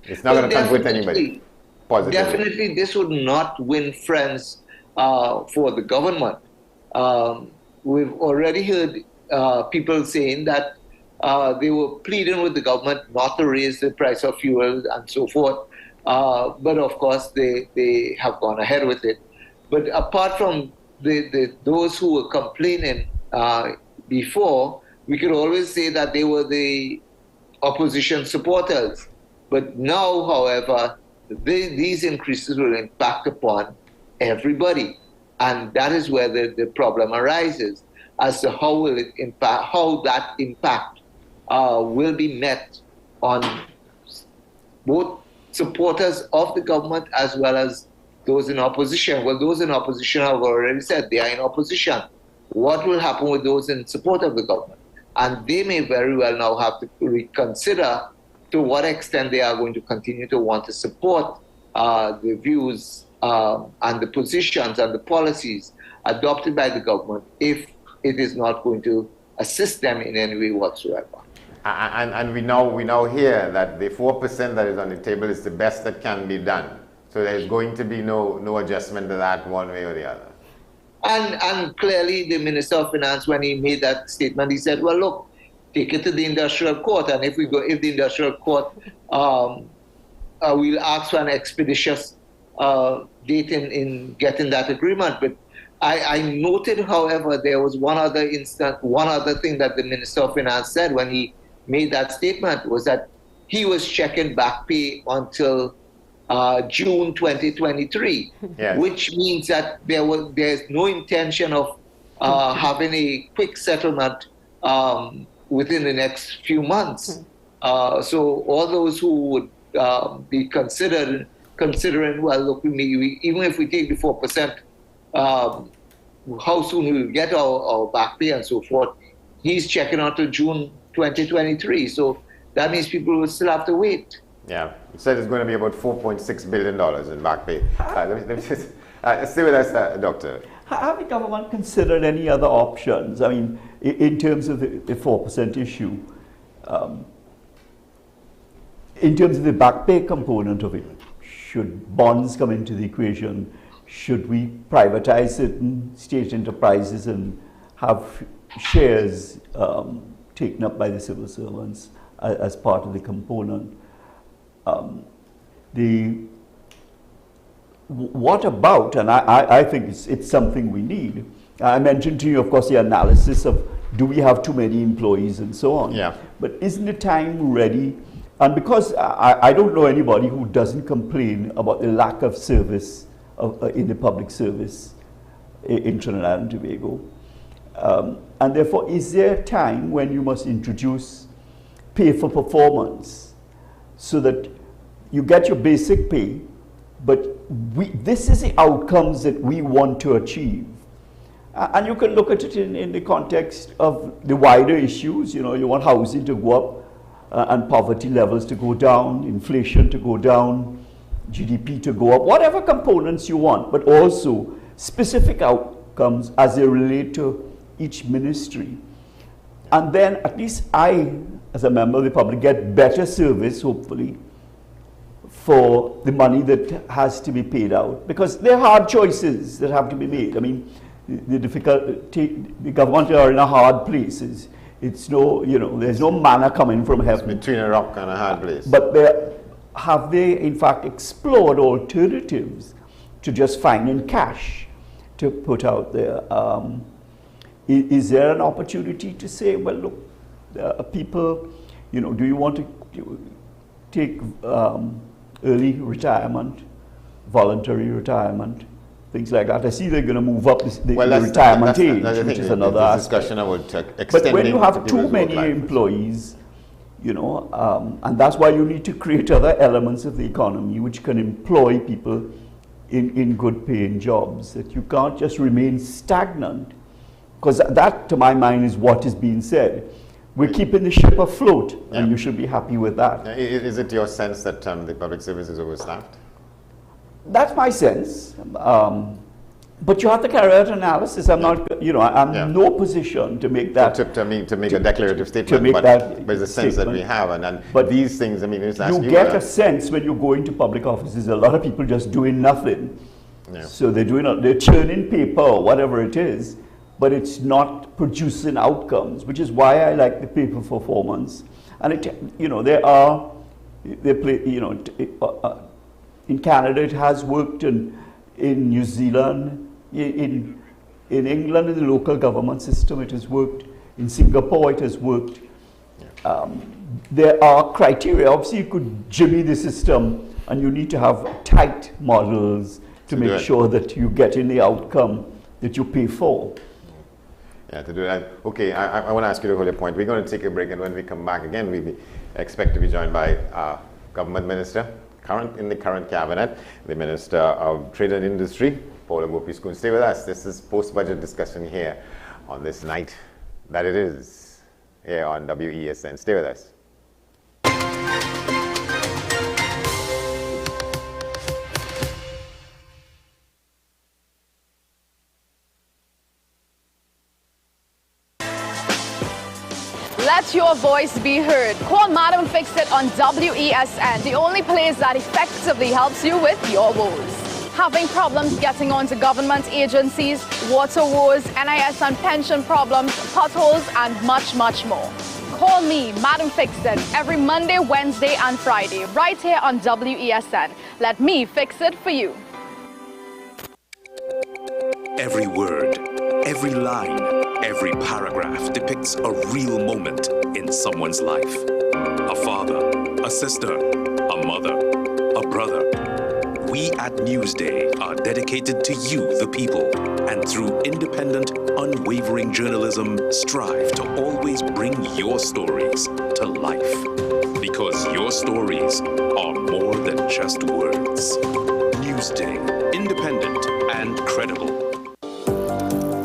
It's not going to convert anybody positively. Definitely, this would not win friends for the government. We've already heard people saying that they were pleading with the government not to raise the price of fuel and so forth. But of course, they have gone ahead with it. But apart from those who were complaining before, we could always say that they were the opposition supporters. But now, however, these increases will impact upon everybody. And that is where the problem arises as to how will it impact, how that impact will be met on both supporters of the government as well as those in opposition. Well, those in opposition have already said they are in opposition. What will happen with those in support of the government? And they may very well now have to reconsider to what extent they are going to continue to want to support the views and the positions and the policies adopted by the government if it is not going to assist them in any way whatsoever. And we now hear that the 4% that is on the table is the best that can be done. So there's going to be no adjustment to that one way or the other. And clearly the Minister of Finance, when he made that statement, he said, well, look, take it to the industrial court. And if the industrial court will ask for an expeditious date in getting that agreement. But I noted, however, there was one other thing that the Minister of Finance said when he made that statement, was that he was checking back pay until June 2023, yes. Which means that there's no intention of having a quick settlement within the next few months. So all those who would be considering, well, look, even if we take the 4%, how soon we will get our back pay and so forth, he's checking out to June 2023. So that means people will still have to wait. Yeah, it said it's going to be about $4.6 billion in back pay. Let me just stay with us, Doctor. Have the government considered any other options? I mean, in terms of the 4% issue, in terms of the back pay component of it, should bonds come into the equation? Should we privatize certain state enterprises and have shares taken up by the civil servants as part of the component? What about, and I think it's something we need. I mentioned to you, of course, the analysis of do we have too many employees and so on. Yeah. But isn't the time ready? And because I don't know anybody who doesn't complain about the lack of service in the public service in Trinidad and Tobago. And therefore, is there a time when you must introduce pay for performance so that you get your basic pay, but this is the outcomes that we want to achieve? And you can look at it in the context of the wider issues. You know, you want housing to go up and poverty levels to go down, inflation to go down, GDP to go up, whatever components you want, but also specific outcomes as they relate to each ministry. And then at least I, as a member of the public, get better service, hopefully, for the money that has to be paid out. Because there are hard choices that have to be made. I mean, the government are in a hard place. It's no, there's no manna coming from heaven. It's between a rock and a hard place. But have they, in fact, explored alternatives to just finding cash to put out there? Is there an opportunity to say, well, look, people, do you want to take early retirement, voluntary retirement, things like that? I see they're going to move up the retirement age, which is another aspect. But when you have too many employees, and that's why you need to create other elements of the economy which can employ people in good paying jobs, that you can't just remain stagnant, because that, to my mind, is what is being said. We're keeping the ship afloat, and you should be happy with that. Is it your sense that the public service is overstaffed? That's my sense. But you have to carry out analysis. I'm not, I'm in no position to make that. To make a declarative statement, but it's a sense that we have. But these things, you get a sense when you go into public offices, a lot of people just doing nothing. So they're churning paper or whatever it is, but it's not producing outcomes, which is why I like the pay for performance. And in Canada it has worked, in New Zealand, in England, in the local government system it has worked, in Singapore it has worked. There are criteria. Obviously you could jimmy the system, and you need to have tight models to make sure that you get in the outcome that you pay for. Yeah, to do that. Okay, I want to ask you to hold your point. We're going to take a break, and when we come back again, we expect to be joined by our government minister, in the current cabinet, the Minister of Trade and Industry, Paula Gopi-Skun. Stay with us. This is post-budget discussion here on this night that it is, here on WESN. Stay with us. Let your voice be heard. Call Madam Fix It on WESN, the only place that effectively helps you with your woes. Having problems getting onto government agencies, water woes, NIS and pension problems, potholes, and much, much more. Call me, Madam Fix It, every Monday, Wednesday, and Friday, right here on WESN. Let me fix it for you. Every word, every line, every paragraph depicts a real moment in someone's life. A father, a sister, a mother, a brother. We at Newsday are dedicated to you, the people, and through independent, unwavering journalism, strive to always bring your stories to life. Because your stories are more than just words. Newsday, independent and credible.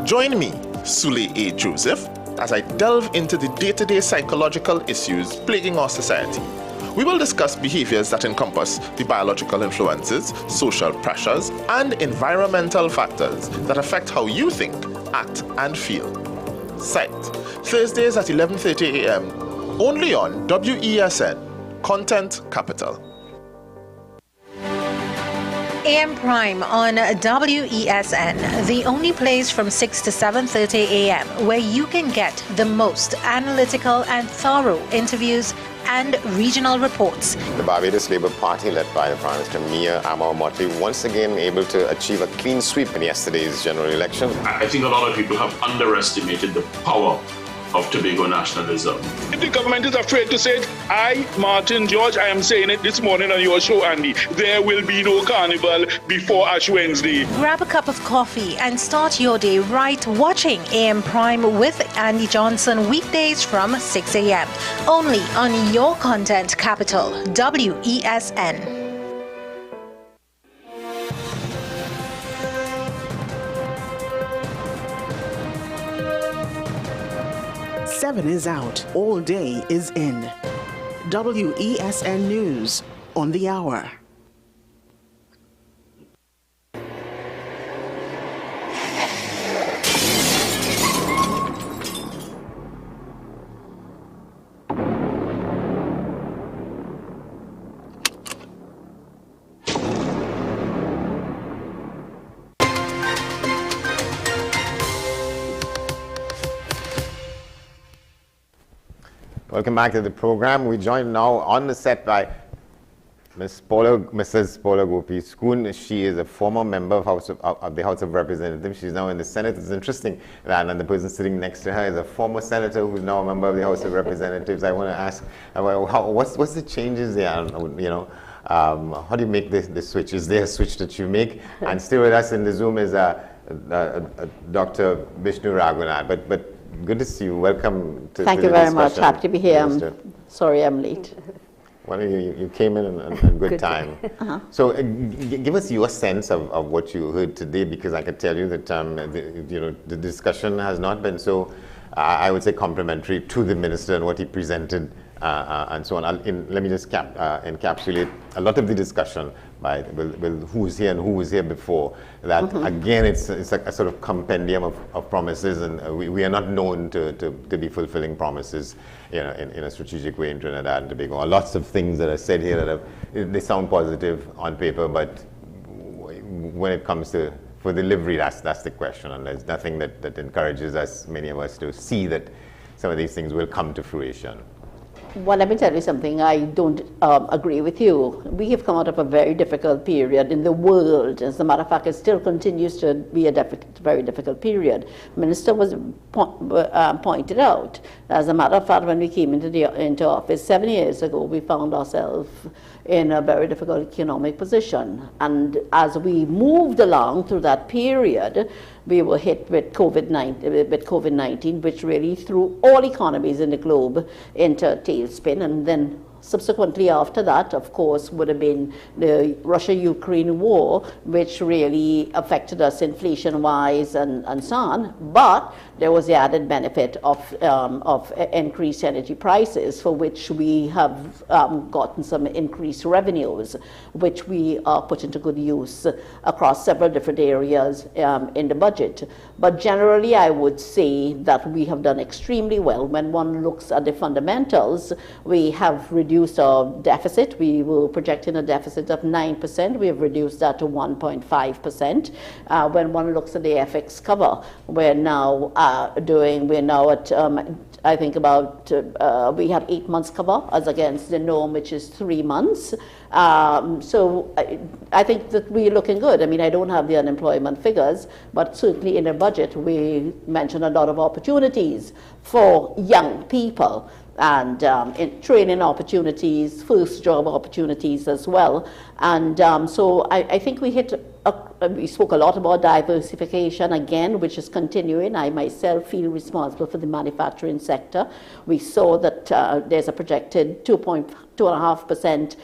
Join me, Sule A. Joseph, as I delve into the day-to-day psychological issues plaguing our society. We will discuss behaviors that encompass the biological influences, social pressures, and environmental factors that affect how you think, act, and feel. Site, Thursdays at 11:30 a.m., only on WESN, Content Capital. AM Prime on WESN, the only place from 6 to 7:30 a.m. where you can get the most analytical and thorough interviews and regional reports. The Barbados Labour Party, led by the Prime Minister Mia Amor-Motley, once again able to achieve a clean sweep in yesterday's general election. I think a lot of people have underestimated the power of Tobago nationalism. If the government is afraid to say it, I, Martin George, I am saying it this morning on your show, Andy. There will be no carnival before Ash Wednesday. Grab a cup of coffee and start your day right watching AM Prime with Andy Johnson weekdays from 6 a.m. Only on your content capital, WESN. Seven is out. All day is in. WESN News on the hour. Welcome back to the program. We joined now on the set by Mrs. Paula Gopi-Skoon. She is a former member of the House of Representatives. She's now in the Senate. It's interesting that, and the person sitting next to her is a former senator who's now a member of the House of Representatives. I want to ask, what's the changes there? You know, how do you make the switch? Is there a switch that you make? And still with us in the Zoom is Dr. Vishnu Raghunath. But good to see you. Welcome to Thank you very much. Happy to be here. I'm sorry I'm late. Well, you came in a good time. So give us your sense of what you heard today, because I can tell you that the discussion has not been so, I would say, complimentary to the minister and what he presented and so on. Let me just encapsulate a lot of the discussion by who's here and who was here before. That again, it's like a sort of compendium of promises, and we are not known to be fulfilling promises, in a strategic way in Trinidad and Tobago. Lots of things that are said here that they sound positive on paper, but when it comes to for delivery, that's the question, and there's nothing that encourages us, many of us, to see that some of these things will come to fruition. Well, let me tell you something. I don't agree with you. We have come out of a very difficult period in the world. As a matter of fact, it still continues to be a very difficult period. Minister was pointed out. As a matter of fact, when we came into office 7 years ago, we found ourselves in a very difficult economic position. And as we moved along through that period, we were hit with COVID-19, which really threw all economies in the globe into a tailspin. And then subsequently after that, of course, would have been the Russia-Ukraine war, which really affected us inflation-wise and so on. But there was the added benefit of increased energy prices, for which we have gotten some increased revenues, which we put into good use across several different areas in the budget. But generally, I would say that we have done extremely well. When one looks at the fundamentals, we have reduced our deficit. We were projecting a deficit of 9%. We have reduced that to 1.5%. When one looks at the FX cover, we're now at I think about we have 8 months cover as against the norm, which is 3 months. So I think that we're looking good. I mean, I don't have the unemployment figures, but certainly in the budget we mentioned a lot of opportunities for young people, and in training opportunities, first job opportunities as well. And so I think we we spoke a lot about diversification again, which is continuing. I myself feel responsible for the manufacturing sector. We saw that there's a projected 2.5%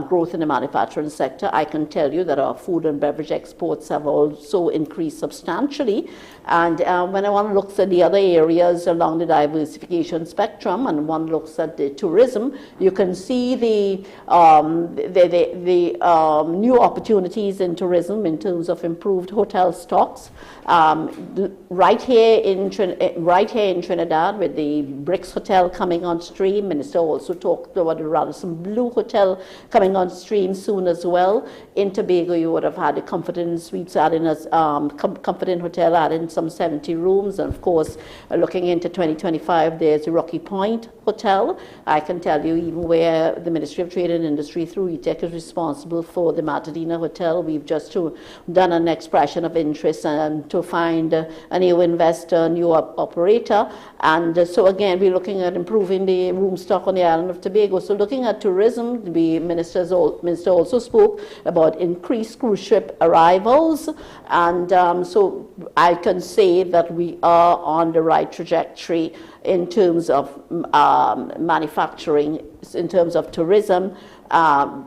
growth in the manufacturing sector. I can tell you that our food and beverage exports have also increased substantially. And when one looks at the other areas along the diversification spectrum, and one looks at the tourism, you can see the new opportunities in tourism in terms of improved hotel stocks. Right here in Trinidad, with the Bricks Hotel coming on stream, Minister also talked about the Radisson Blue Hotel coming on stream soon as well. In Tobago, you would have had the Comforting Suites adding as Comforting Hotel adding some 70 rooms, and of course, looking into 2025, there's the Rocky Point Hotel. I can tell you, even where the Ministry of Trade and Industry through ETEC is responsible for the Matadina Hotel, we've just done an expression of interest and to find a new investor, a new operator. And so again, we're looking at improving the room stock on the island of Tobago. So looking at tourism, the minister also spoke about increased cruise ship arrivals. And so I can say that we are on the right trajectory in terms of manufacturing, in terms of tourism.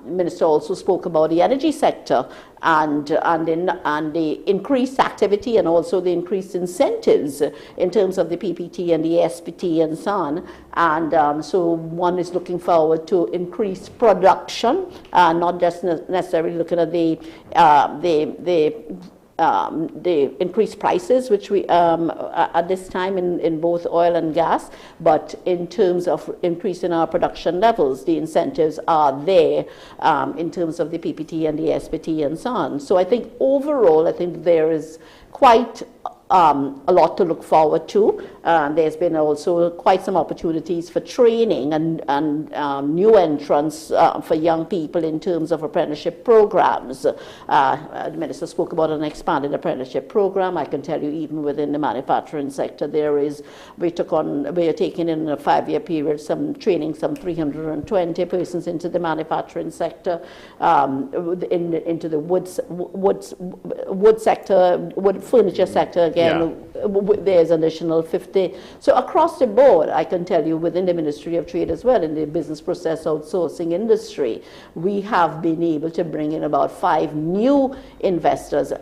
Minister also spoke about the energy sector and the increased activity and also the increased incentives in terms of the PPT and the SPT and so on. And so one is looking forward to increased production, not just necessarily looking at the increased prices, which we at this time in both oil and gas, but in terms of increasing our production levels, the incentives are there in terms of the PPT and the SPT and so on. So I think overall, I think there is quite a lot to look forward to. There's been also quite some opportunities for training and new entrants for young people in terms of apprenticeship programs. The Minister spoke about an expanded apprenticeship program. I can tell you even within the manufacturing sector we are taking in a 5-year period some 320 persons into the manufacturing sector, into the wood sector, wood furniture sector again. There's additional 50. So across the board, I can tell you within the Ministry of Trade as well, in the business process outsourcing industry, we have been able to bring in about 5 new investors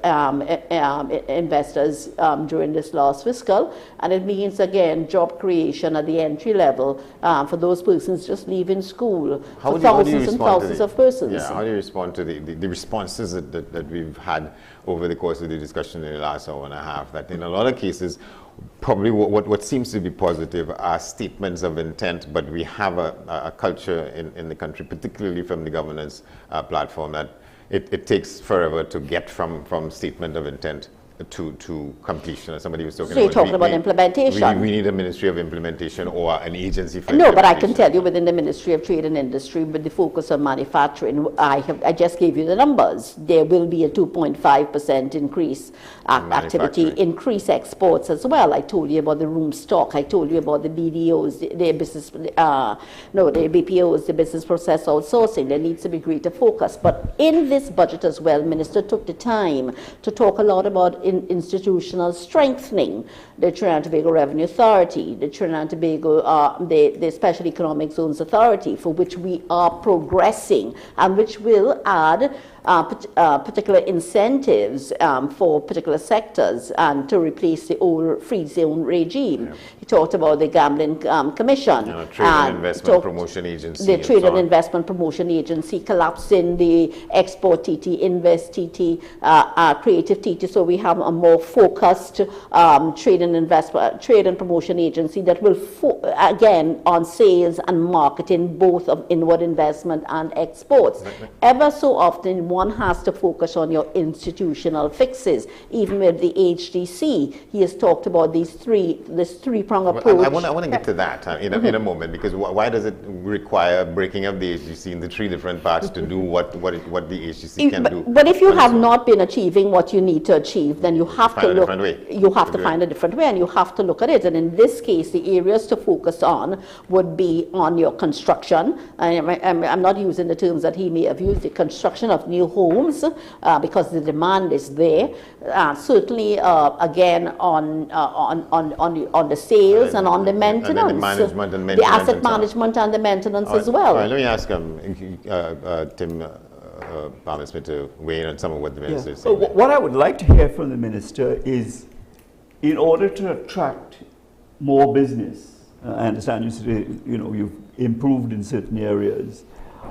during this last fiscal, and it means again job creation at the entry level for those persons just leaving school, for thousands and thousands of persons. Yeah, how do you respond to the responses that we've had over the course of the discussion in the last hour and a half, that in a lot of cases, probably what seems to be positive are statements of intent, but we have a culture in the country, particularly from the governance platform, that it takes forever to get from statement of intent to completion. As somebody was talking so about. You're talking about implementation. We need a Ministry of Implementation or an agency for No, but I can tell you within the Ministry of Trade and Industry, with the focus on manufacturing, I just gave you the numbers. There will be a 2.5% increase activity, increase exports as well. I told you about the room stock. I told you about the BDOs, the BPOs, the business process outsourcing. There needs to be greater focus. But in this budget as well, Minister took the time to talk a lot about institutional strengthening. The Trinidad and Tobago Revenue Authority, the Trinidad and Tobago, the Special Economic Zones Authority, for which we are progressing and which will add particular incentives for particular sectors and to replace the old free zone regime. He talked about the Gambling Commission. Trade and Investment Promotion Agency. The Trade and Investment Promotion Agency, collapsing the Export TT, Invest TT, Creative TT, so we have a more focused trade and promotion agency that will, again, on sales and marketing, both of inward investment and exports. Ever so often, one has to focus on your institutional fixes. Even with the HDC, he has talked about this three-prong approach. I want to get to that in a moment, because why does it require breaking up the HDC into 3 different parts to do what the HDC can do? But if you have not been achieving what you need to achieve, then you have to look. You have to find a different way, and you have to look at it. And in this case, the areas to focus on would be on your construction. I'm not using the terms that he may have used. The construction of new homes, because the demand is there. Certainly, again, on the sales and on the maintenance, and the management and maintenance, the asset management and the maintenance as well. All right, let me ask Tim Palmer-Smith to weigh in on some of what the minister is saying. What I would like to hear from the minister is, in order to attract more business, I understand you said, you've improved in certain areas.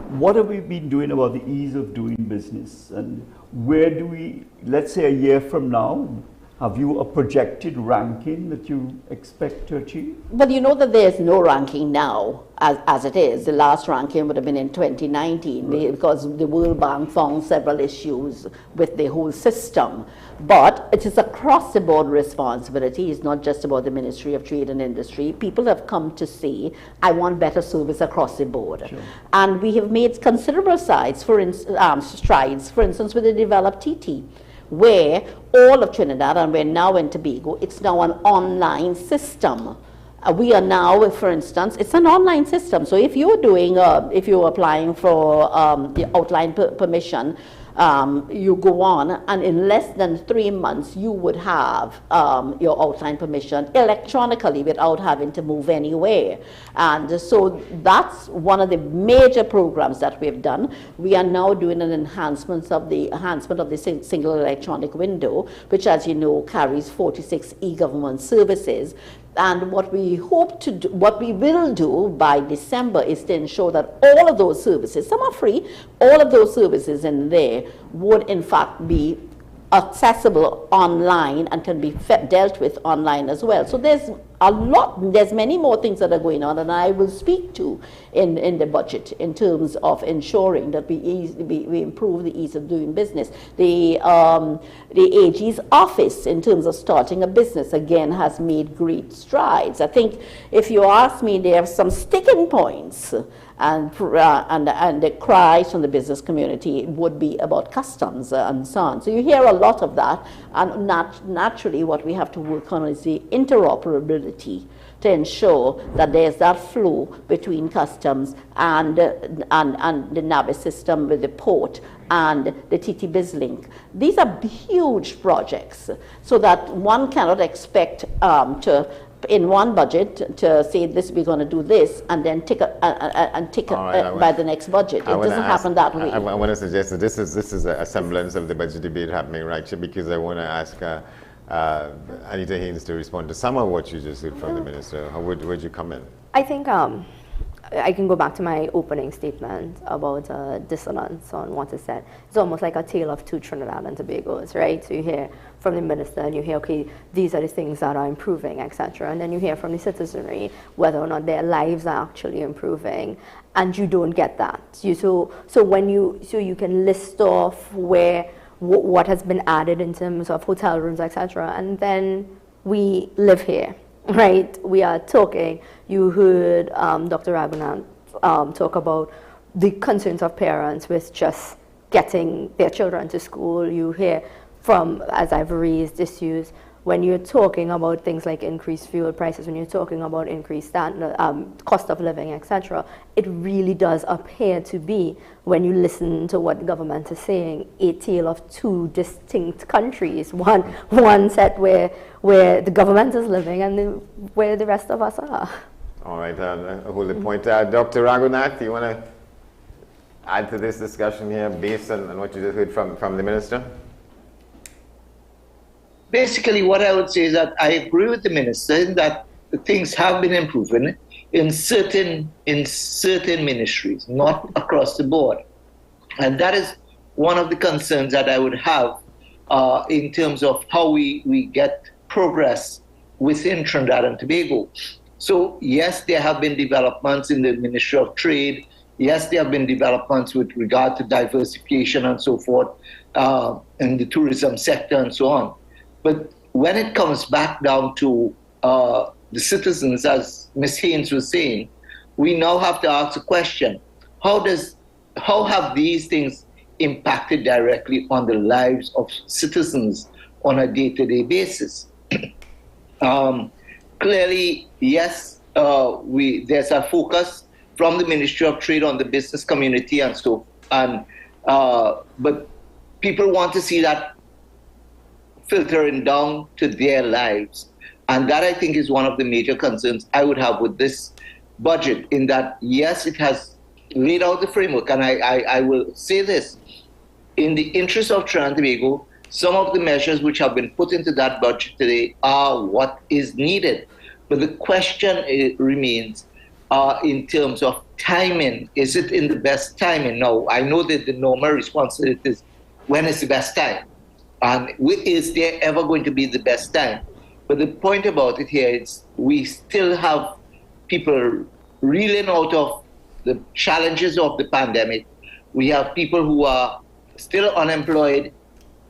What have we been doing about the ease of doing business? And where do we, let's say a year from now, have you a projected ranking that you expect to achieve? But you know that there's no ranking now as it is. The last ranking would have been in 2019 because the World Bank found several issues with the whole system. But it is across the board responsibility. It's not just about the Ministry of Trade and Industry. People have come to say, I want better service across the board. Sure. And we have made considerable strides, for instance, with the developed TT, where all of Trinidad, and we're now in Tobago, it's now an online system. We are now, for instance, it's an online system. So if you're doing, if you're applying for the outline permission, you go on, and in less than 3 months, you would have your outline permission electronically without having to move anywhere. And so that's one of the major programs that we've done. We are now doing an enhancement of the single electronic window, which, as you know, carries 46 e-government services. And what we hope to do, what we will do by December, is to ensure that all of those services, some are free, all of those services in there would in fact be accessible online and can be dealt with online as well. So there's many more things that are going on, and I will speak to in the budget in terms of ensuring that we improve the ease of doing business. The AG's office, in terms of starting a business, again has made great strides. I think if you ask me, there are some sticking points, and the cries from the business community would be about customs and so on. So you hear a lot of that, and naturally what we have to work on is the interoperability to ensure that there's that flow between customs and the NAVIS system with the port and the TT BizLink. These are huge projects, so that one cannot expect in one budget to say this, we're going to do this, and then by the next budget. It doesn't happen that way. I want to suggest that this is a semblance of the budget debate happening right here, because I want to ask Anita Haynes to respond to some of what you just heard from the minister. How would you comment? I think I can go back to my opening statement about dissonance on what is said. It's almost like a tale of two Trinidad and Tobago's, right? So you hear from the minister and you hear, okay, these are the things that are improving, etc. And then you hear from the citizenry whether or not their lives are actually improving, and you don't get that. So you can list off what has been added in terms of hotel rooms, etc. And then we live here. Right, we are talking. You heard Dr. Raghunath talk about the concerns of parents with just getting their children to school. You hear from, as I've raised issues, when you're talking about things like increased fuel prices, when you're talking about increased cost of living, etc., it really does appear to be, when you listen to what the government is saying, a tale of two distinct countries. One set where the government is living and where the rest of us are. All right, hold the point. Dr. Raghunath, you want to add to this discussion here based on what you just heard from the minister? Basically, what I would say is that I agree with the minister in that things have been improving in certain ministries, not across the board. And that is one of the concerns that I would have in terms of how we get progress within Trinidad and Tobago. So yes, there have been developments in the Ministry of Trade. Yes, there have been developments with regard to diversification and so forth in the tourism sector and so on. But when it comes back down to the citizens, as Ms. Haynes was saying, we now have to ask the question, how have these things impacted directly on the lives of citizens on a day-to-day basis? Clearly, yes, there's a focus from the Ministry of Trade on the business community and so on, but people want to see that filtering down to their lives. And that, I think, is one of the major concerns I would have with this budget, in that, yes, it has laid out the framework. And I will say this, in the interest of Trinidad and Tobago, some of the measures which have been put into that budget today are what is needed. But the question remains in terms of timing. Is it in the best timing? No, I know that the normal response to it is, when is the best time? And is there ever going to be the best time? But the point about it here is we still have people reeling out of the challenges of the pandemic. We have people who are still unemployed,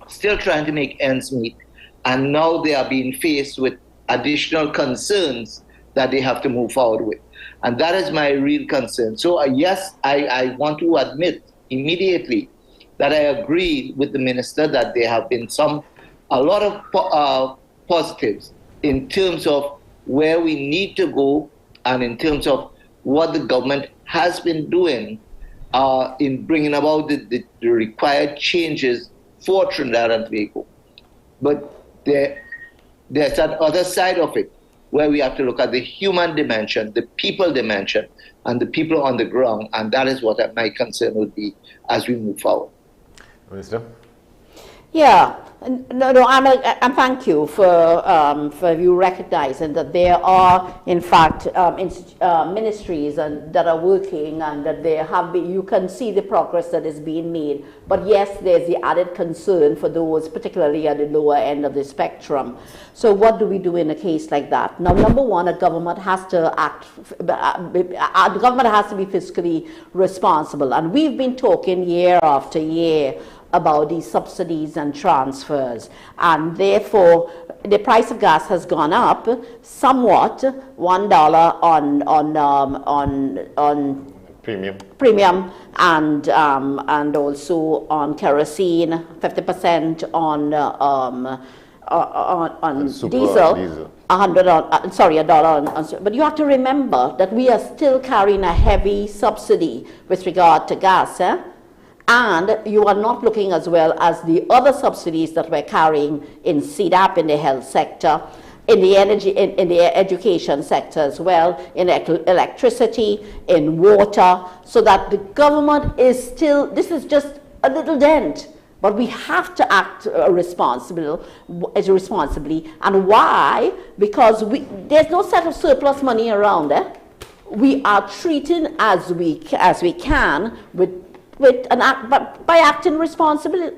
still trying to make ends meet, and now they are being faced with additional concerns that they have to move forward with. And that is my real concern. So yes, I want to admit immediately that I agree with the minister that there have been a lot of positives in terms of where we need to go and in terms of what the government has been doing in bringing about the required changes for Trinidad and Tobago. But there's that other side of it, where we have to look at the human dimension, the people dimension, and the people on the ground, and that is what my concern would be as we move forward. Minister? Yeah, no, I'm thank you for you recognizing that there are, in fact, ministries that are working and that they have been, you can see the progress that is being made. But yes, there's the added concern for those, particularly at the lower end of the spectrum. So what do we do in a case like that? Now, number one, a government has to act, the government has to be fiscally responsible. And we've been talking year after year about these subsidies and transfers, and therefore the price of gas has gone up somewhat, $1 on premium and also on kerosene, 50% on diesel. $1 on, but you have to remember that we are still carrying a heavy subsidy with regard to gas, and you are not looking as well as the other subsidies that we're carrying in CDAP, in the health sector, in the energy, in the education sector as well, in electricity, in water, so that the government is still, this is just a little dent, but we have to act responsibly. And why? Because there's no set of surplus money around there. We are treating as we can by acting responsibly,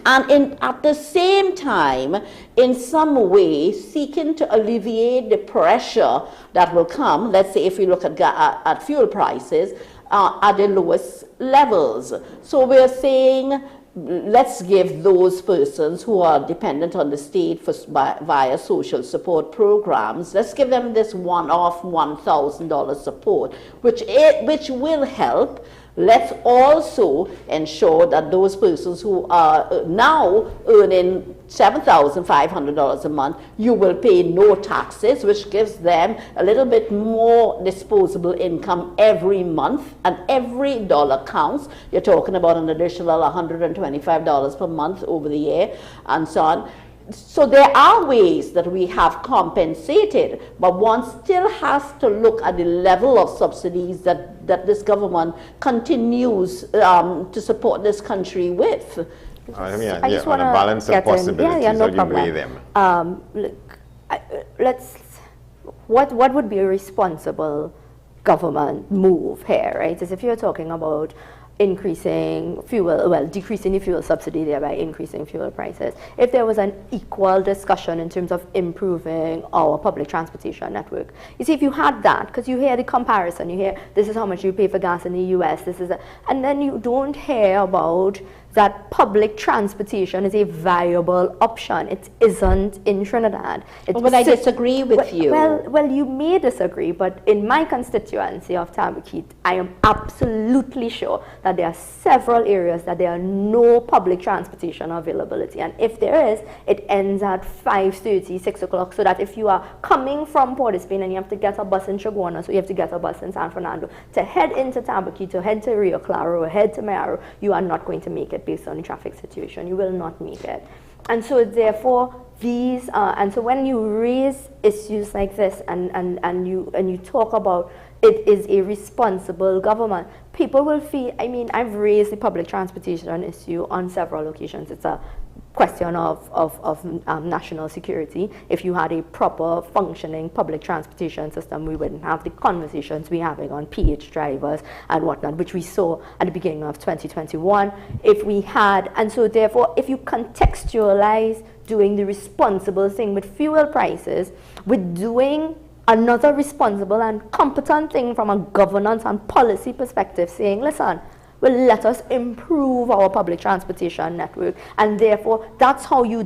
and at the same time, in some way, seeking to alleviate the pressure that will come. Let's say if we look at fuel prices at the lowest levels. So we're saying, let's give those persons who are dependent on the state via social support programs, let's give them this one-off $1,000 support, which will help. Let's also ensure that those persons who are now earning $7,500 a month, you will pay no taxes, which gives them a little bit more disposable income every month, and every dollar counts. You're talking about an additional $125 per month over the year, and so on. So there are ways that we have compensated, but one still has to look at the level of subsidies that this government continues to support this country with. I just want to balance of possibilities, no how you weigh them. What would be a responsible government move here, right? Is if you're talking about decreasing the fuel subsidy, thereby increasing fuel prices. If there was an equal discussion in terms of improving our public transportation network. You see, if you had that, because you hear the comparison, you hear this is how much you pay for gas in the US, and then you don't hear about that public transportation is a viable option. It isn't in Trinidad. But I disagree with you. Well, you may disagree, but in my constituency of Tabaquite, I am absolutely sure that there are several areas that there are no public transportation availability. And if there is, it ends at 5:30, 6 o'clock, so that if you are coming from Port of Spain and you have to get a bus in Chaguana, so you have to get a bus in San Fernando, to head into Tabaquite, to head to Rio Claro, or head to Mayaro, you are not going to make it based on the traffic situation. You will not make it. And so therefore and so when you raise issues like this and you talk about it is a responsible government, people will feel, I mean, I've raised the public transportation issue on several occasions. It's a question of national security. If you had a proper functioning public transportation system, we wouldn't have the conversations we're having on PH drivers and whatnot, which we saw at the beginning of 2021. If we had, and so therefore, if you contextualize doing the responsible thing with fuel prices, with doing another responsible and competent thing from a governance and policy perspective, saying, listen, well, let us improve our public transportation network, and therefore that's how you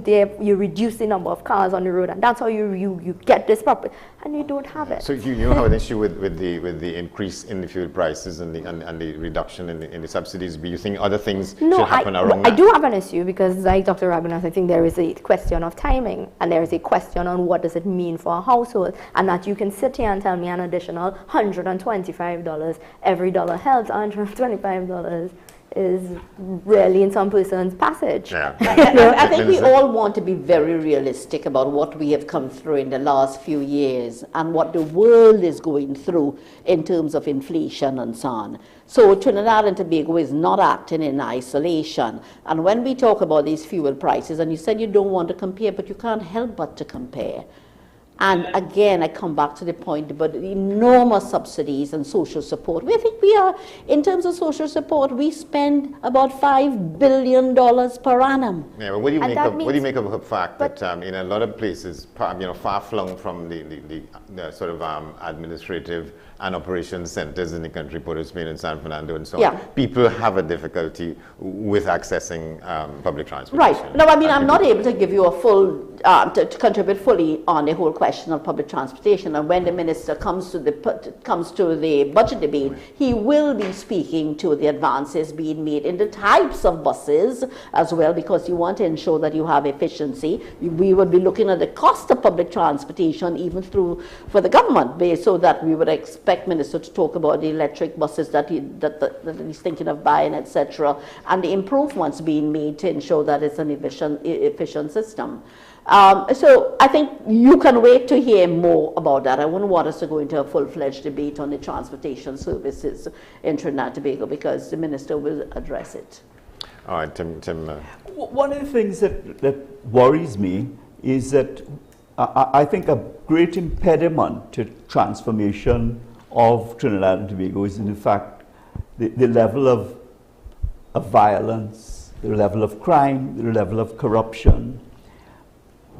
reduce the number of cars on the road, and that's how you get this property, and you don't have it. So you have an issue with the increase in the fuel prices and the reduction in the subsidies. Do you think other things should happen around that? I do have an issue because, like Dr. Rabinath, I think there is a question of timing, and there is a question on what does it mean for a household, and that you can sit here and tell me an additional $125, every dollar helps, $125 is really in some person's passage. I think we all want to be very realistic about what we have come through in the last few years and what the world is going through in terms of inflation and so on. So Trinidad and Tobago is not acting in isolation. And when we talk about these fuel prices, and you said you don't want to compare, but you can't help but to compare. And again, I come back to the point about the enormous subsidies and social support. I think we are, in terms of social support, we spend about $5 billion per annum. Yeah, but what do you make of the fact that in a lot of places, far flung from the sort of administrative and operations centers in the country, Port of Spain and San Fernando and so on, people have a difficulty with accessing public transportation. Right. No, I mean, I'm not able to give you a full, to contribute fully on the whole question of public transportation. And when the minister comes to the budget debate, he will be speaking to the advances being made in the types of buses as well, because you want to ensure that you have efficiency. We would be looking at the cost of public transportation even for the government, so that we would expect Minister to talk about the electric buses that he's thinking of buying, etc., and the improvements being made to ensure that it's an efficient system. So I think you can wait to hear more about that. I wouldn't want us to go into a full-fledged debate on the transportation services in Trinidad and Tobago, because the minister will address it. All right, Tim. One of the things that worries me is that I think a great impediment to transformation of Trinidad and Tobago is in fact the level of violence, the level of crime, the level of corruption.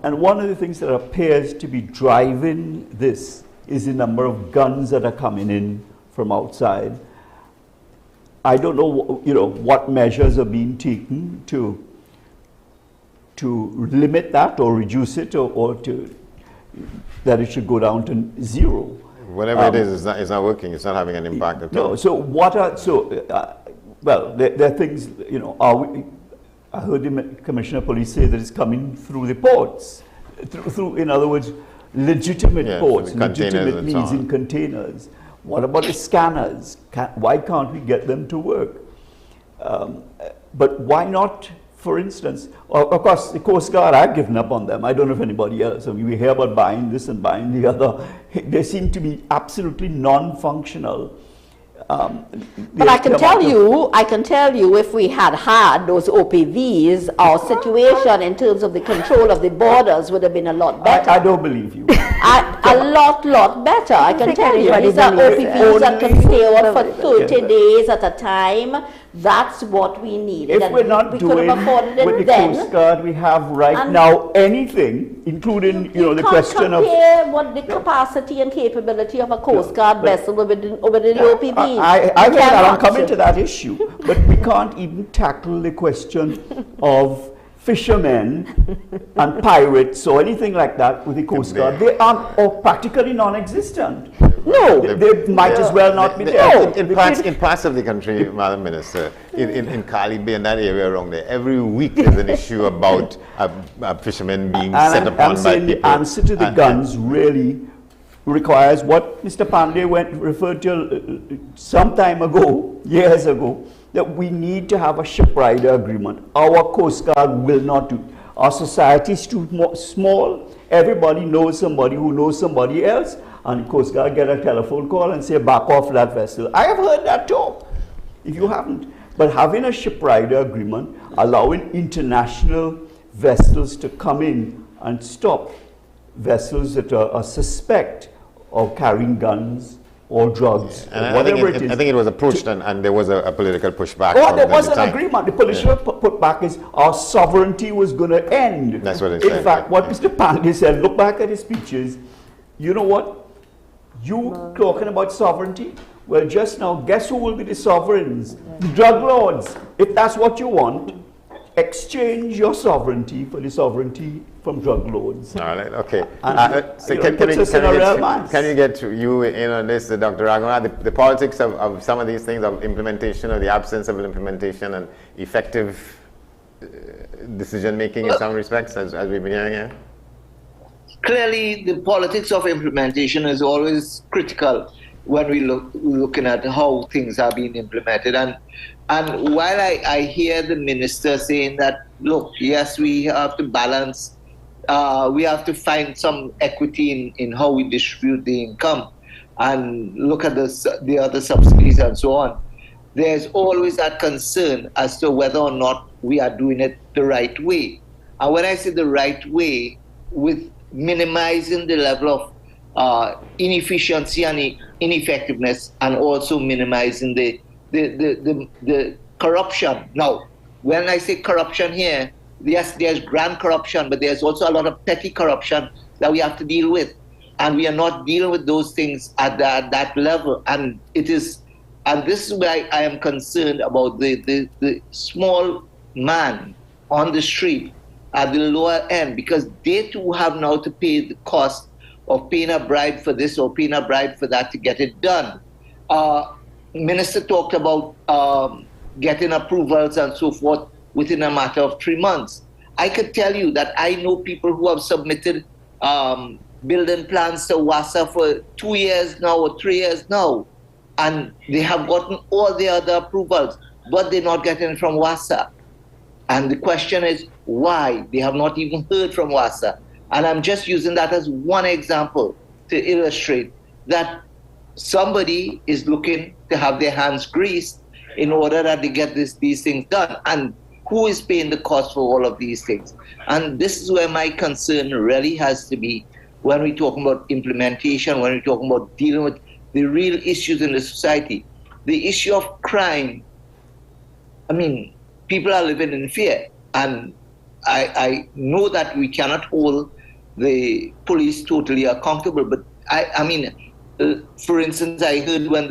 And one of the things that appears to be driving this is the number of guns that are coming in from outside. I don't know, what measures are being taken to limit that or reduce it, or that it should go down to zero. Whatever it is, it's not working. It's not having an impact at all. No. So well, there are things. I heard the Commissioner of Police say that it's coming through the ports, through in other words, legitimate ports, legitimate means in containers. What about the scanners? Why can't we get them to work? But why not? For instance, of course, the Coast Guard, I've given up on them. I don't know if anybody else. I mean, we hear about buying this and buying the other. They seem to be absolutely non-functional. But I can tell you, if we had those OPVs, our situation in terms of the control of the borders would have been a lot better. I don't believe you. A lot better. I can tell you. These are OPVs that can stay on for 30 days at a time. That's what we need. If we're not doing with the Coast Guard we have right now anything, including the question of... You can't compare what the capacity and capability of a Coast Guard vessel with the OPV. I'm coming to that issue, but we can't even tackle the question of fishermen and pirates or anything like that with the Coast Guard. They are practically non-existent. No, they might as well not be there. In parts of the country, Madam Minister, in Cali Bay and that area around there, every week there's an issue about fishermen being set upon by people. The answer to the guns really requires what Mr. Pandey referred to some time ago, years ago, that we need to have a shipwrighter agreement. Our Coast Guard will not do. Our society is too small. Everybody knows somebody who knows somebody else, and the Coast Guard get a telephone call and say, back off that vessel. I have heard that talk, if you haven't. But having a shipwrighter agreement, allowing international vessels to come in and stop vessels that are suspect of carrying guns or drugs, or whatever it is. I think it was approached and there was a political pushback. Oh, there was an agreement. The political putback is our sovereignty was going to end. That's what it said. In fact, what Mr. Pandey said, look back at his speeches, you know what? You talking about sovereignty? Well, just now, guess who will be the sovereigns? The drug lords. If that's what you want, exchange your sovereignty for the sovereignty from drug lords. All right, okay. So can you get you in on this, Dr. Raghunath, the politics of some of these things, of implementation or the absence of implementation and effective decision-making in some respects, as we've been hearing here? Clearly, the politics of implementation is always critical when we looking at how things are being implemented. And And while I hear the minister saying that, look, yes, we have to balance, we have to find some equity in how we distribute the income and look at the other subsidies and so on, there's always that concern as to whether or not we are doing it the right way. And when I say the right way, with minimizing the level of inefficiency and ineffectiveness, and also minimizing the corruption. Now, when I say corruption here, yes, there's grand corruption, but there's also a lot of petty corruption that we have to deal with. And we are not dealing with those things at that level. And this is where I am concerned about the small man on the street at the lower end, because they too have now to pay the cost of paying a bribe for this or paying a bribe for that to get it done. Minister talked about getting approvals and so forth within a matter of 3 months. I could tell you that I know people who have submitted building plans to WASA for 2 years now or 3 years now, and they have gotten all the other approvals, but they're not getting it from WASA. And the question is why? They have not even heard from WASA. And I'm just using that as one example to illustrate that somebody is looking to have their hands greased in order that they get these things done. And who is paying the cost for all of these things? And this is where my concern really has to be when we're talking about implementation, when we're talking about dealing with the real issues in the society. The issue of crime, I mean, people are living in fear. And I know that we cannot hold the police totally accountable, but I mean, for instance, I heard when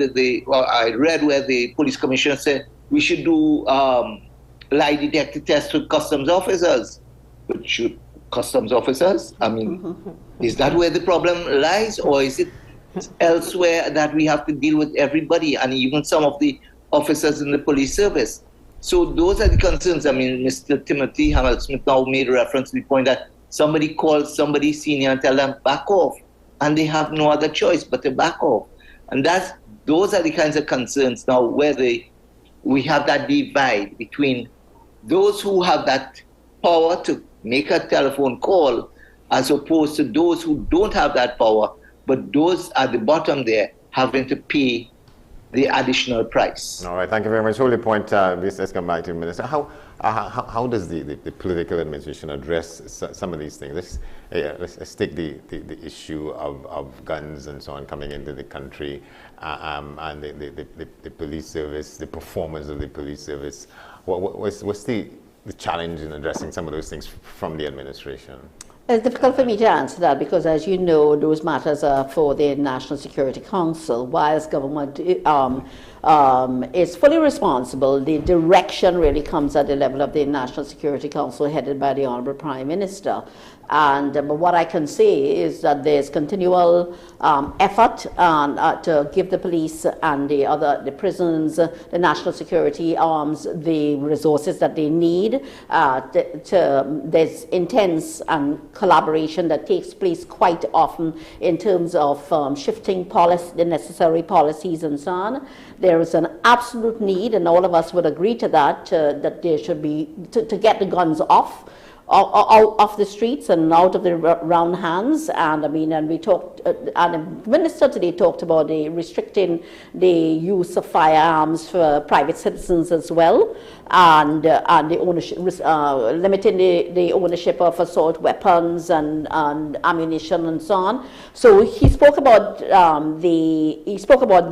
I read where the police commissioner said we should do lie detector tests with customs officers. But should customs officers? I mean, is that where the problem lies, or is it elsewhere that we have to deal with everybody and even some of the officers in the police service? So those are the concerns. I mean, Mr. Timothy Hamel-Smith now made reference to the point that somebody calls somebody senior and tell them back off, and they have no other choice but to back off. And those are the kinds of concerns now where we have that divide between those who have that power to make a telephone call as opposed to those who don't have that power, but those at the bottom there having to pay the additional price. All right, thank you very much. Hold the point. Let's come back to the Minister. How does the political administration address some of these things? Let's take the issue of guns and so on coming into the country, and the police service, the performance of the police service. What's the challenge in addressing some of those things from the administration? It's difficult for me to answer that because, as you know, those matters are for the National Security Council. Whilst government is fully responsible, the direction really comes at the level of the National Security Council headed by the Honourable Prime Minister. And what I can say is that there's continual effort to give the police and the prisons, the national security arms, the resources that they need. There's intense collaboration that takes place quite often in terms of shifting the necessary policies and so on. There is an absolute need, and all of us would agree to that, that there should be, to get the guns off the streets and out of the round hands. And I mean, and we talked, and the minister today talked about restricting the use of firearms for private citizens as well, and the ownership, limiting the ownership of assault weapons and ammunition and so on. So he spoke about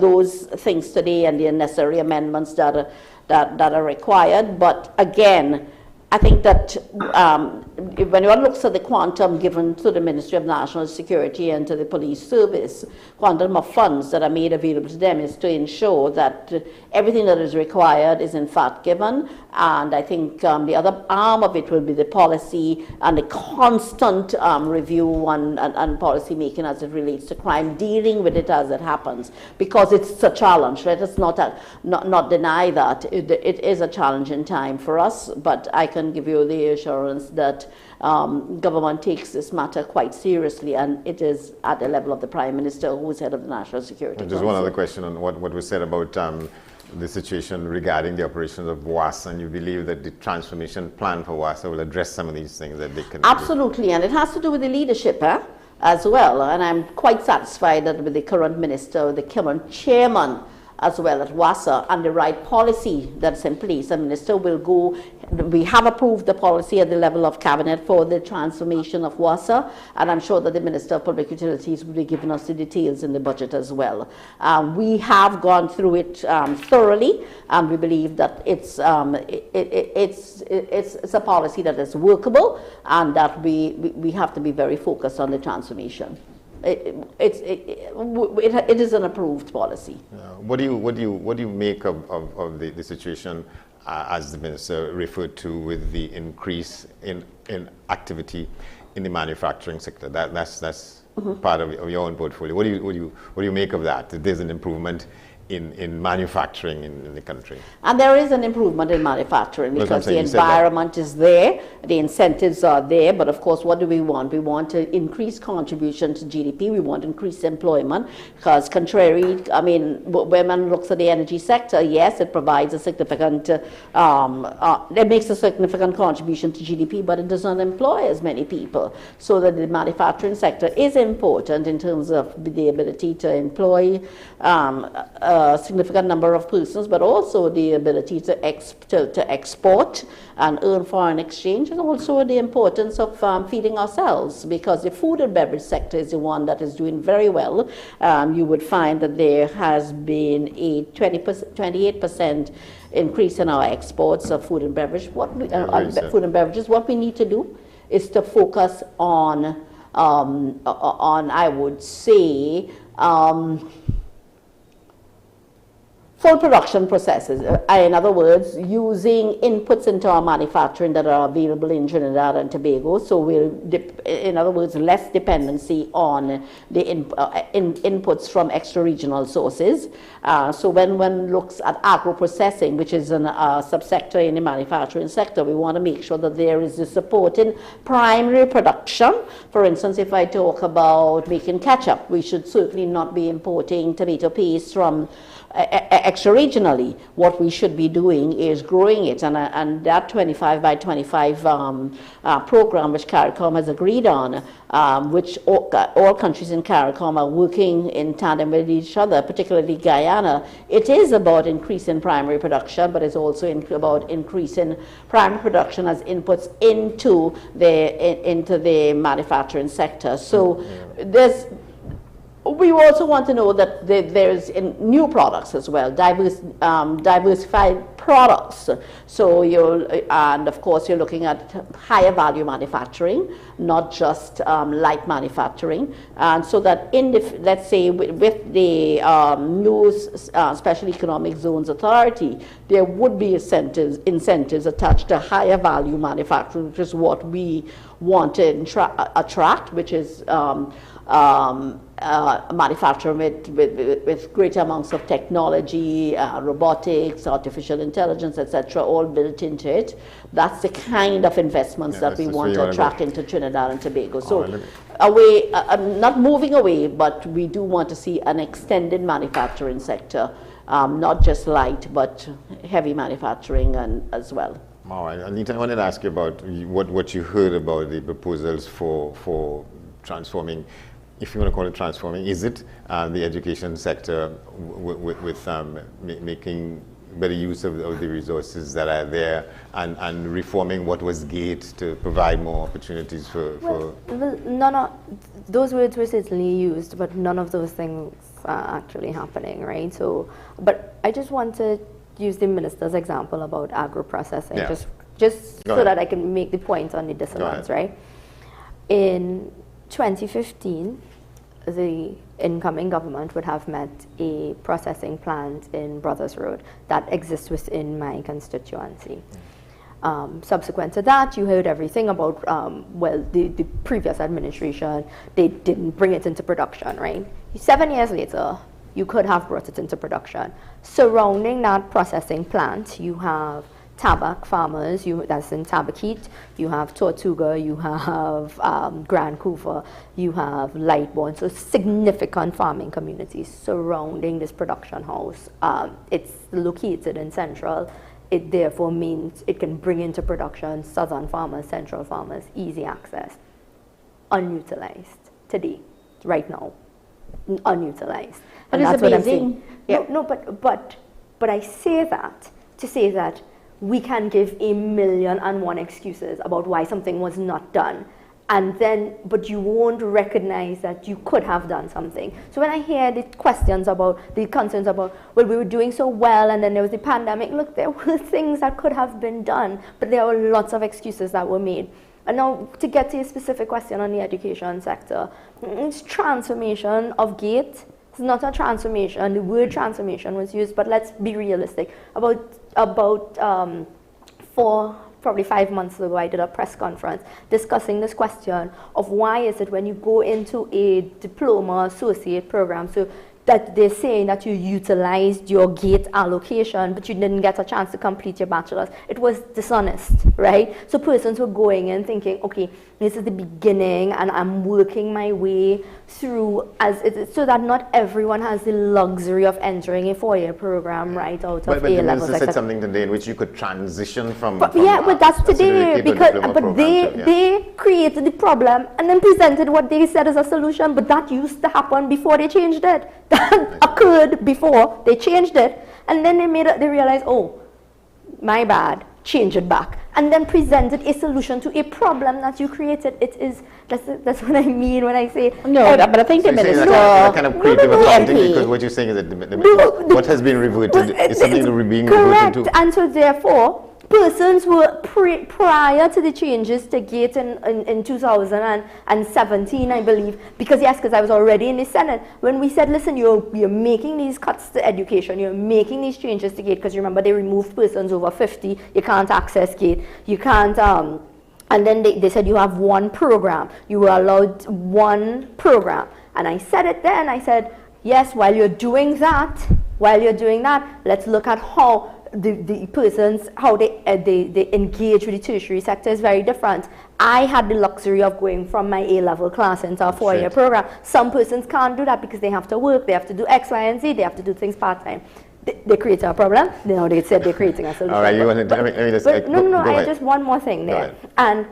those things today and the necessary amendments that are required. But again, I think that when one looks at the quantum given to the Ministry of National Security and to the police service, quantum of funds that are made available to them is to ensure that everything that is required is in fact given. And I think the other arm of it will be the policy and the constant review and policy making as it relates to crime, dealing with it as it happens, because it's a challenge. Let us not deny that. It is a challenging time for us, but I can give you the assurance that government takes this matter quite seriously, and it is at the level of the Prime Minister, who is head of the National Security Council. Just one other question on what was said about the situation regarding the operations of WASA, and you believe that the transformation plan for WASA will address some of these things that they can Absolutely, and it has to do with the leadership as well. And I'm quite satisfied that with the current minister, the current chairman, as well as WASA, and the right policy that's in place. The minister will go, we have approved the policy at the level of cabinet for the transformation of WASA, and I'm sure that the Minister of Public Utilities will be giving us the details in the budget as well. We have gone through it thoroughly, and we believe that it's a policy that is workable, and that we have to be very focused on the transformation. It is an approved policy. What do you make of the situation as the minister referred to with the increase in activity in the manufacturing sector? That's part of your own portfolio. What do you make of that? That there's an improvement in manufacturing in the country. And there is an improvement in manufacturing because the environment is there, the incentives are there, but of course what do we want? We want to increase contribution to GDP, we want increased employment, because contrary, I mean, when one looks at the energy sector, yes, it provides a significant, it makes a significant contribution to GDP, but it does not employ as many people. So that the manufacturing sector is important in terms of the ability to employ a significant number of persons, but also the ability to export and earn foreign exchange, and also the importance of feeding ourselves, because the food and beverage sector is the one that is doing very well. You would find that there has been a 28% increase in our exports of food and beverage. Food and beverages. What we need to do is to focus on I would say, full production processes. In other words, using inputs into our manufacturing that are available in Trinidad and Tobago. So in other words, less dependency on the inputs from extra-regional sources. So when one looks at agro-processing, which is a subsector in the manufacturing sector, we want to make sure that there is the support in primary production. For instance, if I talk about making ketchup, we should certainly not be importing tomato paste from extra-regionally. What we should be doing is growing it, and that 25 by 25 program which CARICOM has agreed on, which all countries in CARICOM are working in tandem with each other, particularly Guyana. It is about increasing primary production, but it's also about increasing primary production as inputs into the manufacturing sector. So we also want to know that there's new products as well, diversified products. So and of course you're looking at higher value manufacturing, not just light manufacturing. And so that let's say with the new Special Economic Zones Authority, there would be incentives attached to higher value manufacturing, which is what we want to attract, which is manufacturing with greater amounts of technology, robotics, artificial intelligence, etc., all built into it. That's the kind of investments that we want to attract into Trinidad and Tobago. So not moving away, but we do want to see an extended manufacturing sector, not just light, but heavy manufacturing as well. All right, Anita, I wanted to ask you about what you heard about the proposals for transforming, if you want to call it transforming, is it the education sector with making better use of the resources that are there and reforming what was GATE to provide more opportunities for... Well, those words were certainly used, but none of those things are actually happening, right? So, but I just want to use the minister's example about agro-processing, just so that I can make the point on the dissonance, right? In 2015, the incoming government would have met a processing plant in Brothers Road that exists within my constituency. Subsequent to that, you heard everything about, the previous administration, they didn't bring it into production, right? 7 years later, you could have brought it into production. Surrounding that processing plant, you have Tabak farmers, that's in Tabakit, you have Tortuga, you have Grand Couva, you have Lightbourne, so significant farming communities surrounding this production house. It's located in Central. It therefore means it can bring into production southern farmers, central farmers, easy access. Unutilized today, right now, unutilized. But And it's that's what I'm amazing. saying. No, but I say that to say that we can give 1,000,001 excuses about why something was not done, but you won't recognize that you could have done something. So when I hear the concerns about, well, we were doing so well and then there was the pandemic, look, there were things that could have been done, but there were lots of excuses that were made. And now, to get to a specific question on the education sector, it's transformation of GATE. It's not a transformation. The word transformation was used, but let's be realistic. About 5 months ago, I did a press conference discussing this question of why is it when you go into a diploma associate program, so that they're saying that you utilized your GATE allocation, but you didn't get a chance to complete your bachelor's. It was dishonest, right? So persons were going in thinking, okay, this is the beginning and I'm working my way through so that not everyone has the luxury of entering a 4-year program right out of But the A-levels. minister said something today in which you could transition from but that's today, because they created the problem and then presented what they said as a solution, but that used to happen before they changed it. That occurred before they changed it, and then they realized, oh, my bad, change it back, and then presented a solution to a problem that you created. That's what I mean when I say no. But I think the minister kind of creative accounting, because what you're saying is that what has been reverted is something that we're being reverted to. Correct, and so therefore, persons who were prior to the changes to GATE in 2017, I believe, because I was already in the Senate, when we said, listen, you're making these cuts to education, you're making these changes to GATE, because you remember they removed persons over 50, you can't access GATE, you can't, and then they said you have one program, you were allowed one program, and I said it then, I said, yes, while you're doing that, let's look at how the persons, how they engage with the tertiary sector is very different. I had the luxury of going from my A-level class into a 4-year program. Some persons can't do that because they have to work, they have to do X, Y, and Z, they have to do things part-time. They create a problem. They said they're creating a solution. All right, you want to... I just one more thing there. And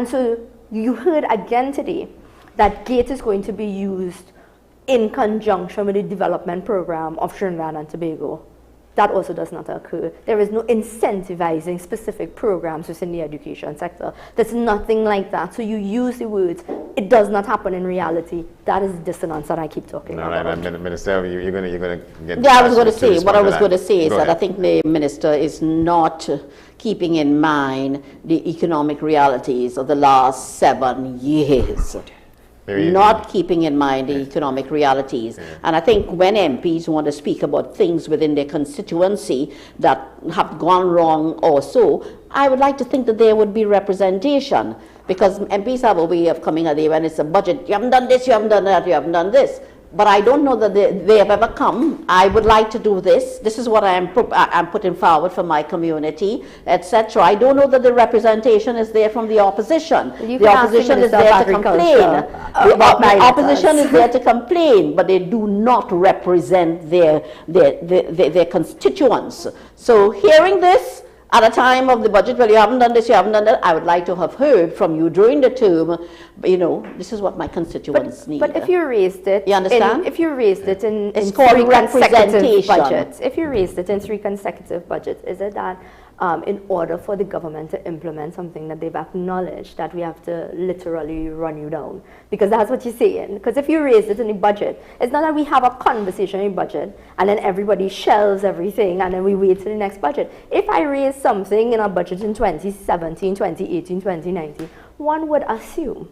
so you heard again today that GATE is going to be used in conjunction with the development program of Trinidad and Tobago. That also does not occur. There is no incentivizing specific programs within the education sector. There's nothing like that. So you use the words, it does not happen in reality. That is the dissonance that I keep talking about. All right, Minister, you're going to get... Yeah, I was going to say, what I was going to say is that I think the minister is not keeping in mind the economic realities of the last 7 years. Not keeping in mind the economic realities. And I think when MPs want to speak about things within their constituency that have gone wrong or so, I would like to think that there would be representation, because MPs have a way of coming at it when it's a budget. You haven't done this, you haven't done that, you haven't done this. But I don't know that they have ever come. I would like to do this. This is what I'm putting forward for my community, etc. I don't know that the representation is there from the opposition. The opposition is there to complain. The opposition is there to complain, but they do not represent their constituents. So hearing this at a time of the budget, well, you haven't done this, you haven't done that, I would like to have heard from you during the term, this is what my constituents need. But if you raised it, you understand? If you raised it in 3 consecutive budgets, if you raised it in 3 consecutive budgets, is it that in order for the government to implement something that they've acknowledged that we have to literally run you down? Because that's what you're saying. Because if you raised it in the budget, it's not that we have a conversation in the budget and then everybody shelves everything and then we wait till the next budget. If I raise something in our budget in 2017, 2018, 2019, one would assume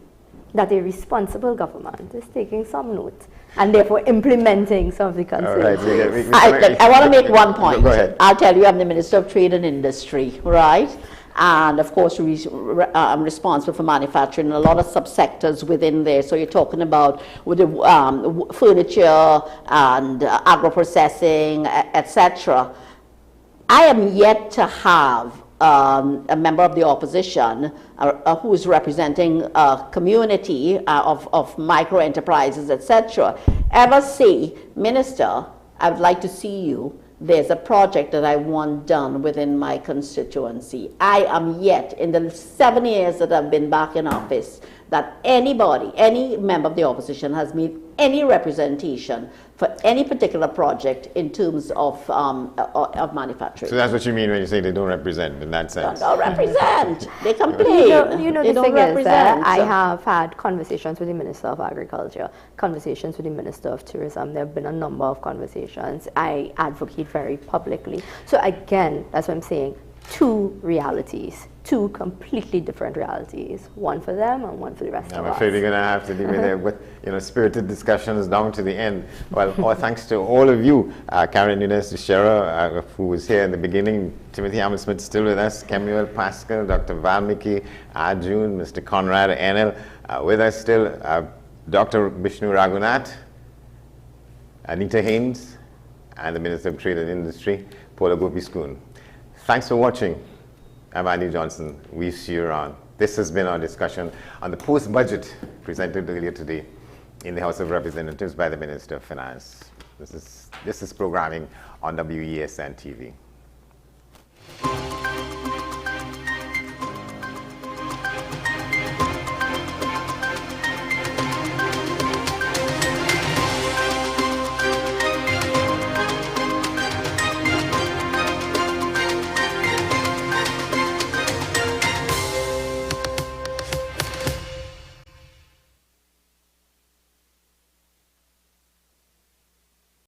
that a responsible government is taking some note and therefore implementing some of the concerns. Right, I want to make one point. Go ahead. I'll tell you, I'm the Minister of Trade and Industry, right? And of course, I'm responsible for manufacturing and a lot of subsectors within there. So you're talking about with the furniture and agro-processing, etc. I am yet to have a member of the opposition who is representing a community of micro enterprises, etc., ever say, Minister, I would like to see you. There's a project that I want done within my constituency. I am yet, in the 7 years that I've been back in office, that anybody, any member of the opposition has made any representation for any particular project in terms of manufacturing. So that's what you mean when you say they don't represent in that sense? They don't represent. They complain. You know they the don't thing is represent. that I have had conversations with the Minister of Agriculture, conversations with the Minister of Tourism. There have been a number of conversations. I advocate very publicly. So again, that's what I'm saying. Two realities, two completely different realities, one for them and one for the rest of us. I'm afraid we're going to have to leave it there with spirited discussions down to the end. Well, all thanks to all of you, Karen Nunes Dushera, who was here in the beginning, Timothy Hammersmith still with us, Kemuel Pascal, Dr. Valmiki, Arjun, Mr. Conrad Enel, with us still, Dr. Vishnu Raghunath, Anita Haynes, and the Minister of Trade and Industry, Paula Gopi-Skoon. Thanks for watching. I'm Andy Johnson. We see you around. This has been our discussion on the post-budget presented earlier today in the House of Representatives by the Minister of Finance. This is programming on WESN TV.